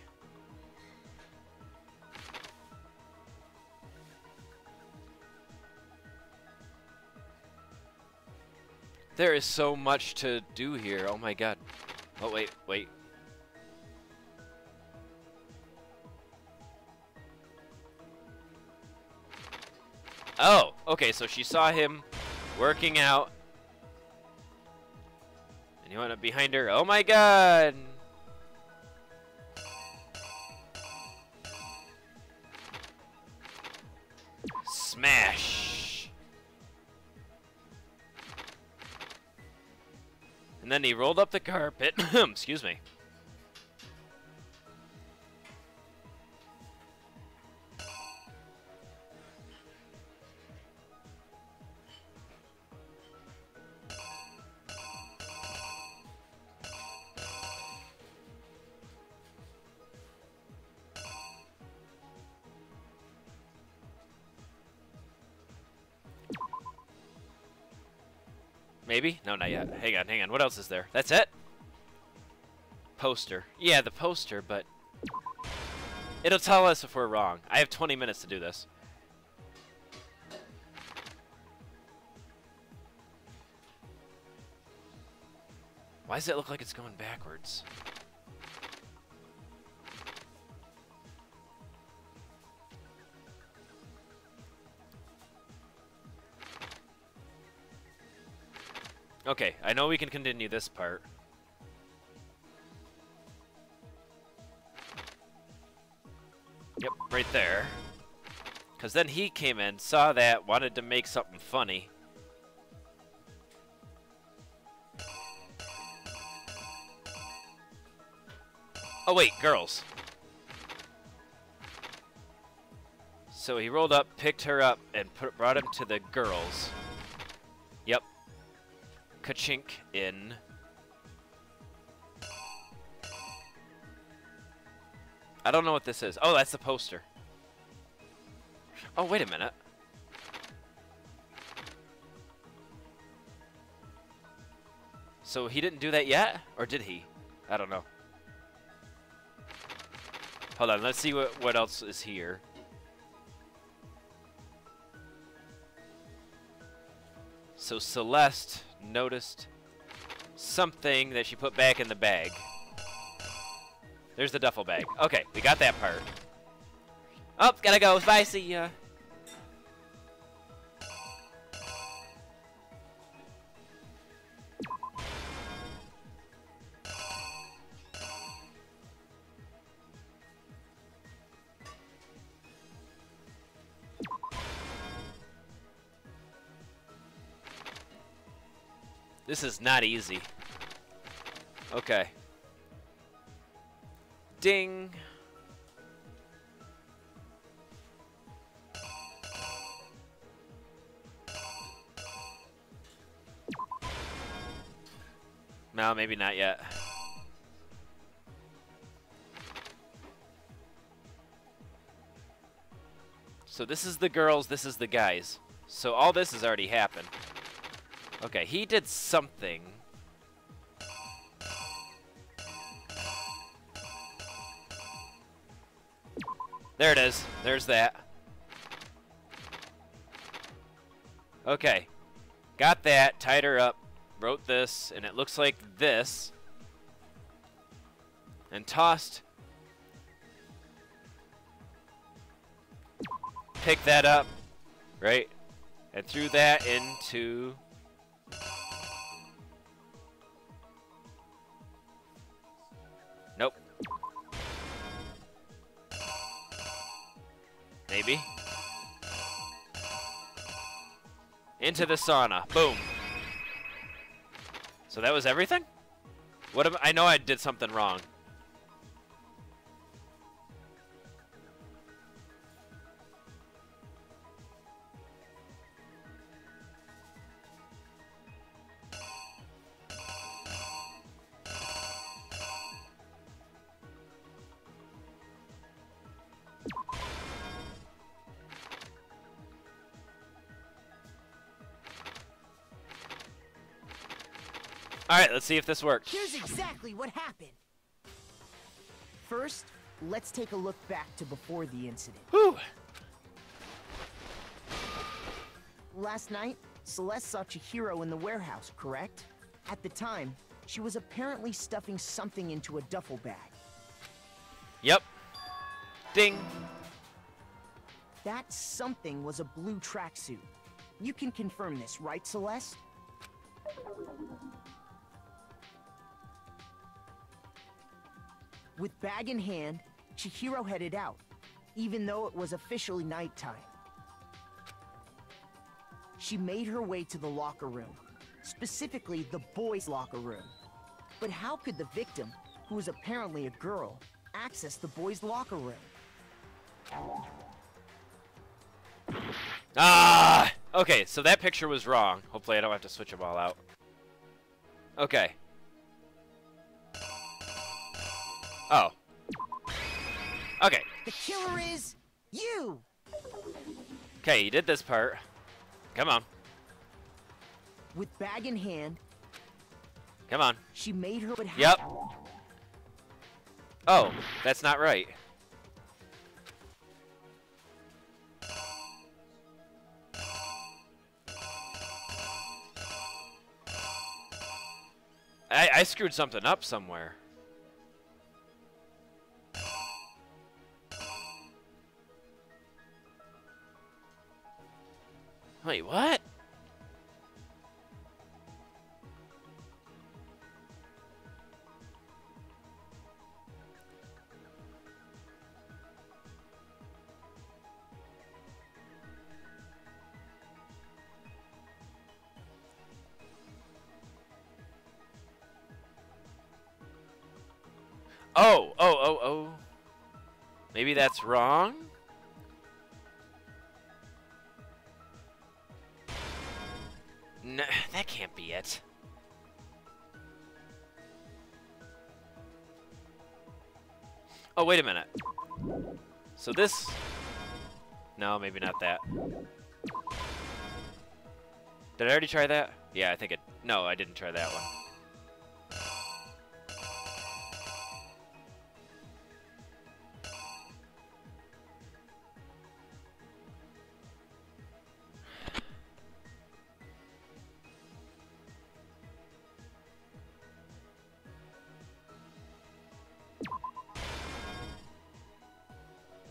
There is so much to do here. Oh my god. Oh, wait. Oh, okay, so she saw him working out. And he went up behind her. Oh my god! Smash! And then he rolled up the carpet. Excuse me. Maybe? No, not yet. Hang on. What else is there? That's it? Poster. Yeah, the poster, but... It'll tell us if we're wrong. I have 20 minutes to do this. Why does it look like it's going backwards? Okay, I know we can continue this part. Yep, right there. Because then he came in, saw that, wanted to make something funny. Oh wait, girls. So he rolled up, picked her up, and brought him to the girls. Yep. Ka-chink in. I don't know what this is. Oh, that's the poster. Oh, wait a minute. So he didn't do that yet? Or did he? I don't know. Hold on, let's see what else is here. So Celeste noticed something that she put back in the bag. There's the duffel bag. Okay, we got that part. Oh, gotta go. Bye, see ya. This is not easy. Okay. Ding. No, maybe not yet. So this is the girls, this is the guys. So all this has already happened. Okay, he did something. There it is. There's that. Okay. Got that. Tied her up. Wrote this. And it looks like this. And tossed. Picked that up. Right? And threw that into... Nope. Maybe. Into the sauna. Boom. So that was everything? What am I know I did something wrong. Alright, let's see if this works. Here's exactly what happened. First, let's take a look back to before the incident. Whew. Last night, Celeste saw Chihiro in the warehouse, correct? At the time, she was apparently stuffing something into a duffel bag. Yep. Ding. That something was a blue tracksuit. You can confirm this, right, Celeste? With bag in hand, Chihiro headed out, even though it was officially nighttime. She made her way to the locker room, specifically the boys' locker room. But how could the victim, who was apparently a girl, access the boys' locker room? Ah! Okay, so that picture was wrong. Hopefully I don't have to switch them all out. Okay. Oh. Okay. The killer is you! Okay, you did this part. Come on. With bag in hand. Come on. She made her... Yep. Oh, that's not right. I screwed something up somewhere. Wait, what? Oh. Maybe that's wrong? No, that can't be it. Oh, wait a minute. So this... No, maybe not that. Did I already try that? Yeah, I think it... No, I didn't try that one.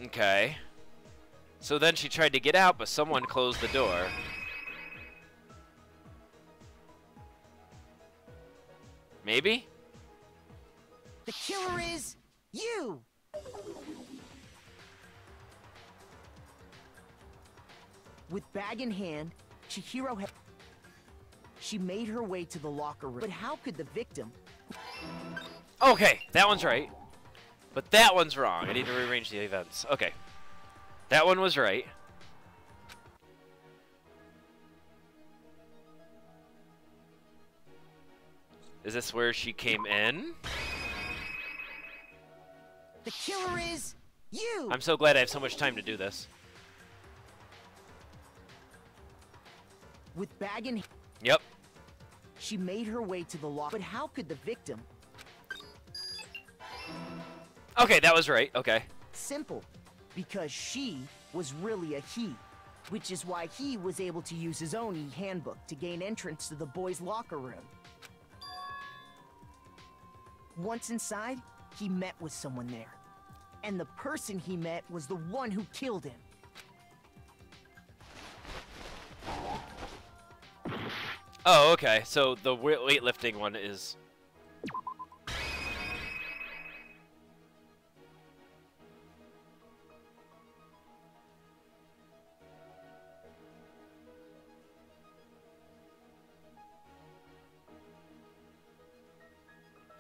Okay. So then she tried to get out, but someone closed the door. Maybe? The killer is you! With bag in hand, Chihiro had... She made her way to the locker room. But how could the victim... Okay, that one's right. But that one's wrong. I need to rearrange the events. Okay. That one was right. Is this where she came in? The killer is you! I'm so glad I have so much time to do this. With bag in... Yep. She made her way to the locker. But how could the victim... Okay, that was right. Okay. Simple. Because she was really a he. which is why he was able to use his own e-handbook to gain entrance to the boys' locker room. Once inside, he met with someone there. And the person he met was the one who killed him. Oh, okay. So the weightlifting one is...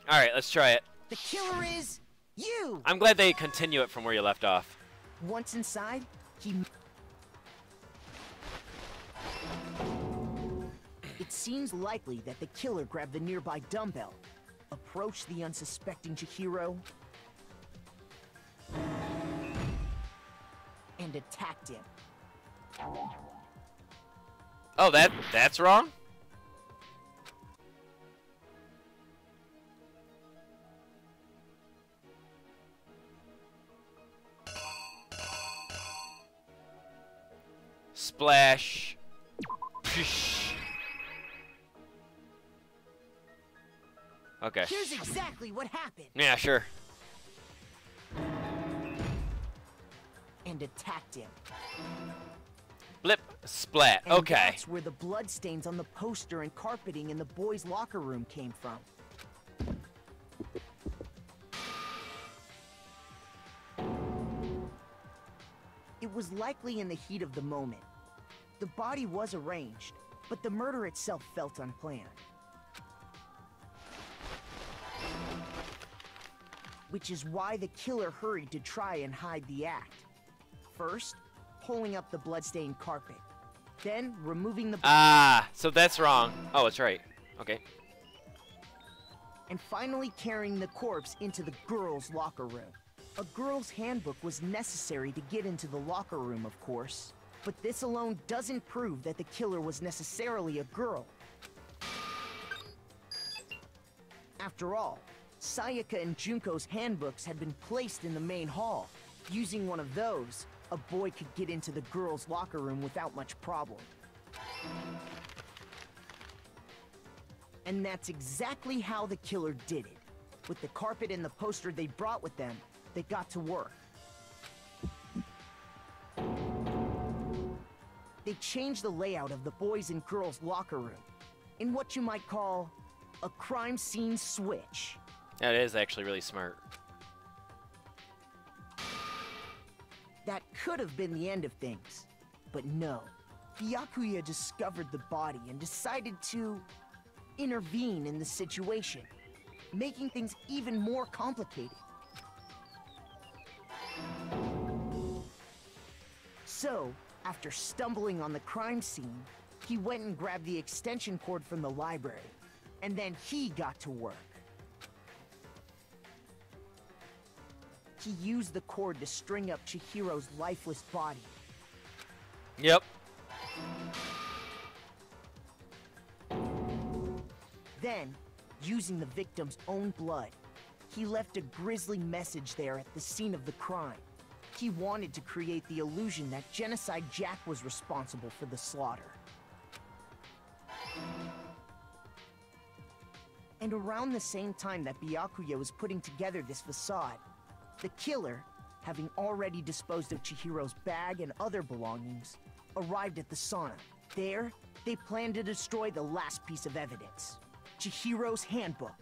Alright, let's try it. The killer is you! I'm glad they continue it from where you left off. Once inside, he... It seems likely that the killer grabbed the nearby dumbbell, approached the unsuspecting Chihiro, and attacked him. Oh, that's wrong? Splash. Okay. Here's exactly what happened. Yeah, sure. And attacked him. Blip, splat. And okay. That's where the bloodstains on the poster and carpeting in the boys' locker room came from. It was likely in the heat of the moment. The body was arranged, but the murder itself felt unplanned. Which is why the killer hurried to try and hide the act. First, pulling up the bloodstained carpet. Then, removing the... Ah, so that's wrong. Oh, it's right. Okay. And finally carrying the corpse into the girls' locker room. A girl's handbook was necessary to get into the locker room, of course. But this alone doesn't prove that the killer was necessarily a girl. After all, Sayaka and Junko's handbooks had been placed in the main hall. Using one of those, a boy could get into the girls' locker room without much problem. And that's exactly how the killer did it. With the carpet and the poster they brought with them, they got to work. They changed the layout of the boys' and girls' locker room in what you might call a crime scene switch. That is actually really smart. That could have been the end of things, but no. Byakuya discovered the body and decided to intervene in the situation, making things even more complicated. So, after stumbling on the crime scene, he went and grabbed the extension cord from the library, and then he got to work. He used the cord to string up Chihiro's lifeless body. Yep. Then, using the victim's own blood, he left a grisly message there at the scene of the crime. He wanted to create the illusion that Genocide Jack was responsible for the slaughter. And around the same time that Byakuya was putting together this facade, the killer, having already disposed of Chihiro's bag and other belongings, arrived at the sauna. There, they planned to destroy the last piece of evidence, Chihiro's handbook.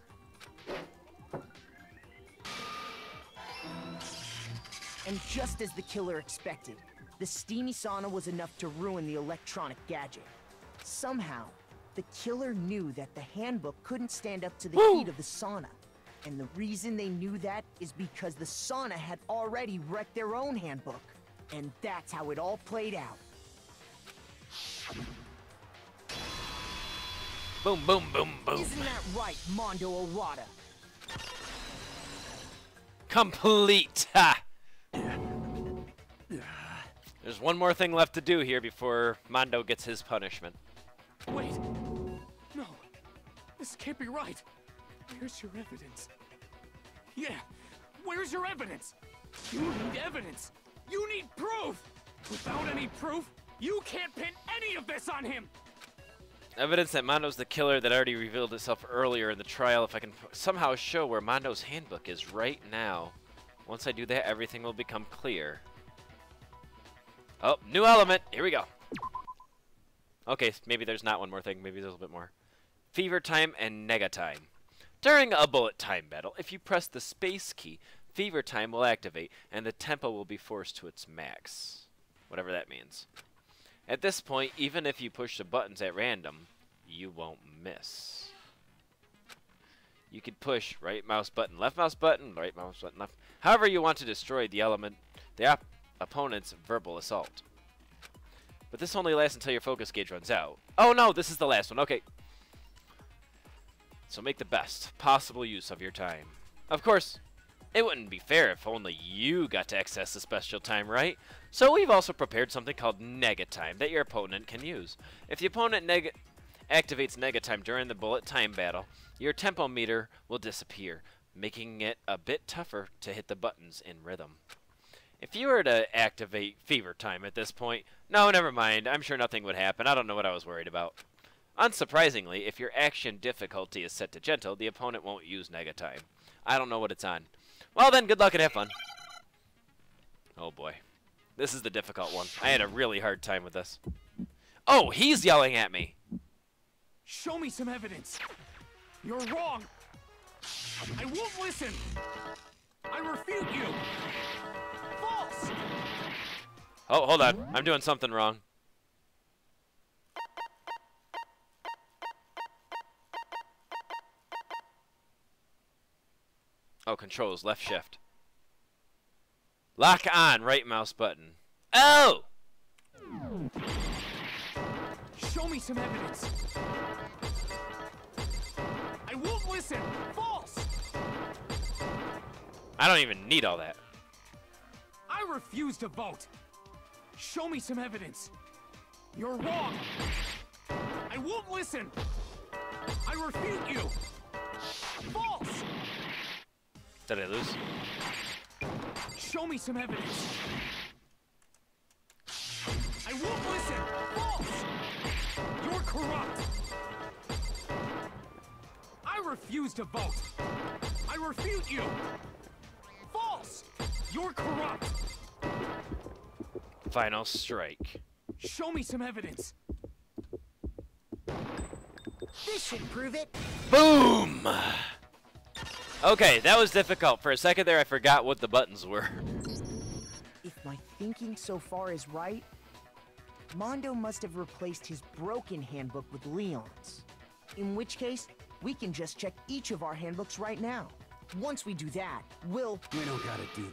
And just as the killer expected, the steamy sauna was enough to ruin the electronic gadget. Somehow, the killer knew that the handbook couldn't stand up to the heat of the sauna. And the reason they knew that is because the sauna had already wrecked their own handbook. And that's how it all played out. Boom, boom, boom, boom. Isn't that right, Mondo Owada? Complete. Ha! There's one more thing left to do here before Mondo gets his punishment. Wait. No. This can't be right. Where's your evidence? Yeah. Where's your evidence? You need evidence. You need proof. Without any proof, You can't pin any of this on him! Evidence that Mondo's the killer that already revealed itself earlier in the trial. If I can somehow show where Mondo's handbook is right now. Once I do that, everything will become clear. Oh, new element. Here we go. Okay, maybe there's not one more thing. Maybe there's a little bit more. Fever time and nega time. During a bullet time battle, if you press the space key, fever time will activate, and the tempo will be forced to its max. Whatever that means. At this point, even if you push the buttons at random, you won't miss. You could push right mouse button, right mouse button, left. However you want to destroy the opponent's verbal assault. But this only lasts until your focus gauge runs out. Oh no, this is the last one. Okay. So make the best possible use of your time. Of course, it wouldn't be fair if only you got to access the special time, right? So we've also prepared something called nega time that your opponent can use. If the opponent activates nega time during the bullet time battle, your tempo meter will disappear, making it a bit tougher to hit the buttons in rhythm. If you were to activate fever time at this point, no, never mind. I'm sure nothing would happen. I don't know what I was worried about. Unsurprisingly, if your action difficulty is set to gentle, the opponent won't use nega time. I don't know what it's on. Well then, good luck and have fun. Oh boy. This is the difficult one. I had a really hard time with this. Oh, he's yelling at me. Show me some evidence. You're wrong. I won't listen. I refute you. False. Oh, hold on. I'm doing something wrong. Oh, controls, left shift. Lock on, right mouse button. Oh! Show me some evidence. I won't listen. False. I don't even need all that. I refuse to vote. Show me some evidence. You're wrong. I won't listen. I refute you. False. Did I lose? Show me some evidence. I won't listen. False. You're corrupt. I refuse to vote. I refute you. False. You're corrupt. Final strike. Show me some evidence. This should prove it. Boom! Okay, that was difficult. For a second there, I forgot what the buttons were. If my thinking so far is right, Mondo must have replaced his broken handbook with Leon's. In which case, we can just check each of our handbooks right now. Once we do that, We don't gotta do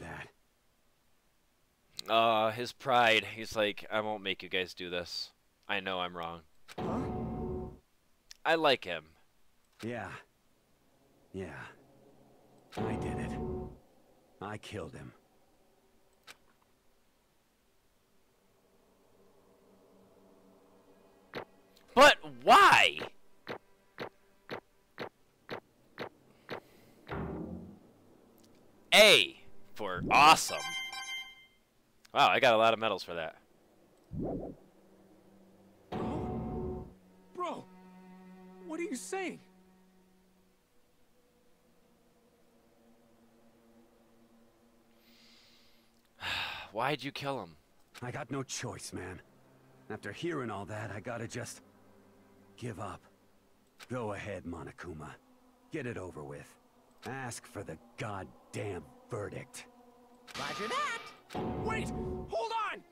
that. His pride. He's like, I won't make you guys do this. I know I'm wrong. Huh? I like him. Yeah. I did it. I killed him. But why? A for awesome. Wow, I got a lot of medals for that. Bro, what are you saying? Why'd you kill him? I got no choice, man. After hearing all that, I gotta just give up. Go ahead, Monokuma. Get it over with. Ask for the goddamn verdict. Roger that. Wait! Hold on!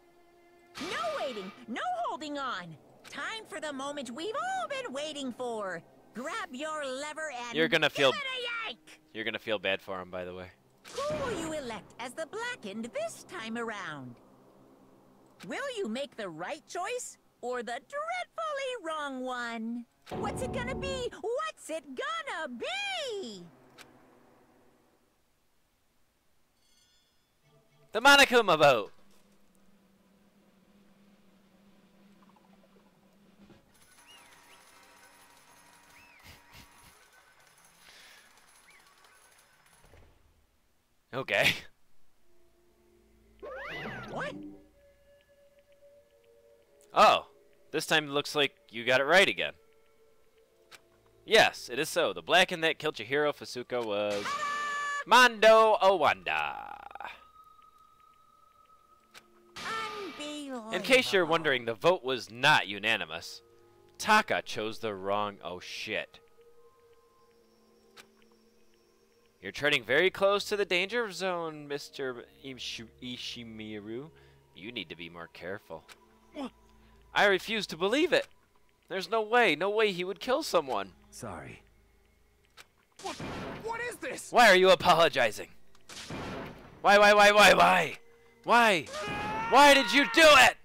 No waiting! No holding on! Time for the moment we've all been waiting for! Grab your lever and You're gonna feel give it a yank! You're gonna feel bad for him, by the way. Who will you elect as the Blackened this time around? Will you make the right choice or the dreadfully wrong one? What's it gonna be? What's it gonna be? The Monokuma vote. Okay. What? Oh, this time it looks like you got it right again. Yes, it is so. The Blackened that killed Chihiro Fusuka was Mondo Owanda. In case you're wondering, the vote was not unanimous. Taka chose the wrong... Oh, shit. You're treading very close to the danger zone, Mr. Ishimiru. You need to be more careful. I refuse to believe it. There's no way he would kill someone. Sorry. What is this? Why are you apologizing? Why? Why did you do it?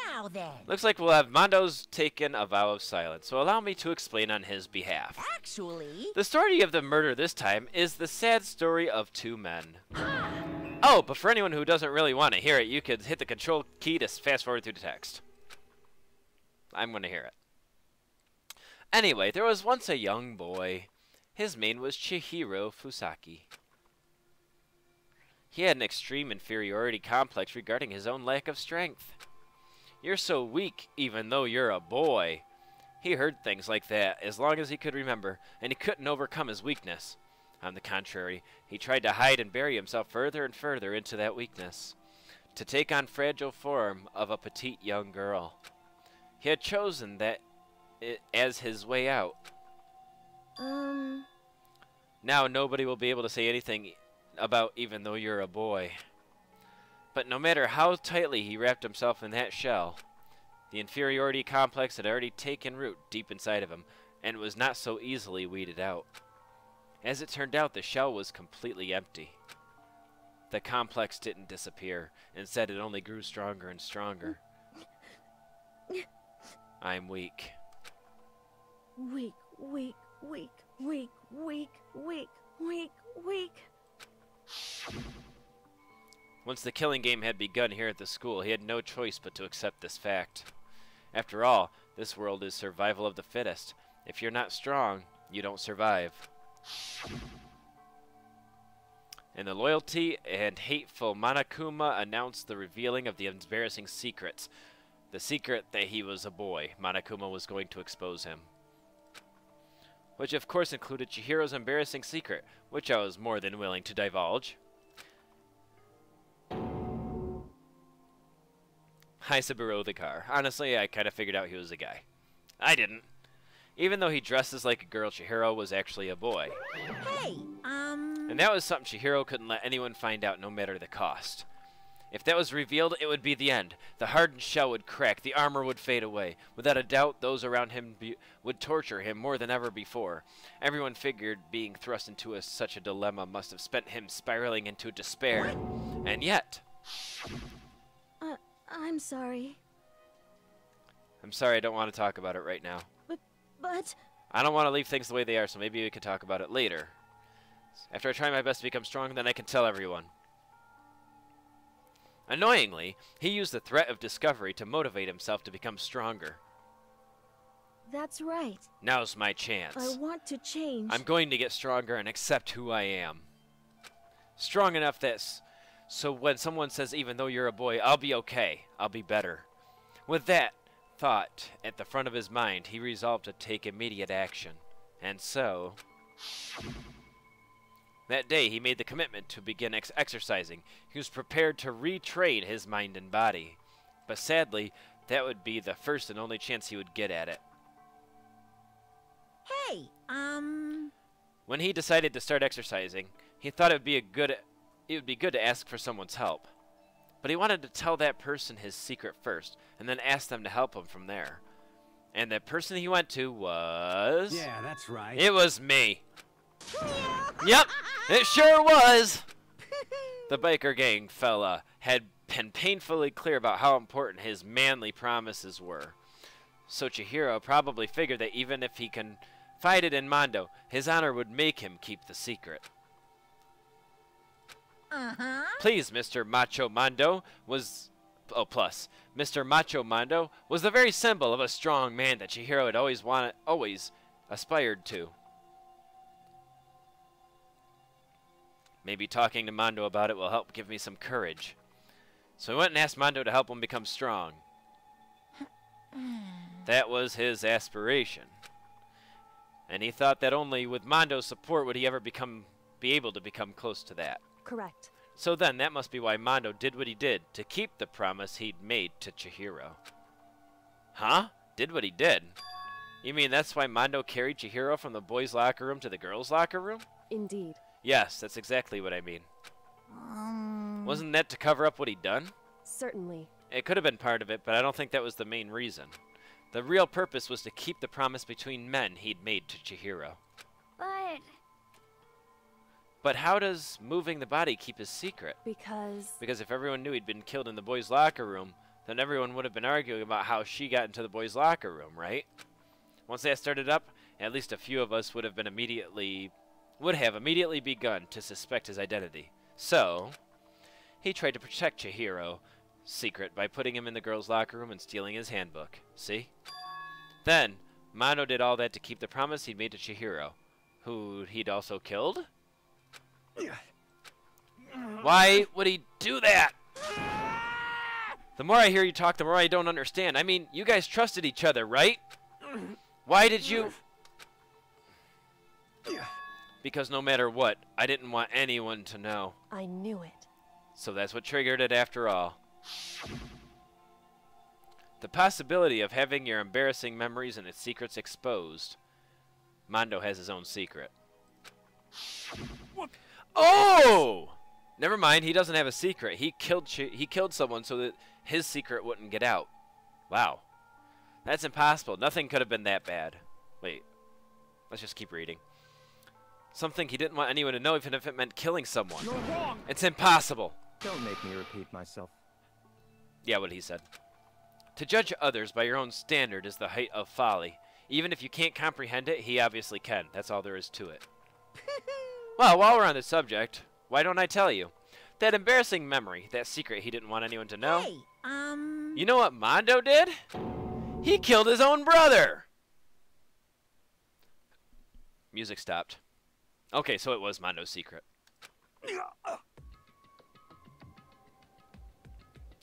Now then. Looks like we'll have Mondo's taken a vow of silence, so allow me to explain on his behalf. Actually... The story of the murder this time is the sad story of two men. Oh, but for anyone who doesn't really want to hear it, you could hit the control key to fast forward through the text. I'm going to hear it. Anyway, there was once a young boy. His name was Chihiro Fusaki. He had an extreme inferiority complex regarding his own lack of strength. You're so weak, even though you're a boy. He heard things like that as long as he could remember, and he couldn't overcome his weakness. On the contrary, he tried to hide and bury himself further and further into that weakness, to take on fragile form of a petite young girl. He had chosen that as his way out. Now nobody will be able to say anything about even though you're a boy. But no matter how tightly he wrapped himself in that shell, the inferiority complex had already taken root deep inside of him, and was not so easily weeded out. As it turned out, the shell was completely empty. The complex didn't disappear. Instead, it only grew stronger and stronger. I'm weak. Weak. Once the killing game had begun here at the school, he had no choice but to accept this fact. After all, this world is survival of the fittest. If you're not strong, you don't survive. And the loyalty and hateful Monokuma announced the revealing of the embarrassing secrets. The secret that he was a boy. Monokuma was going to expose him. Which of course included Chihiro's embarrassing secret, which I was more than willing to divulge. Hi, Saburo the car. Honestly, I kind of figured out he was a guy. I didn't. Even though he dresses like a girl, Chihiro was actually a boy. Hey, And that was something Chihiro couldn't let anyone find out, no matter the cost. If that was revealed, it would be the end. The hardened shell would crack, the armor would fade away. Without a doubt, those around him would torture him more than ever before. Everyone figured being thrust into such a dilemma must have spent him spiraling into despair. And yet... I'm sorry. I'm sorry, I don't want to talk about it right now. But... I don't want to leave things the way they are, so maybe we could talk about it later. After I try my best to become strong, then I can tell everyone. Annoyingly, he used the threat of discovery to motivate himself to become stronger. That's right. Now's my chance. I want to change. I'm going to get stronger and accept who I am. Strong enough that... So when someone says, even though you're a boy, I'll be okay. I'll be better. With that thought at the front of his mind, he resolved to take immediate action. And so... That day, he made the commitment to begin exercising. He was prepared to retrain his mind and body. But sadly, that would be the first and only chance he would get at it. Hey, When he decided to start exercising, he thought it would be good to ask for someone's help. But he wanted to tell that person his secret first, and then ask them to help him from there. And the person he went to was... Yeah, that's right. It was me. Yep, it sure was. The biker gang fella had been painfully clear about how important his manly promises were. So Chihiro probably figured that even if he confided in Mondo, his honor would make him keep the secret. Please, Mr. Macho Mondo was... Oh, plus, Mr. Macho Mondo was the very symbol of a strong man that Chihiro had always aspired to. Maybe talking to Mondo about it will help give me some courage. So he went and asked Mondo to help him become strong. That was his aspiration. And he thought that only with Mondo's support would he ever be able to become close to that. Correct. So then, that must be why Mondo did what he did, to keep the promise he'd made to Chihiro. Huh? Did what he did? You mean that's why Mondo carried Chihiro from the boys' locker room to the girls' locker room? Indeed. Yes, that's exactly what I mean. Wasn't that to cover up what he'd done? Certainly. It could have been part of it, but I don't think that was the main reason. The real purpose was to keep the promise between men he'd made to Chihiro. But how does moving the body keep his secret? Because if everyone knew he'd been killed in the boys' locker room, then everyone would have been arguing about how she got into the boys' locker room, right? Once that started up, at least a few of us would have immediately begun to suspect his identity. So, he tried to protect Chihiro's secret by putting him in the girls' locker room and stealing his handbook. See? Then, Mondo did all that to keep the promise he'd made to Chihiro, who he'd also killed? Why would he do that? The more I hear you talk, the more I don't understand. I mean, you guys trusted each other, right? Why did you... Because no matter what, I didn't want anyone to know. I knew it. So that's what triggered it after all. The possibility of having your embarrassing memories and its secrets exposed. Mondo has his own secret. Oh! Never mind, he doesn't have a secret. He killed someone so that his secret wouldn't get out. Wow. That's impossible. Nothing could have been that bad. Wait. Let's just keep reading. Something he didn't want anyone to know, even if it meant killing someone. You're wrong. It's impossible. Don't make me repeat myself. Yeah, what he said. To judge others by your own standard is the height of folly. Even if you can't comprehend it, he obviously can. That's all there is to it. Well, while we're on the subject, why don't I tell you? That embarrassing memory, that secret he didn't want anyone to know. Hey, You know what Mondo did? He killed his own brother! Music stopped. Okay, so it was Mondo's secret.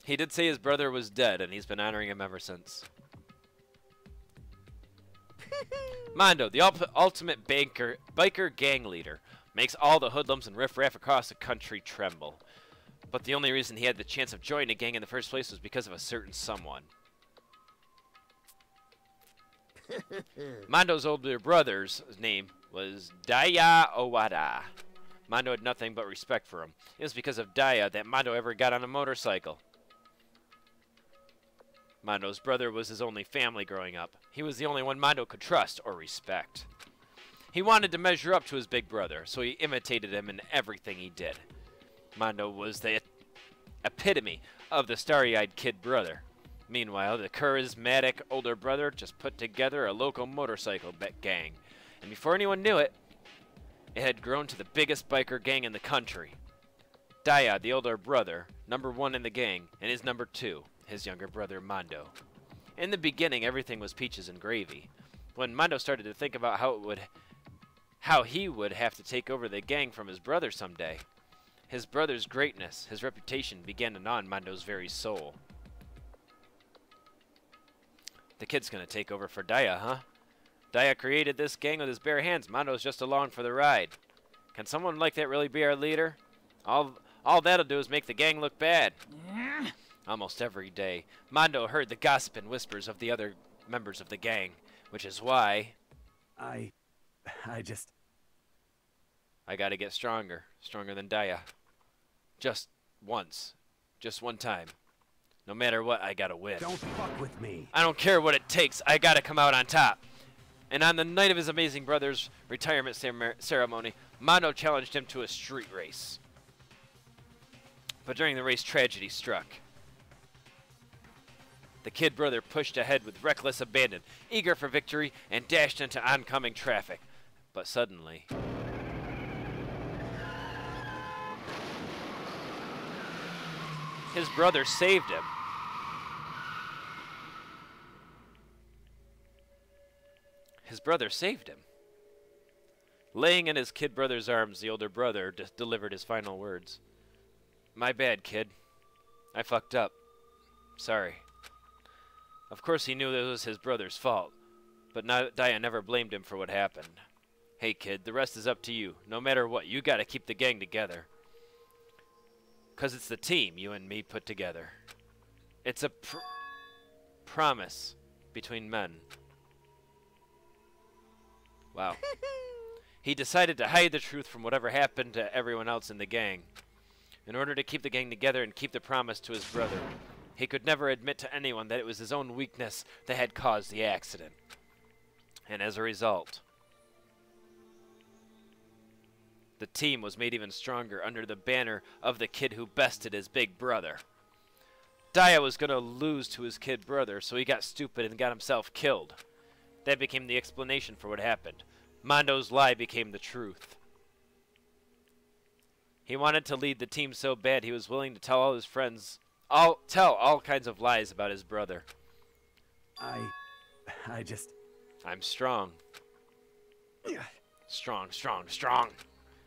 He did say his brother was dead, and he's been honoring him ever since. Mondo, the ultimate biker gang leader, makes all the hoodlums and riffraff across the country tremble. But the only reason he had the chance of joining a gang in the first place was because of a certain someone. Mondo's older brother's name was Daya Owada. Mondo had nothing but respect for him. It was because of Daya that Mondo ever got on a motorcycle. Mondo's brother was his only family growing up. He was the only one Mondo could trust or respect. He wanted to measure up to his big brother, so he imitated him in everything he did. Mondo was the epitome of the starry-eyed kid brother. Meanwhile, the charismatic older brother just put together a local motorcycle gang. And before anyone knew it, it had grown to the biggest biker gang in the country. Daya, the older brother, #1 in the gang, and his #2, his younger brother Mondo. In the beginning, everything was peaches and gravy. When Mondo started to think about how he would have to take over the gang from his brother someday, his brother's greatness, his reputation began to gnaw on Mondo's very soul. The kid's gonna take over for Daya, huh? Daya created this gang with his bare hands. Mondo's just along for the ride. Can someone like that really be our leader? All that'll do is make the gang look bad. Almost every day, Mondo heard the gossip and whispers of the other members of the gang, which is why... I gotta get stronger. Stronger than Daya. Just once. Just one time. No matter what, I gotta win. Don't fuck with me. I don't care what it takes. I gotta come out on top. And on the night of his amazing brother's retirement ceremony, Mondo challenged him to a street race. But during the race, tragedy struck. The kid brother pushed ahead with reckless abandon, eager for victory, and dashed into oncoming traffic. But suddenly... his brother saved him. His brother saved him. Laying in his kid brother's arms, the older brother delivered his final words. My bad, kid. I fucked up. Sorry. Of course he knew it was his brother's fault, but Daya never blamed him for what happened. Hey kid, the rest is up to you. No matter what, you gotta keep the gang together. 'Cause it's the team you and me put together. It's a promise between men. Wow. He decided to hide the truth from whatever happened to everyone else in the gang. In order to keep the gang together and keep the promise to his brother, he could never admit to anyone that it was his own weakness that had caused the accident. And as a result, the team was made even stronger under the banner of the kid who bested his big brother. Daya was going to lose to his kid brother, so he got stupid and got himself killed. That became the explanation for what happened. Mondo's lie became the truth. He wanted to lead the team so bad he was willing to tell all his friends, tell all kinds of lies about his brother. I'm strong. Strong, strong, strong.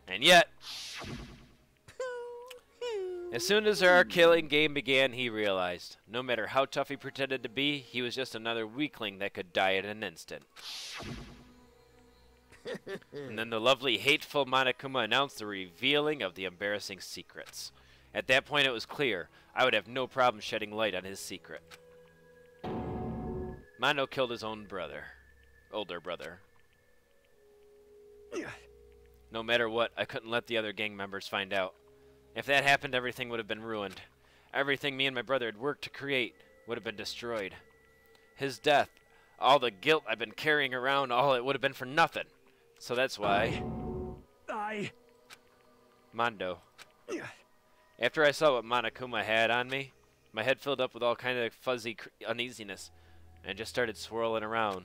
And yet, as soon as our killing game began, he realized, no matter how tough he pretended to be, he was just another weakling that could die in an instant. And then the lovely, hateful Monokuma announced the revealing of the embarrassing secrets. At that point, it was clear I would have no problem shedding light on his secret. Mondo killed his own brother. Older brother. No matter what, I couldn't let the other gang members find out. If that happened, everything would have been ruined. Everything me and my brother had worked to create would have been destroyed. His death, all the guilt I've been carrying around, all it would have been for nothing. So that's why... Mondo. After I saw what Monokuma had on me, my head filled up with all kind of fuzzy uneasiness and just started swirling around.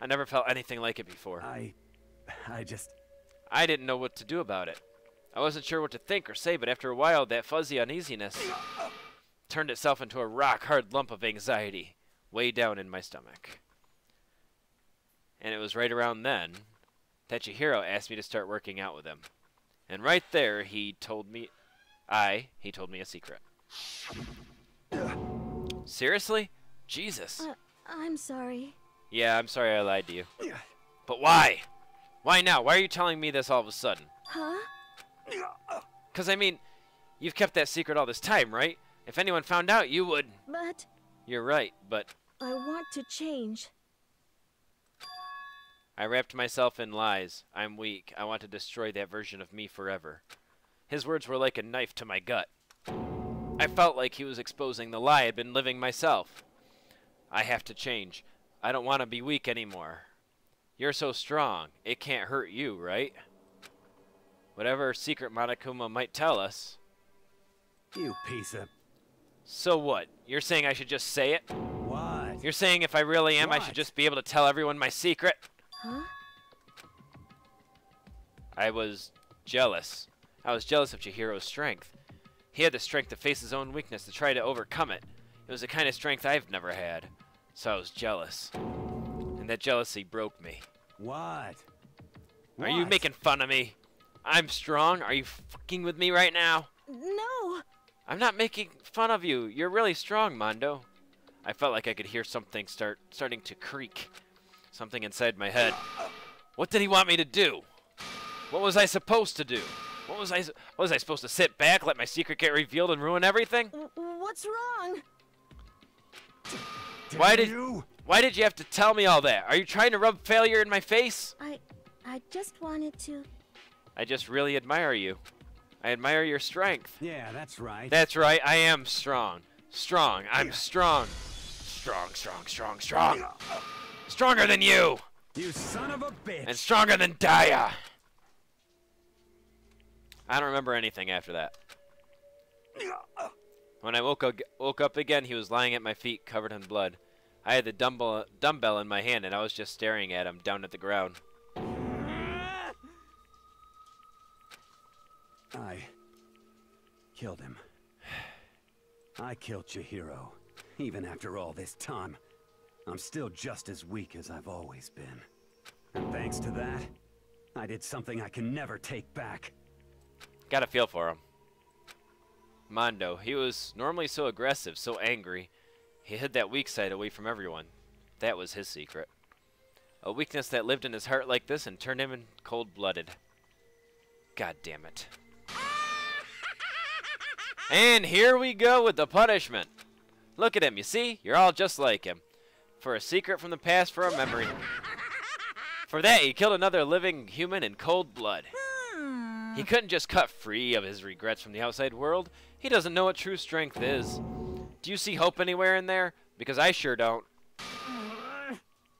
I never felt anything like it before. I didn't know what to do about it. I wasn't sure what to think or say, but after a while, that fuzzy uneasiness turned itself into a rock-hard lump of anxiety way down in my stomach. And it was right around then that Chihiro asked me to start working out with him. And right there, he told me a secret. Seriously? Jesus. I'm sorry. Yeah, I'm sorry I lied to you. But why? Why now? Why are you telling me this all of a sudden? Huh? 'Cause I mean, you've kept that secret all this time, right? If anyone found out, you would... But... You're right, but... I want to change. I wrapped myself in lies. I'm weak. I want to destroy that version of me forever. His words were like a knife to my gut. I felt like he was exposing the lie I'd been living myself. I have to change. I don't want to be weak anymore. You're so strong. It can't hurt you, right? Whatever secret Monokuma might tell us. You piece of... So what? You're saying I should just say it? What? You're saying if I really am, I should just be able to tell everyone my secret? Huh? I was jealous. I was jealous of Chihiro's strength. He had the strength to face his own weakness, to try to overcome it. It was the kind of strength I've never had. So I was jealous. And that jealousy broke me. What? Are you making fun of me? I'm strong. Are you fucking with me right now? No. I'm not making fun of you. You're really strong, Mondo. I felt like I could hear something starting to creak. Something inside my head. What did he want me to do? What was I supposed to do? What was I supposed to sit back, let my secret get revealed and ruin everything? What's wrong? Why did you have to tell me all that? Are you trying to rub failure in my face? I just wanted to... I just really admire you. I admire your strength. Yeah, that's right. That's right. I am strong. Strong. I'm strong. Strong, strong, strong, strong. Stronger than you. You son of a bitch. And stronger than Daya. I don't remember anything after that. When I woke up again, he was lying at my feet, covered in blood. I had the dumbbell in my hand, and I was just staring at him down at the ground. I killed him. I killed Chihiro. Even after all this time, I'm still just as weak as I've always been. And thanks to that, I did something I can never take back. Got a feel for him. Mondo. He was normally so aggressive, so angry. He hid that weak side away from everyone. That was his secret. A weakness that lived in his heart like this and turned him in cold-blooded. God damn it. And here we go with the punishment. Look at him, you see? You're all just like him. For a secret from the past, for a memory. For that, he killed another living human in cold blood. He couldn't just cut free of his regrets from the outside world. He doesn't know what true strength is. Do you see hope anywhere in there? Because I sure don't.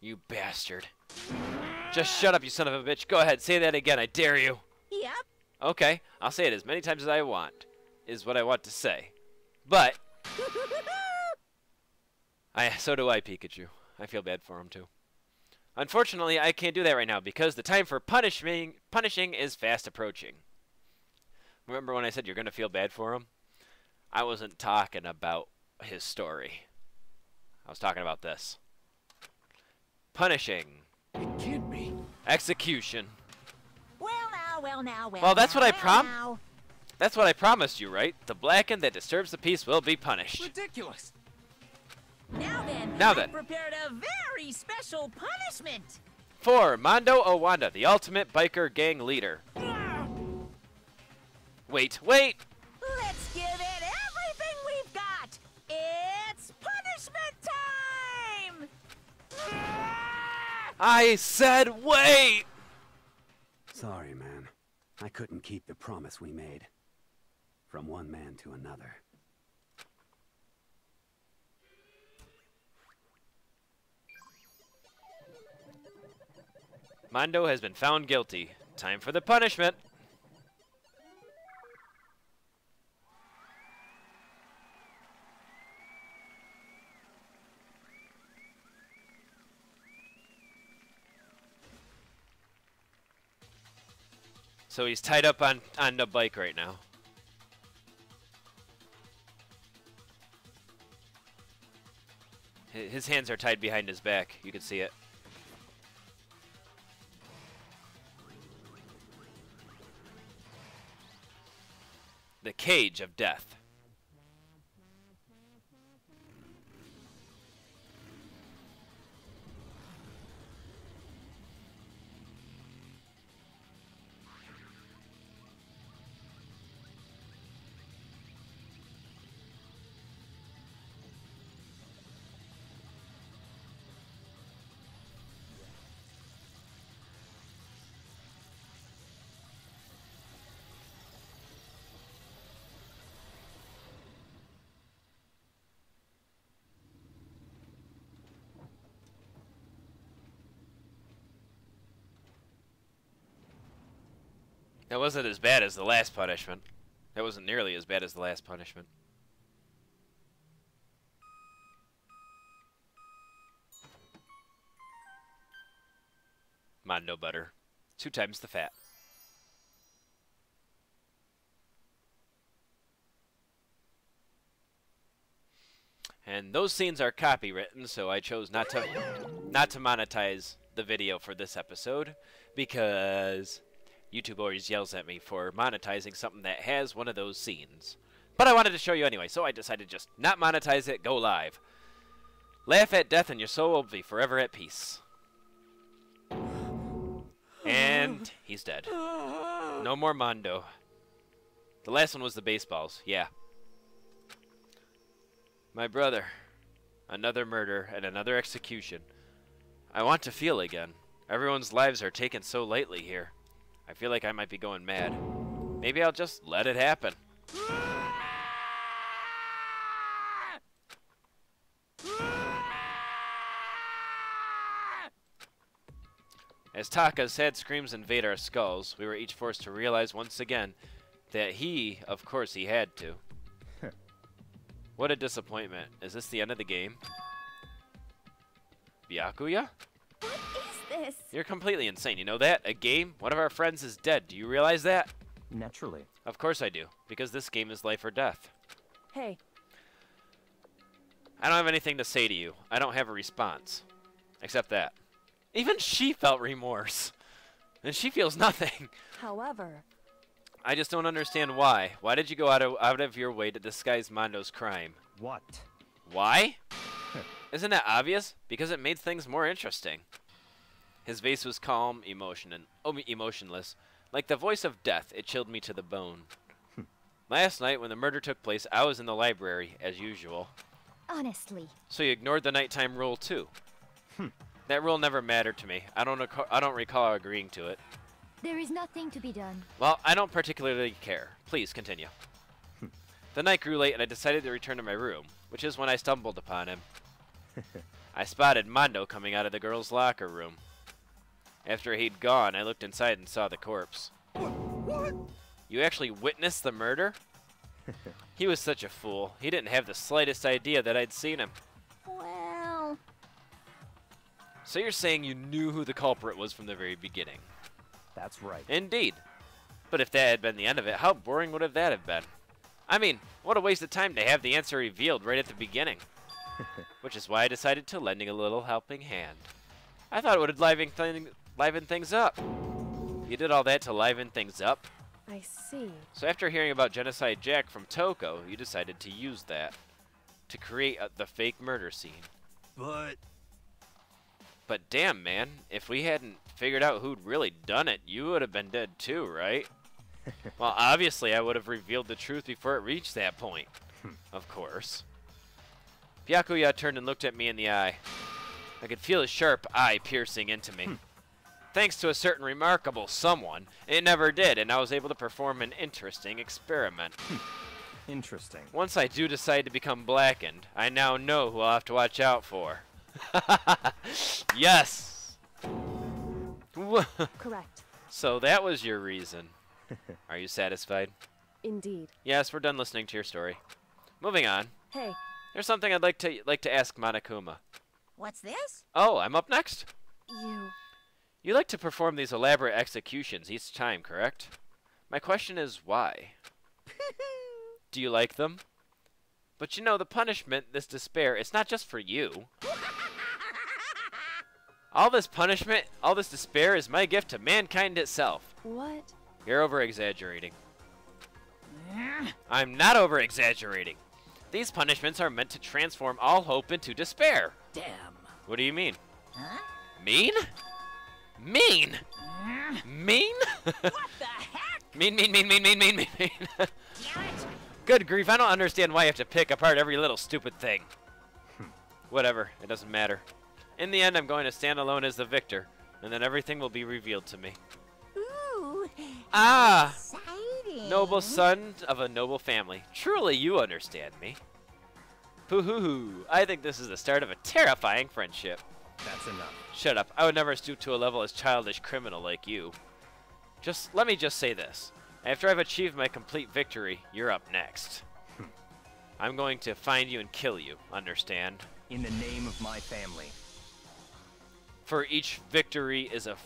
You bastard. Just shut up, you son of a bitch. Go ahead, say that again. I dare you. Yep. Okay, I'll say it as many times as I want, is what I want to say. But so do I, Pikachu. I feel bad for him, too. Unfortunately, I can't do that right now because the time for punishing is fast approaching. Remember when I said you're going to feel bad for him? I wasn't talking about his story. I was talking about this. Punishing. It can't be. Execution. Well, that's what That's what I promised you, right? The blackened that disturbs the peace will be punished. Ridiculous. Now then, I prepared a very special punishment. For Mondo Owanda, the ultimate biker gang leader. Wait. Let's give it everything we've got. It's punishment time. I said wait. Sorry, man. I couldn't keep the promise we made. From one man to another. Mondo has been found guilty. Time for the punishment. So he's tied up on the bike right now. His hands are tied behind his back. You can see it. The cage of death. That wasn't as bad as the last punishment. That wasn't nearly as bad as the last punishment. Mondo butter. 2 times the fat. And those scenes are copywritten, so I chose not to monetize the video for this episode because YouTube always yells at me for monetizing something that has one of those scenes. But I wanted to show you anyway, so I decided just not monetize it, go live. Laugh at death and your soul will be forever at peace. And he's dead. No more Mondo. The last one was the baseballs, yeah. My brother. Another murder and another execution. I want to feel again. Everyone's lives are taken so lightly here. I feel like I might be going mad. Maybe I'll just let it happen. As Taka's sad screams invade our skulls, we were each forced to realize once again that of course he had to. What a disappointment. Is this the end of the game? Byakuya? What is this? You're completely insane. You know that? A game? One of our friends is dead. Do you realize that? Naturally. Of course I do. Because this game is life or death. Hey. I don't have anything to say to you. I don't have a response. Except that. Even she felt remorse. And she feels nothing. However. I just don't understand why. Why did you go out of your way to disguise Mondo's crime? What? Why? Isn't that obvious? Because it made things more interesting. His face was calm, emotionless. Like the voice of death, it chilled me to the bone. Last night, when the murder took place, I was in the library, as usual. Honestly. So you ignored the nighttime rule, too? That rule never mattered to me. I don't recall agreeing to it. There is nothing to be done. Well, I don't particularly care. Please, continue. The night grew late, and I decided to return to my room, which is when I stumbled upon him. I spotted Mondo coming out of the girls' locker room. After he'd gone, I looked inside and saw the corpse. What? You actually witnessed the murder? He was such a fool. He didn't have the slightest idea that I'd seen him. Well... So you're saying you knew who the culprit was from the very beginning? That's right. Indeed. But if that had been the end of it, how boring would that have been? I mean, what a waste of time to have the answer revealed right at the beginning. Which is why I decided to lend a little helping hand. I thought it would liven things up. You did all that to liven things up? I see. So after hearing about Genocide Jack from Toko, you decided to use that to create the fake murder scene. But damn, man, if we hadn't figured out who'd really done it, you would have been dead too, right? Well, obviously I would have revealed the truth before it reached that point. Of course. Byakuya turned and looked at me in the eye. I could feel his sharp eye piercing into me. Thanks to a certain remarkable someone, it never did, and I was able to perform an interesting experiment. Interesting. Once I do decide to become blackened, I now know who I'll have to watch out for. Yes! Correct. So that was your reason. Are you satisfied? Indeed. Yes, we're done listening to your story. Moving on. Hey. There's something I'd like to ask Monokuma. What's this? Oh, I'm up next? You like to perform these elaborate executions each time, correct? My question is why? Do you like them? But you know, the punishment, this despair, it's not just for you. All this punishment, all this despair is my gift to mankind itself. What? You're over-exaggerating. I'm not over-exaggerating. These punishments are meant to transform all hope into despair. Damn. What do you mean? Huh? Mean? Mean? Mean? What the heck? Mean. Damn it! Good grief, I don't understand why you have to pick apart every little stupid thing. Whatever, it doesn't matter. In the end, I'm going to stand alone as the victor, and then everything will be revealed to me. Ooh, exciting. Noble son of a noble family. Truly, you understand me. Hoo-hoo-hoo. I think this is the start of a terrifying friendship. That's enough. Shut up. I would never stoop to a level as childish criminal like you. Let me just say this. After I've achieved my complete victory, you're up next. I'm going to find you and kill you, understand? In the name of my family. For each victory is a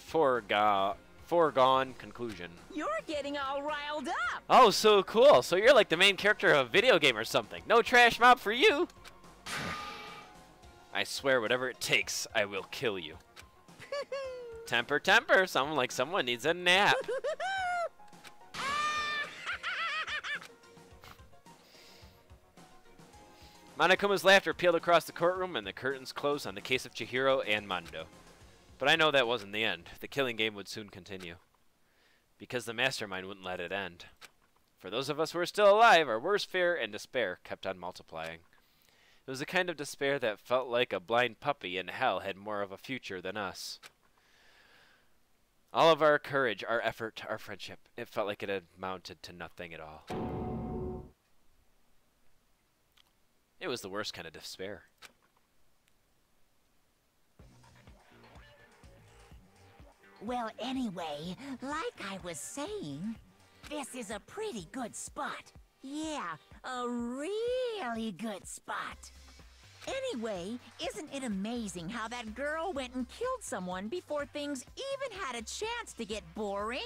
foregone conclusion. You're getting all riled up. Oh, so cool. So you're like the main character of a video game or something. No trash mob for you. I swear, whatever it takes, I will kill you. Temper. Someone needs a nap. Monokuma's laughter peeled across the courtroom, and the curtains closed on the case of Chihiro and Mondo. But I know that wasn't the end. The killing game would soon continue. Because the mastermind wouldn't let it end. For those of us who were still alive, our worst fear and despair kept on multiplying. It was a kind of despair that felt like a blind puppy in hell had more of a future than us. All of our courage, our effort, our friendship, it felt like it had amounted to nothing at all. It was the worst kind of despair. Well, anyway, like I was saying, this is a pretty good spot. Yeah, a really good spot. Anyway, isn't it amazing how that girl went and killed someone before things even had a chance to get boring?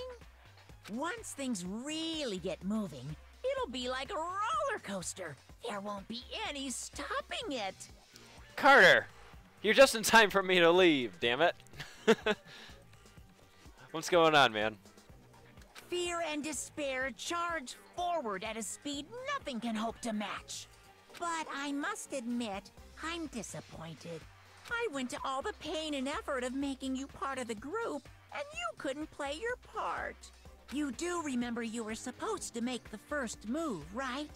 Once things really get moving, it'll be like a roller coaster. There won't be any stopping it. Carter, you're just in time for me to leave, damn it. What's going on, man? fear and despair charge forward at a speed nothing can hope to match. But I must admit, I'm disappointed. I went to all the pain and effort of making you part of the group, and you couldn't play your part. You do remember you were supposed to make the first move, right?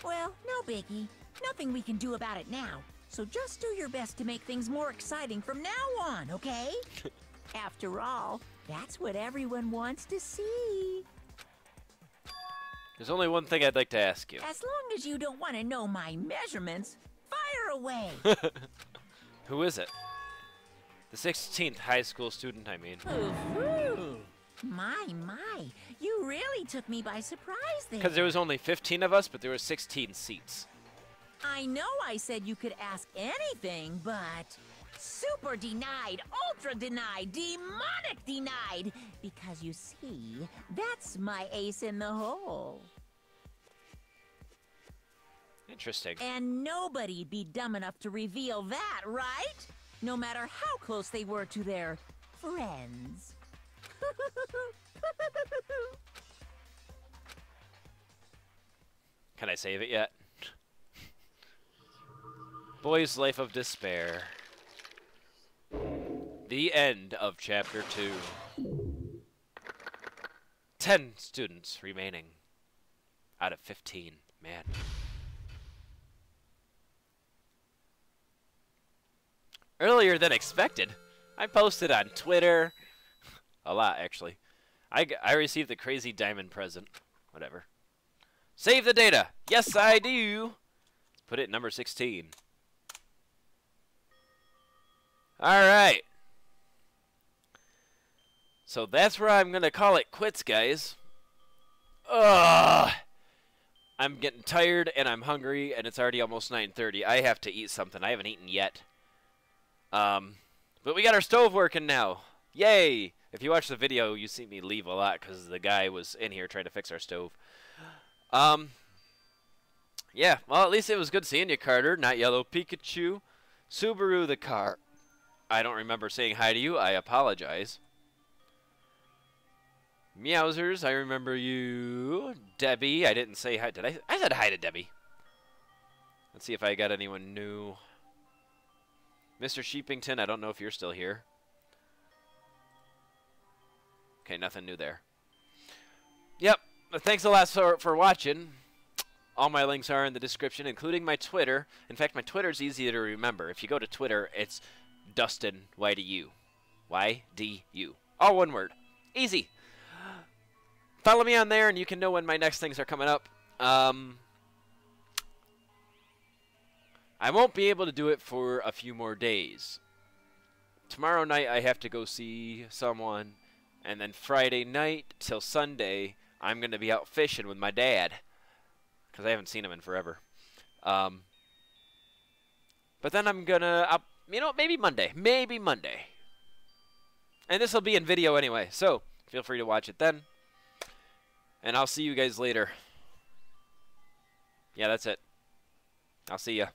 Well, no biggie. Nothing we can do about it now. So just do your best to make things more exciting from now on, okay? After all, that's what everyone wants to see. There's only one thing I'd like to ask you. As long as you don't want to know my measurements, fire away. Who is it? The 16th high school student, I mean. Ooh. My, you really took me by surprise there. Because there was only 15 of us, but there were 16 seats. I know I said you could ask anything, but super denied, ultra denied, demonic denied. Because you see, that's my ace in the hole. Interesting. And nobody'd be dumb enough to reveal that, right? No matter how close they were to their friends. Can I save it yet? Boy's Life of Despair. The end of Chapter 2. 10 students remaining out of 15. Man. Earlier than expected. I posted on Twitter. A lot, actually. I received the crazy diamond present. Whatever. Save the data. Yes, I do. Let's put it at number 16. Alright. So that's where I'm going to call it quits, guys. Ugh. I'm getting tired and I'm hungry and it's already almost 9:30. I have to eat something. I haven't eaten yet. But we got our stove working now. Yay! If you watch the video, you see me leave a lot because the guy was in here trying to fix our stove. Yeah, well, at least it was good seeing you, Carter. Not Yellow Pikachu. Subaru the car. I don't remember saying hi to you. I apologize. Meowsers, I remember you. Debbie, I didn't say hi. Did I? I said hi to Debbie. Let's see if I got anyone new. Mr. Sheepington, I don't know if you're still here. Okay, nothing new there. Yep, thanks a lot for watching. All my links are in the description, including my Twitter. In fact, my Twitter's easy to remember. If you go to Twitter, it's Dustin YDU. YDU. All one word. Easy. Follow me on there, and you can know when my next things are coming up. I won't be able to do it for a few more days. Tomorrow night, I have to go see someone. And then Friday night till Sunday, I'm going to be out fishing with my dad. Because I haven't seen him in forever. But then I'm going to, you know, maybe Monday. Maybe Monday. And this will be in video anyway. So, feel free to watch it then. And I'll see you guys later. Yeah, that's it. I'll see ya.